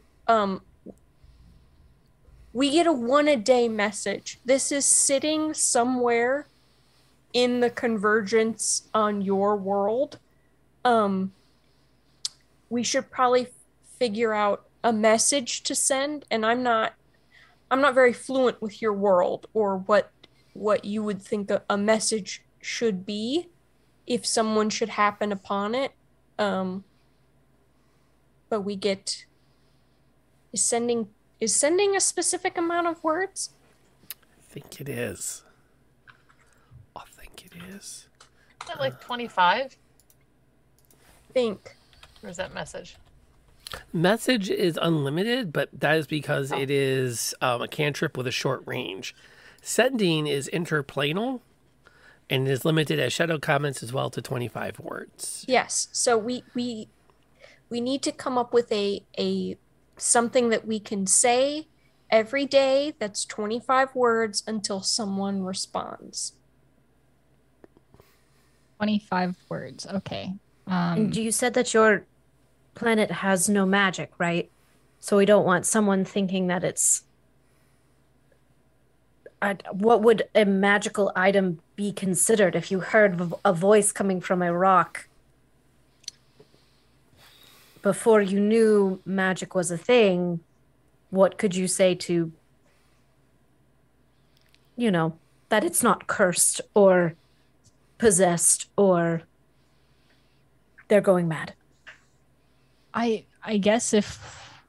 we get a one a day message. This is sitting somewhere in the convergence on your world. We should probably figure out a message to send, and I'm not very fluent with your world or what you would think a message should be if someone should happen upon it. But we get is sending a specific amount of words? I think it is. Is that like 25? Think. Where's that message? Message is unlimited, but that is because it is a cantrip with a short range. Sending is interplanal and is limited as shadow comments as well to 25 words. Yes. So we need to come up with a something that we can say every day that's 25 words until someone responds. 25 words. Okay. And you said that your planet has no magic, right? So we don't want someone thinking that it's... what would a magical item be considered if you heard a voice coming from a rock before you knew magic was a thing? What could you say to, that it's not cursed or possessed or they're going mad? I guess if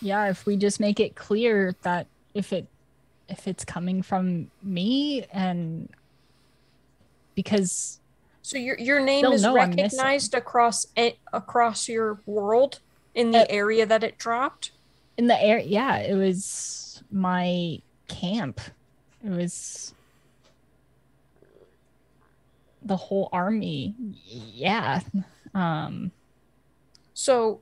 we just make it clear that if it's coming from me, and because so your name is recognized across your world in the area that it dropped. In the area, yeah, it was my camp. It was the whole army. Yeah. So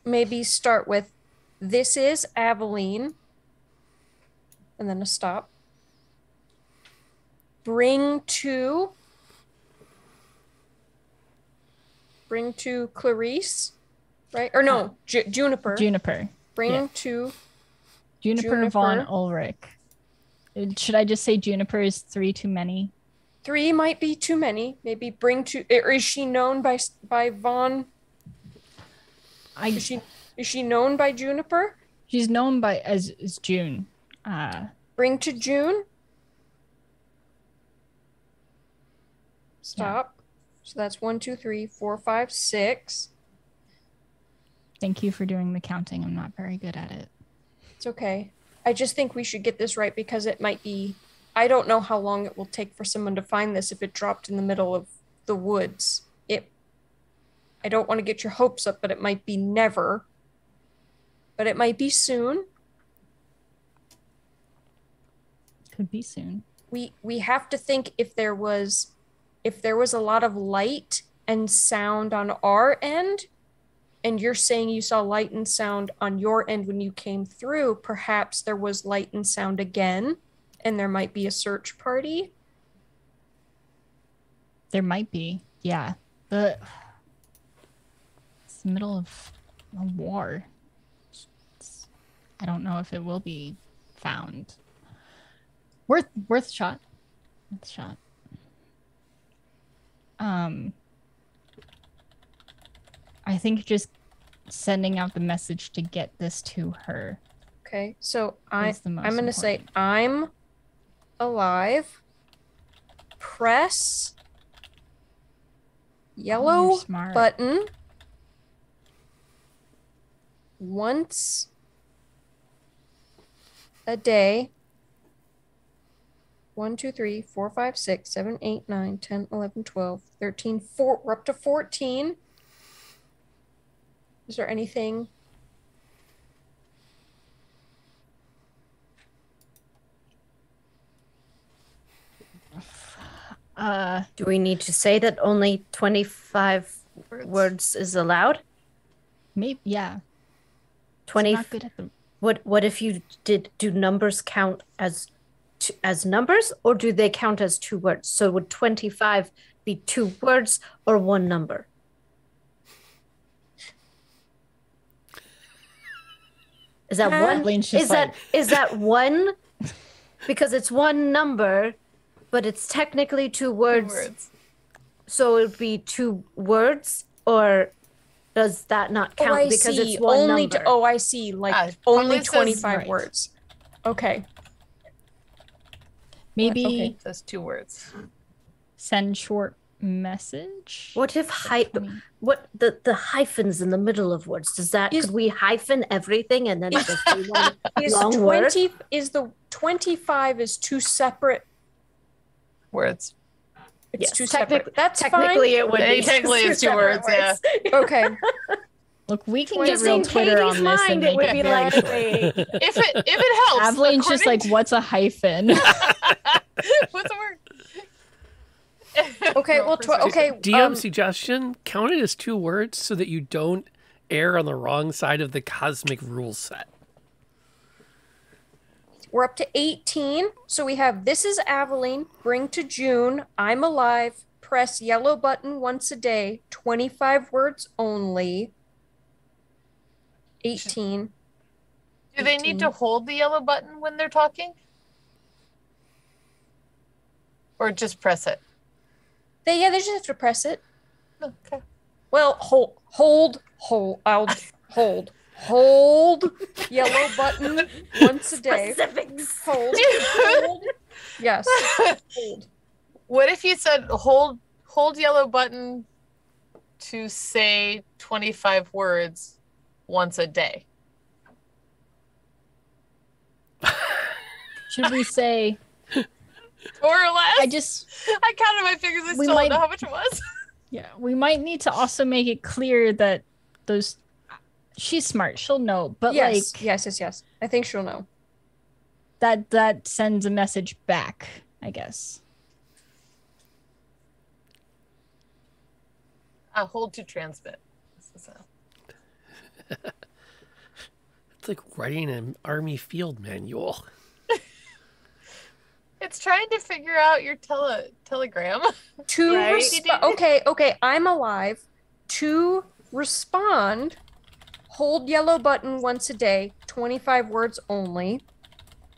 maybe start with, this is Aveline, and then a stop. Bring to Bring to Clarice, right? Or no, Juniper. Juniper. Bring to Juniper von Ulrich. Should I just say Juniper is 3 too many? 3 might be too many. Maybe bring to. Or is she known by Von? Is she known by Juniper? She's known by as June. Bring to June. Stop. So that's 1, 2, 3, 4, 5, 6. Thank you for doing the counting. I'm not very good at it. It's okay. I just think we should get this right because it might be. I don't know how long it will take for someone to find this if it dropped in the middle of the woods. I don't want to get your hopes up, but it might be never. But it might be soon. Could be soon. We have to think if there was a lot of light and sound on our end, and you're saying you saw light and sound on your end when you came through, perhaps there was light and sound again, and there might be a search party. There might be, yeah. But it's the middle of a war. I don't know if it will be found. Worth shot. Worth shot. I think just sending out the message to get this to her. Okay, so I'm going to say I'm alive. Press yellow button once a day. 1, 2, 3, 4, 5, 6, 7, 8, 9, 10, 11, 12, 13, 4. We're up to 14. Is there anything? Do we need to say that only 25 words is allowed? Maybe, yeah. 20. Not good at them. What if you do numbers count as numbers, or do they count as 2 words? So would 25 be 2 words or 1 number? Is that one? Is that one? Because it's 1 number, but it's technically 2 words. So it would be 2 words, or does that not count because it's 1 number? I see. Like only 25 words. Okay. Maybe Okay, that's 2 words. Send short message. What if the hyphens in the middle of words? Could we hyphen everything and then just do one long word? Is the 25 is 2 separate words? It's 2 separate. That's technically fine. it would be. Technically it's 2 words. Yeah. Okay. Look, we can get real Twitter on this and make it very short. If it helps. Avalyn's just like, what's a hyphen? What's a word? Okay, well, DM suggestion: count it as 2 words so that you don't err on the wrong side of the cosmic rule set. We're up to 18. So we have this is Aveline, bring to June, I'm alive, press yellow button once a day, 25 words only. 18. Do they need to hold the yellow button when they're talking? Or just press it? They just have to press it. Okay. Well, hold yellow button once a day. Hold. Yes. Hold. What if you said hold yellow button to say 25 words once a day? Should we say more or less? I counted my fingers. I still don't know how much it was. Yeah, we might need to also make it clear that those. She's smart. She'll know. But yes. I think she'll know. That sends a message back, I guess. Hold to transmit. It's like writing an army field manual. It's trying to figure out your telegram. Okay, I'm alive. To respond, hold yellow button once a day, 25 words only.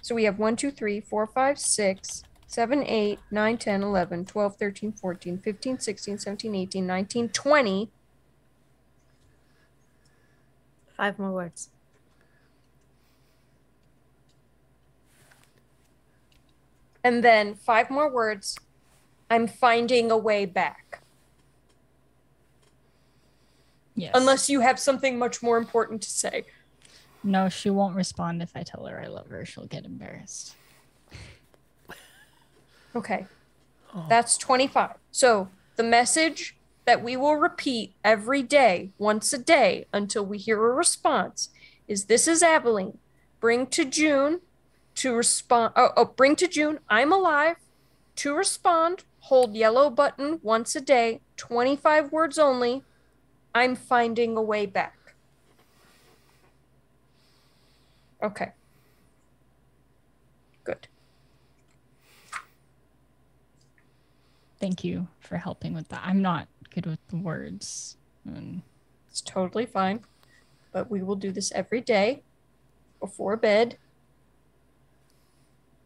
So we have 1, 2, 3, 4, 5, 6, 7, 8, 9, 10, 11, 12, 13, 14, 15, 16, 17, 18, 19, 20. 5 more words. And then 5 more words. I'm finding a way back. Yes. Unless you have something much more important to say. No, she won't respond if I tell her I love her. She'll get embarrassed. Okay. That's 25. So the message that we will repeat every day, once a day, until we hear a response is, this is Avalyn. Bring to June to respond. Bring to June. I'm alive. To respond, hold yellow button once a day, 25 words only. I'm finding a way back. Okay. Good. Thank you for helping with that. I'm not good with the words. It's totally fine. But we will do this every day before bed.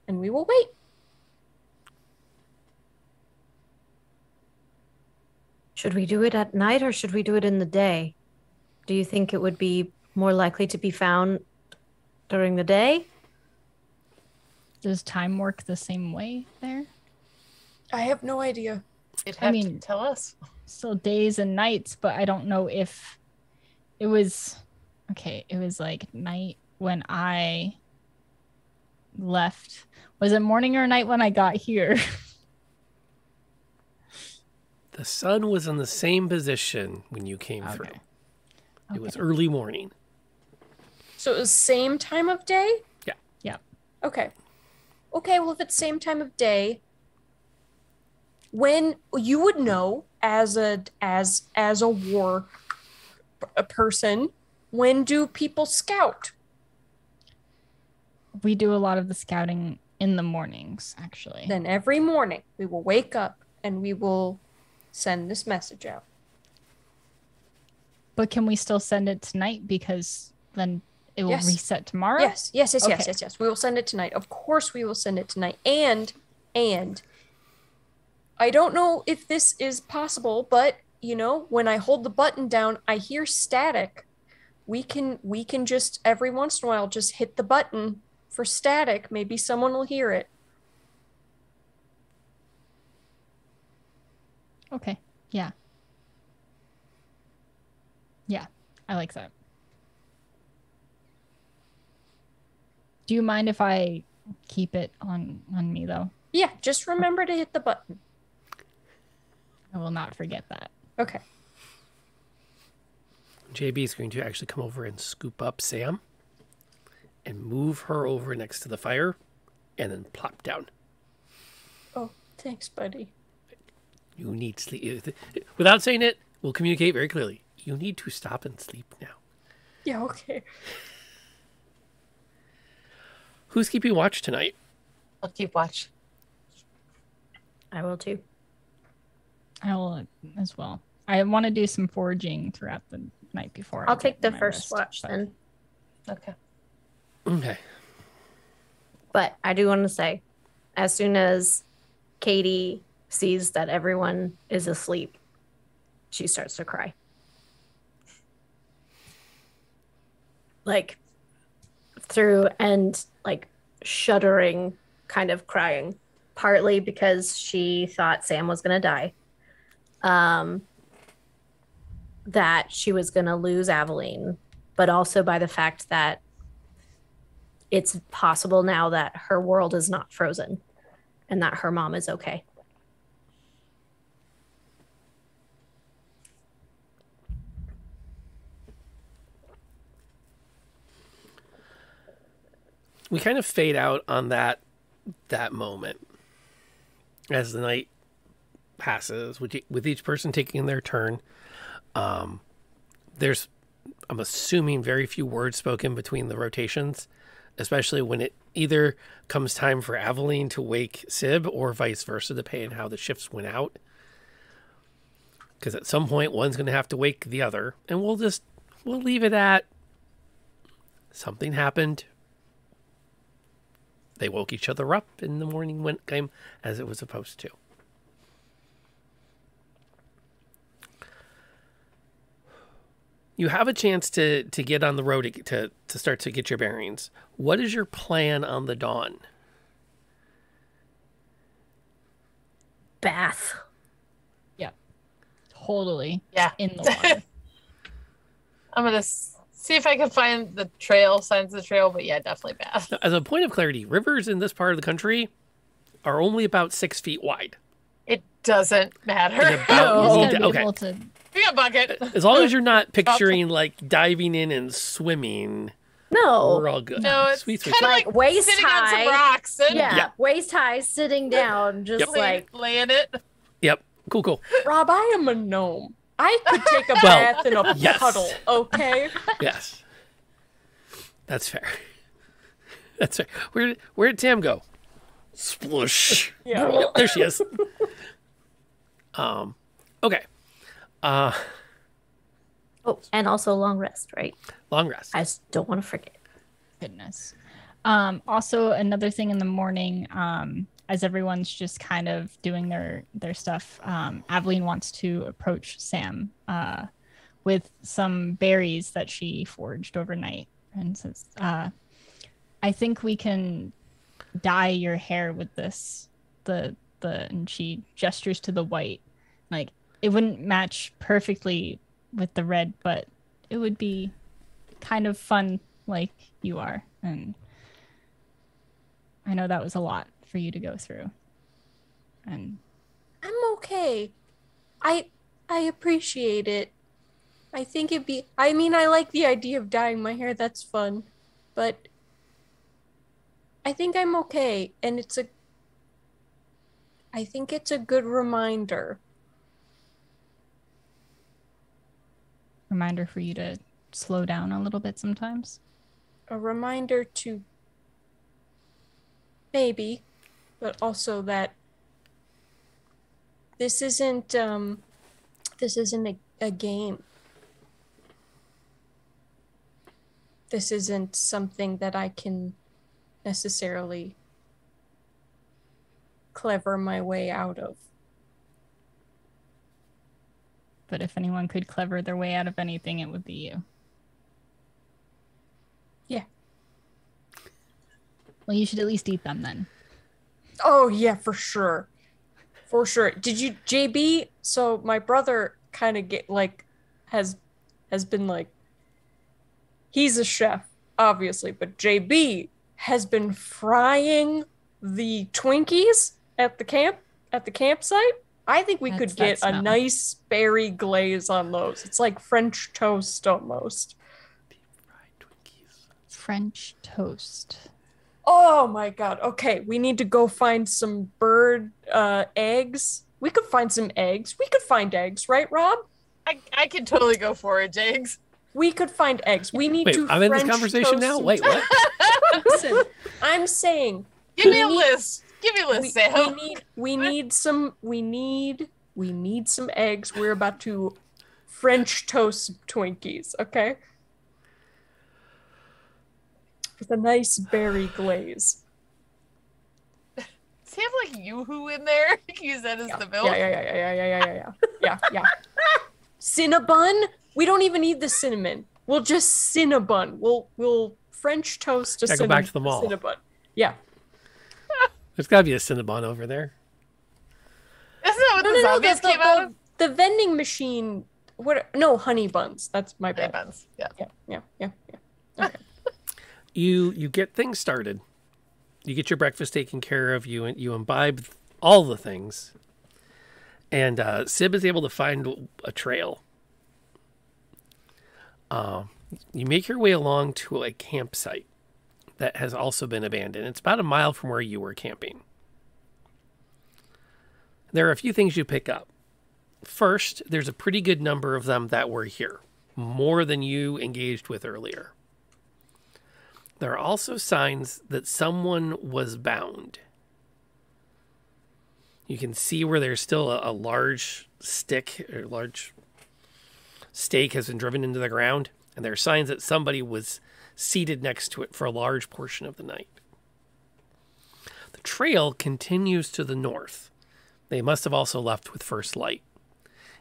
And we will wait. Should we do it at night or should we do it in the day? Do you think it would be more likely to be found during the day? Does time work the same way there? I have no idea. You'd have to tell us. Still days and nights, but I don't know if it was okay. It was like night when I left. Was it morning or night when I got here? The sun was in the same position when you came through. It was early morning. So it was same time of day? Yeah. Yeah. Okay. Okay, well, if it's same time of day, when you would know as a war person, when do people scout? We do a lot of the scouting in the mornings, actually. Then every morning we will wake up and we will send this message out. But can we still send it tonight? Because then it will reset tomorrow? Yes. Okay. We will send it tonight. Of course we will send it tonight. And I don't know if this is possible, but you know, when I hold the button down, I hear static. We can just every once in a while just hit the button for static. Maybe someone will hear it. Okay. Yeah. Yeah, I like that. Do you mind if I keep it on me, though? Yeah, just remember to hit the button. I will not forget that. Okay. JB is going to actually come over and scoop up Sam and move her over next to the fire and then plop down. Oh, thanks, buddy. You need sleep. Without saying it, we'll communicate very clearly. You need to stop and sleep now. Yeah, okay. Who's keeping watch tonight? I'll keep watch. I will too. I will as well. I want to do some foraging throughout the night before. I'll take the first watch then. Okay. Okay. But I do want to say, as soon as Katie sees that everyone is asleep, she starts to cry. Like through and like shuddering, kind of crying, partly because she thought Sam was going to die. That she was going to lose Avalyn, but also by the fact that it's possible now that her world is not frozen and that her mom is okay. We kind of fade out on that moment as the night passes, with each person taking their turn. There's, I'm assuming, very few words spoken between the rotations, especially when it either comes time for Avalyn to wake Syb or vice versa, depending on how the shifts went out. Because at some point, one's going to have to wake the other. And we'll leave it at something happened. They woke each other up in the morning when it came as it was supposed to. You have a chance to get on the road to start to get your bearings. What is your plan on the dawn? Bath. Yeah. Totally. Yeah. In the water. I'm going to see if I can find the trail, signs of the trail, but yeah, definitely bath. As a point of clarity, rivers in this part of the country are only about 6 feet wide. It doesn't matter. And about, you need to, okay. We got a bucket. As long as you're not picturing like diving in and swimming, No. we're all good. No, it's sweet, sweet, kind of sweet. like waist sitting on high. some rocks. And Yeah, waist high, sitting down, just Yep. like laying it. Yep. Cool. Rob, I am a gnome. I could take a Well, bath in a yes. puddle, okay? Yes. That's fair. That's fair. Where did Tam go? Splush. Yeah. Yep, there she is. Okay. Oh, and also long rest, right? Long rest. I just don't want to forget. Goodness. Also, another thing in the morning, as everyone's just kind of doing their stuff, Aveline wants to approach Sam with some berries that she foraged overnight, and says, "I think we can dye your hair with this." And she gestures to the white, like it wouldn't match perfectly with the red, but it would be kind of fun, like you are, and I know that was a lot for you to go through. And I'm okay. I appreciate it. I think I like the idea of dyeing my hair, that's fun. But I think I'm okay, and I think it's a good reminder. Reminder for you to slow down a little bit sometimes. A reminder to maybe, but also that this isn't a game. This isn't something that I can necessarily clever my way out of. But if anyone could clever their way out of anything, it would be you. Yeah. Well, you should at least eat them then. Oh yeah, for sure. For sure. Did you, JB? So my brother kind of has been like, he's a chef, obviously, but JB has been frying the Twinkies at the campsite. I think we could get a nice berry glaze on those. It's like French toast almost. French toast. Oh my god. Okay, we need to go find some bird eggs. We could find some eggs. We could find eggs, right, Rob? I could totally go forage eggs. We could find eggs. We need Wait, to I'm in this French conversation toast now? some- Wait, what? Listen, I'm saying Give me a list. Give me a list, Sam. we need some eggs. We're about to French toast some Twinkies, okay? With a nice berry glaze. Does he have like Yoo-hoo in there? Use that as the milk? Yeah. Cinnabon? We don't even need the cinnamon. We'll just Cinnabon. We'll French toast a Gotta go back to the mall. Cinnabon. Yeah. There's got to be a Cinnabon over there. Isn't that what the zombies came out of? The vending machine. No, honey buns. That's my bad. Honey buns. Yeah. Okay. You get things started. You get your breakfast taken care of. You imbibe all the things. And Syb is able to find a trail. You make your way along to a campsite that has also been abandoned. It's about a mile from where you were camping. There are a few things you pick up. First, there's a pretty good number of them that were here, more than you engaged with earlier. There are also signs that someone was bound. You can see where there's still a large stick or large stake has been driven into the ground, and there are signs that somebody was seated next to it for a large portion of the night. The trail continues to the north. They must have also left with first light.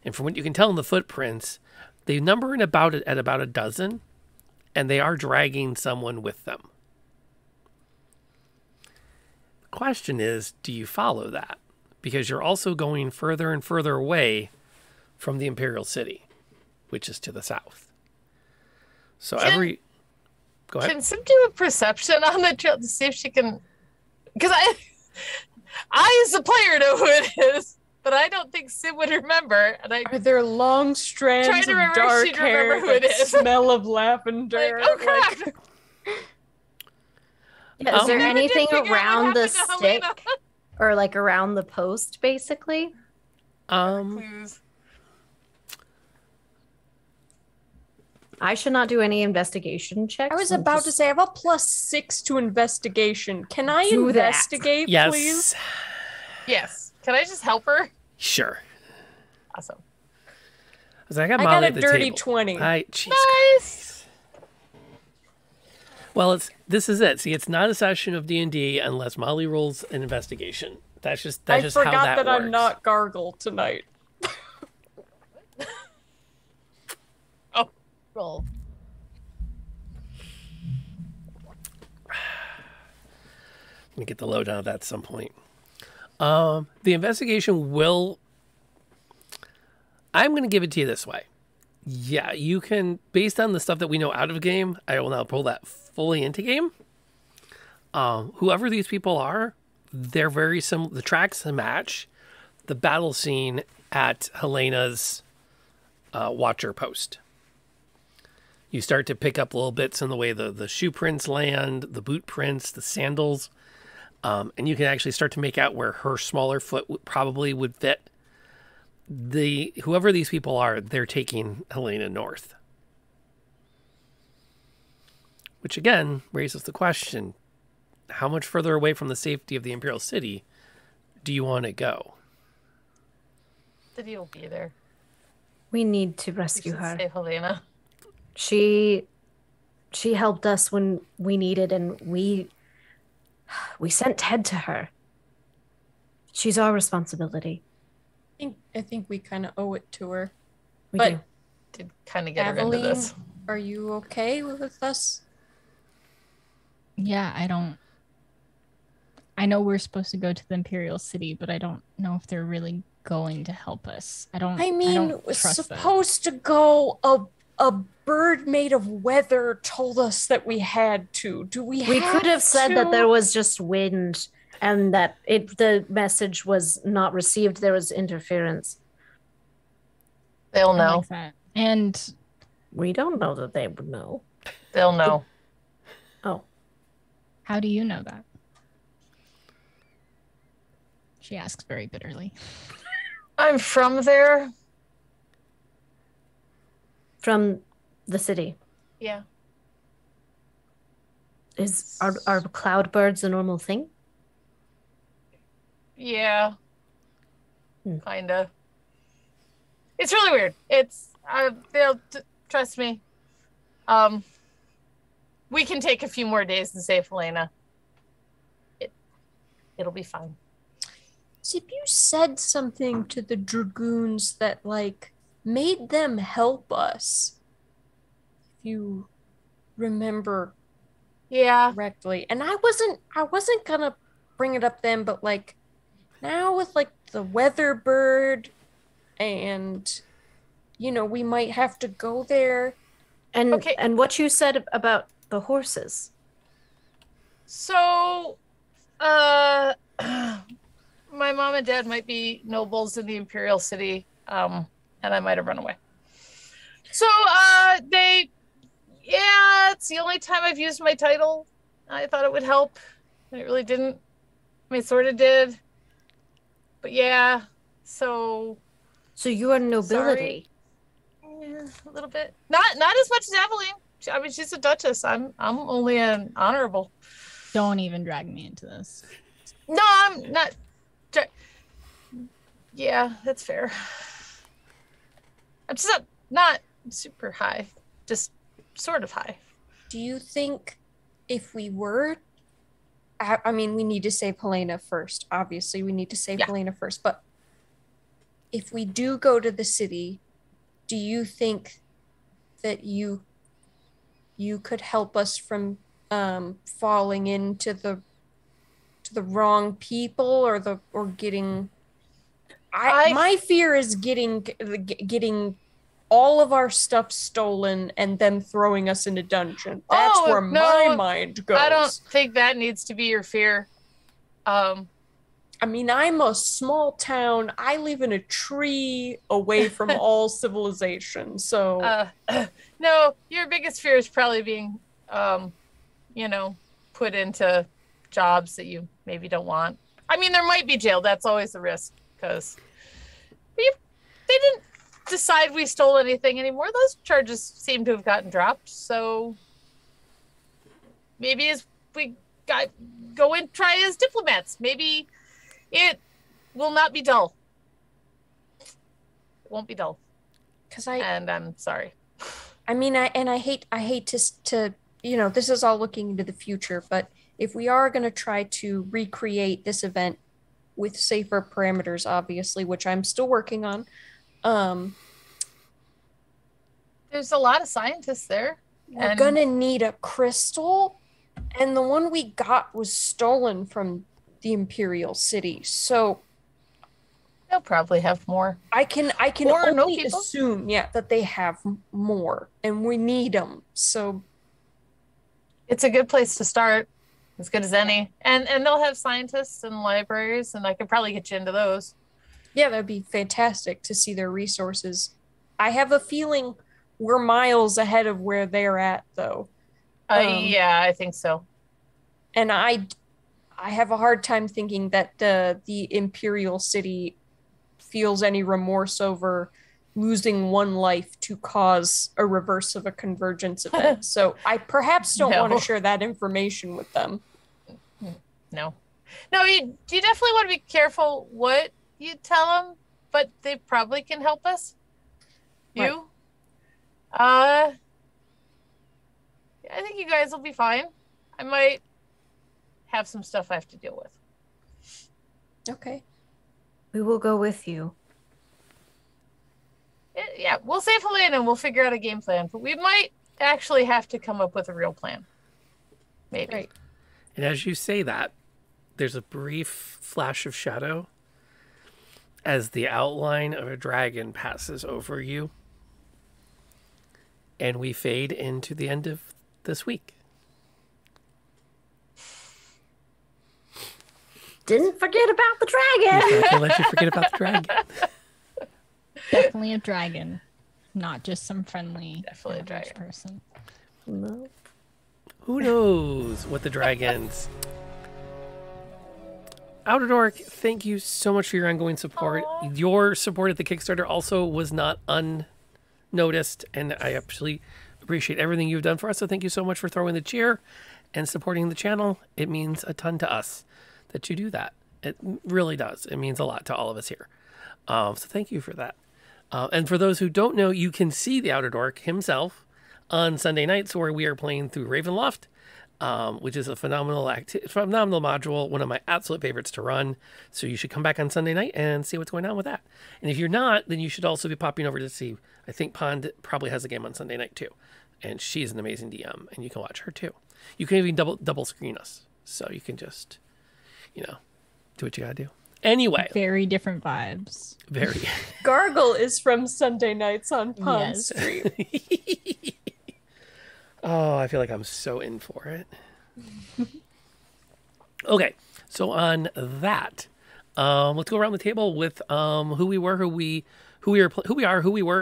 And from what you can tell in the footprints, they number at about a dozen, and they are dragging someone with them. The question is, do you follow that? Because you're also going further and further away from the Imperial City, which is to the south. So Go ahead. Can Syb do a perception on the trail to see if she can? Because I as a player know who it is, but I don't think Syb would remember. And Are there long strands trying to of remember if dark she'd hair remember who it that is. smell of lavender? Oh crap! Yeah, is there Never did anything figure out what around the happened to stick Helena. or like around the post, basically? Clues. I should not do any investigation checks. I was about to say I have a +6 to investigation. Can I Do that. investigate, Yes. please? Yes. Can I just help her? Sure. Awesome. I got I Molly got a at the dirty table. 20. Jeez. Nice. Well, this is it. See, it's not a session of D&D unless Molly rolls an investigation. That's just I how forgot that that works. I'm not Gargle tonight. Roll. Let me get the lowdown of that at some point. The investigation will... I'm going to give it to you this way. Yeah, you can, based on the stuff that we know out of game, I will now pull that fully into game. Whoever these people are, they're very similar. The tracks match the battle scene at Helena's Watcher post. You start to pick up little bits in the way the shoe prints land, the boot prints, the sandals, and you can actually start to make out where her smaller foot probably would fit. Whoever these people are, they're taking Helena north. Which again raises the question, how much further away from the safety of the Imperial City do you want to go? City will be there. We need to rescue her. Save Helena. She helped us when we needed, and we sent Ted to her. She's our responsibility. I think we kind of owe it to her. We but do. Did kind of get her into Aveline, this. are you okay with us? Yeah, I know we're supposed to go to the Imperial City, but I don't know if they're really going to help us. I mean, don't we're trust them. supposed to go. A bird made of weather told us that we had to. Do we? We could have said that there was just wind and that the message was not received. There was interference. They'll I know. like that. And we don't know that they would know. They'll know. Oh. How do you know that? She asks very bitterly. I'm from there. From the city. Yeah. Are cloud birds a normal thing? Yeah. Kinda. It's really weird. It's they'll trust me. We can take a few more days and save Helena. It'll be fine. So if you said something to the dragoons that like made them help us, if you remember correctly. And I wasn't gonna bring it up then, but like now with like the weather bird and we might have to go there. And what you said about the horses. So my mom and dad might be nobles in the Imperial City, and I might have run away. So it's the only time I've used my title. I thought it would help, and it really didn't. I mean, it sort of did, but yeah. So you are nobility. Yeah, a little bit. Not as much as Aveline. I mean, she's a duchess. I'm only an honorable. Don't even drag me into this. No, I'm not. Yeah, that's fair. I'm just not super high, just sort of high. Do you think if we were, I mean, we need to save Helena first. Obviously, we need to save Helena first. But if we do go to the city, do you think that you could help us from falling into the wrong people or getting? My fear is getting all of our stuff stolen and them throwing us in a dungeon. That's where my mind goes. I don't think that needs to be your fear. I mean, I'm a small town. I live in a tree away from all civilization. So no, your biggest fear is probably being put into jobs that you maybe don't want. I mean, there might be jail. That's always the risk because they didn't decide we stole anything anymore. Those charges seem to have gotten dropped. So maybe as we go and try as diplomats, maybe it will not be dull. It won't be dull. And I'm sorry. I mean, I hate to this is all looking into the future, but if we are going to try to recreate this event with safer parameters, obviously, which I'm still working on, there's a lot of scientists there. We're gonna need a crystal, and the one we got was stolen from the Imperial City. So they'll probably have more. I can only assume, that they have more, and we need them. So it's a good place to start, as good as any. And they'll have scientists and libraries, and I could probably get you into those. Yeah, that'd be fantastic to see their resources. I have a feeling we're miles ahead of where they're at, though. Yeah, I think so. And I have a hard time thinking that the Imperial City feels any remorse over losing one life to cause a reverse of a convergence event. So I perhaps don't want to share that information with them. No, you definitely want to be careful what you tell them, but they probably can help us. You? Right. I think you guys will be fine. I might have some stuff I have to deal with. Okay. We will go with you. Yeah, we'll save Helena and we'll figure out a game plan, but we might actually have to come up with a real plan. Maybe. Right. And as you say that, there's a brief flash of shadow as the outline of a dragon passes over you. And we fade into the end of this week. Didn't forget about the dragon. He's not gonna let you forget about the dragon. Definitely a dragon, not just some friendly definitely a dragon person. No. Who knows what the dragons? Outer Dork, thank you so much for your ongoing support. Aww. Your support at the Kickstarter also was not unnoticed, and I actually appreciate everything you've done for us. So thank you so much for throwing the cheer and supporting the channel. It means a ton to us that you do that. It really does. It means a lot to all of us here. So thank you for that. And for those who don't know, you can see the Outer Dork himself on Sunday nights where we are playing through Ravenloft, which is a phenomenal module, one of my absolute favorites to run. So you should come back on Sunday night and see what's going on with that. And if you're not, then you should also be popping over to see, I think Pond probably has a game on Sunday night too. And she's an amazing DM, and you can watch her too. You can even double screen us. So you can just, do what you gotta do. Anyway. Very different vibes. Very. Gargle is from Sunday nights on Pond Street. Oh, I feel like I'm so in for it. Okay, so on that, let's go around the table with who we were,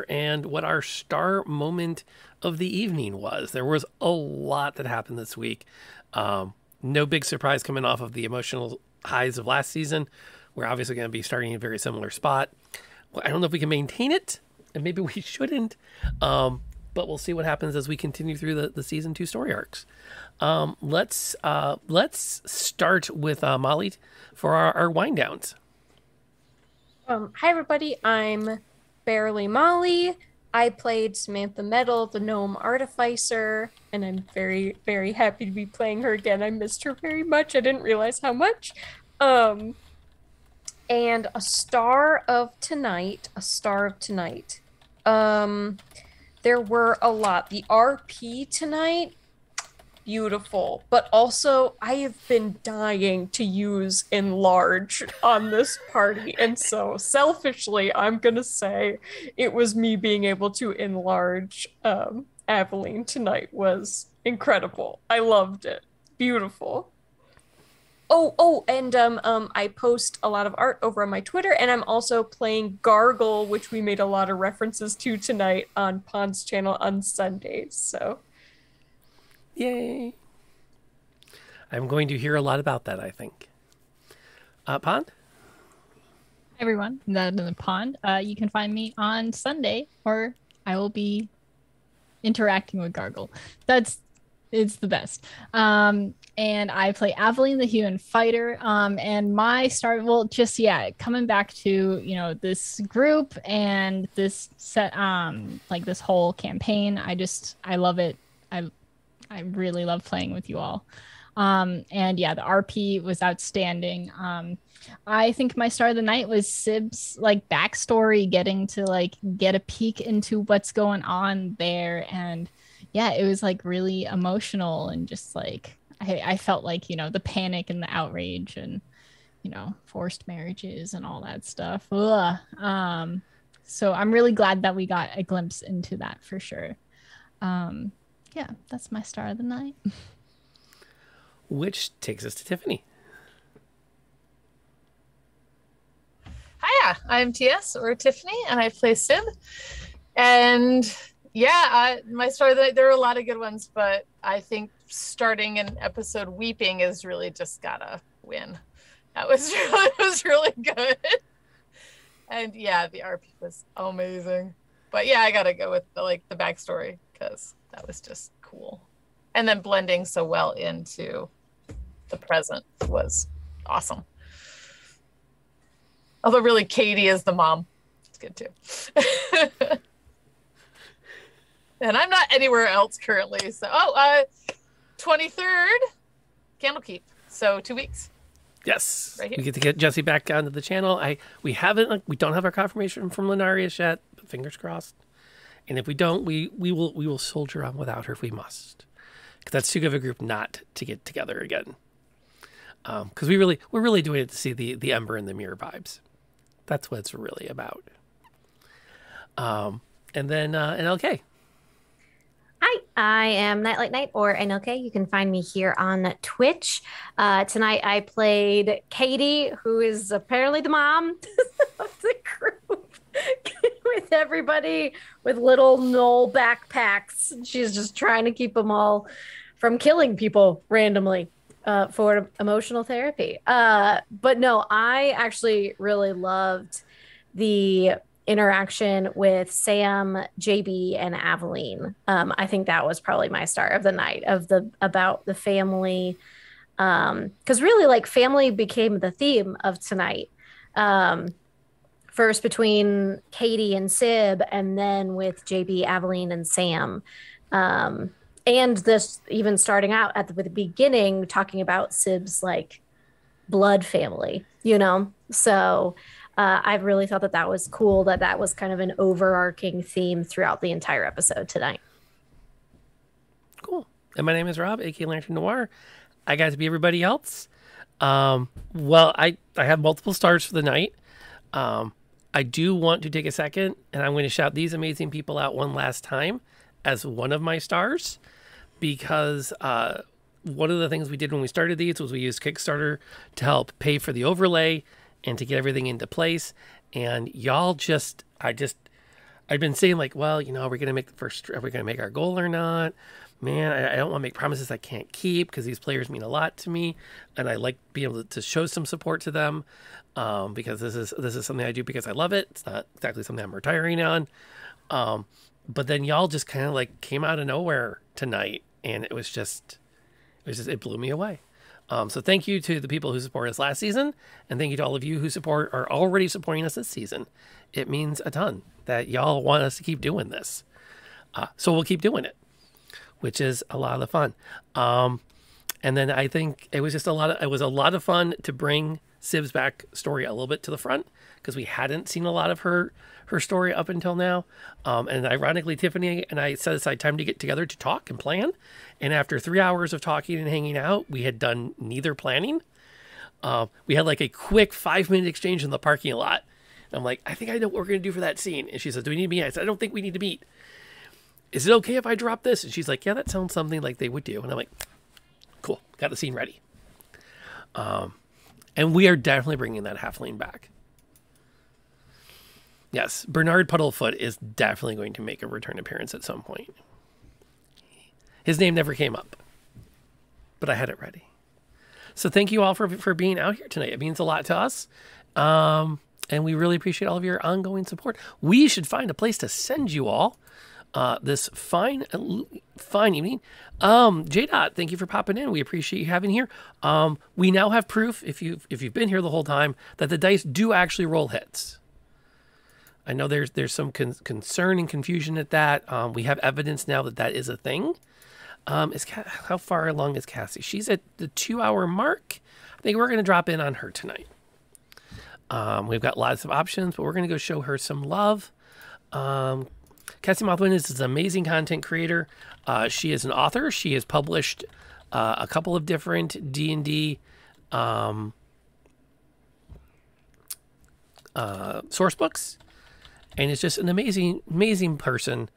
and what our star moment of the evening was. There was a lot that happened this week. No big surprise coming off of the emotional highs of last season. We're obviously going to be starting in a very similar spot. Well, I don't know if we can maintain it, and maybe we shouldn't. But we'll see what happens as we continue through the season 2 story arcs. Let's start with Molly for our wind downs. Hi everybody, I'm Barely Molly. I played Samantha Metal, the gnome artificer, and I'm very, very happy to be playing her again. I missed her very much. I didn't realize how much. And a star of tonight. There were a lot. The RP tonight, beautiful. But also, I have been dying to use enlarge on this party. And so, selfishly, I'm going to say it was me being able to enlarge Aveline tonight was incredible. I loved it. Beautiful. And I post a lot of art over on my Twitter, and I'm also playing Gargle, which we made a lot of references to tonight on Pond's channel on Sundays. So, yay! I'm going to hear a lot about that, I think. Pond? Hi everyone, that in the Pond. You can find me on Sunday, or I will be interacting with Gargle. It's the best. And I play Aveline, the human fighter. And my start, coming back to, this group and this set, this whole campaign. I love it. I really love playing with you all. The RP was outstanding. I think my star of the night was Syb's backstory, getting to get a peek into what's going on there. And yeah, it was really emotional and just I felt the panic and the outrage and, forced marriages and all that stuff. Ugh. So I'm really glad that we got a glimpse into that for sure. That's my star of the night. Which takes us to Tiffany. Hiya, I'm TS or Tiffany, and I play Syb. And my story, there are a lot of good ones, but I think starting an episode weeping is really just gotta win. That was really good. And the RP was amazing. But I gotta go with the backstory because that was just cool. And then blending so well into the present was awesome. Although really Katie is the mom. It's good too. And I'm not anywhere else currently. So, 23rd, Candlekeep. So 2 weeks. Yes. Right here. We get to get Jesse back onto the channel. We don't have our confirmation from Lenarius yet, but fingers crossed. And if we don't, we will soldier on without her if we must. Because that's too good of a group not to get together again. Because we're really doing it to see the Ember and the Mirror vibes. That's what it's really about. And then NLK. Hi, I am Nightlight Night or NLK. You can find me here on Twitch. Tonight I played Katie, who is apparently the mom of the group, with everybody with little Knoll backpacks. She's just trying to keep them all from killing people randomly for emotional therapy. But no, I actually really loved the interaction with Sam, JB, and Aveline. I think that was probably my star of the night about the family. Because really, family became the theme of tonight. First between Katie and Syb, and then with JB, Aveline, and Sam. And this even starting out at the beginning, talking about Syb's blood family, So I really thought that was cool, that was kind of an overarching theme throughout the entire episode tonight. Cool. And my name is Rob, aka Lantern Noir. I got to be everybody else. I have multiple stars for the night. I do want to take a second, and I'm going to shout these amazing people out one last time as one of my stars, because one of the things we did when we started these was we used Kickstarter to help pay for the overlay and to get everything into place. And y'all I've been saying are we going to make our goal or not? Man, I don't want to make promises I can't keep because these players mean a lot to me. And I like being able to show some support to them because this is something I do because I love it. It's not exactly something I'm retiring on. But then y'all just kind of came out of nowhere tonight. And it blew me away. So thank you to the people who supported us last season, and thank you to all of you who are already supporting us this season. It means a ton that y'all want us to keep doing this. So we'll keep doing it, which is a lot of fun. And then I think it was just a lot of fun to bring Syb's back story a little bit to the front, because we hadn't seen a lot of her story up until now. And ironically, Tiffany and I set aside time to get together to talk and plan. And after 3 hours of talking and hanging out, we had done neither planning. We had like a quick 5-minute exchange in the parking lot. I'm like, I think I know what we're going to do for that scene. And she says, do we need to meet? I said, I don't think we need to meet. Is it okay if I drop this? And she's like, yeah, that sounds something like they would do. And I'm like, cool, got the scene ready. And we are definitely bringing that halfling back. Yes, Bernard Puddlefoot is definitely going to make a return appearance at some point. His name never came up, but I had it ready. So thank you all for being out here tonight. It means a lot to us. And we really appreciate all of your ongoing support. We should find a place to send you all this fine evening. J-Dot, thank you for popping in. We appreciate you having here. We now have proof, if you've been here the whole time, that the dice do actually roll hits. I know there's some concern and confusion at that. We have evidence now that is a thing. How far along is Cassie? She's at the 2-hour mark. I think we're going to drop in on her tonight. We've got lots of options, but we're going to go show her some love. Cassie Mothwin is an amazing content creator. She is an author. She has published a couple of different D&D source books, and is just an amazing person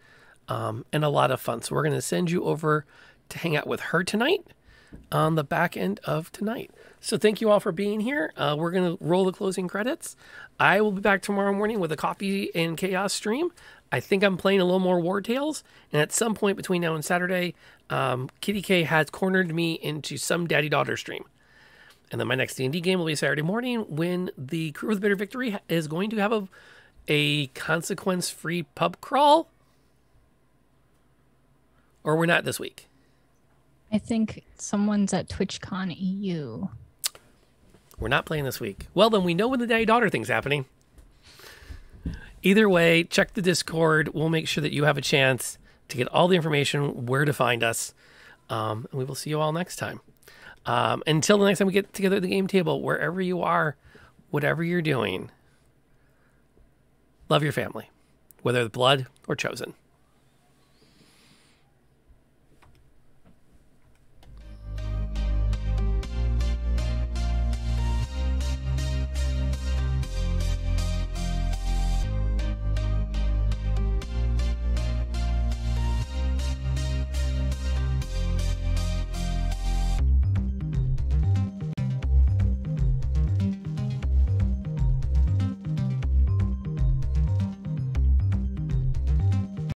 and a lot of fun. So we're going to send you over to hang out with her tonight on the back end of tonight. So thank you all for being here. We're going to roll the closing credits. I will be back tomorrow morning with a Coffee and Chaos stream. I think I'm playing a little more War Tales, and at some point between now and Saturday, Kitty K has cornered me into some daddy-daughter stream. And then my next D&D game will be Saturday morning, when the Crew of the Bitter Victory is going to have a consequence-free pub crawl. Or we're not this week. I think someone's at TwitchCon EU. We're not playing this week. Well, then we know when the daddy-daughter thing's happening. Either way, check the Discord. We'll make sure that you have a chance to get all the information, where to find us. And we will see you all next time. Until the next time we get together at the game table, wherever you are, whatever you're doing, love your family, whether it's blood or chosen.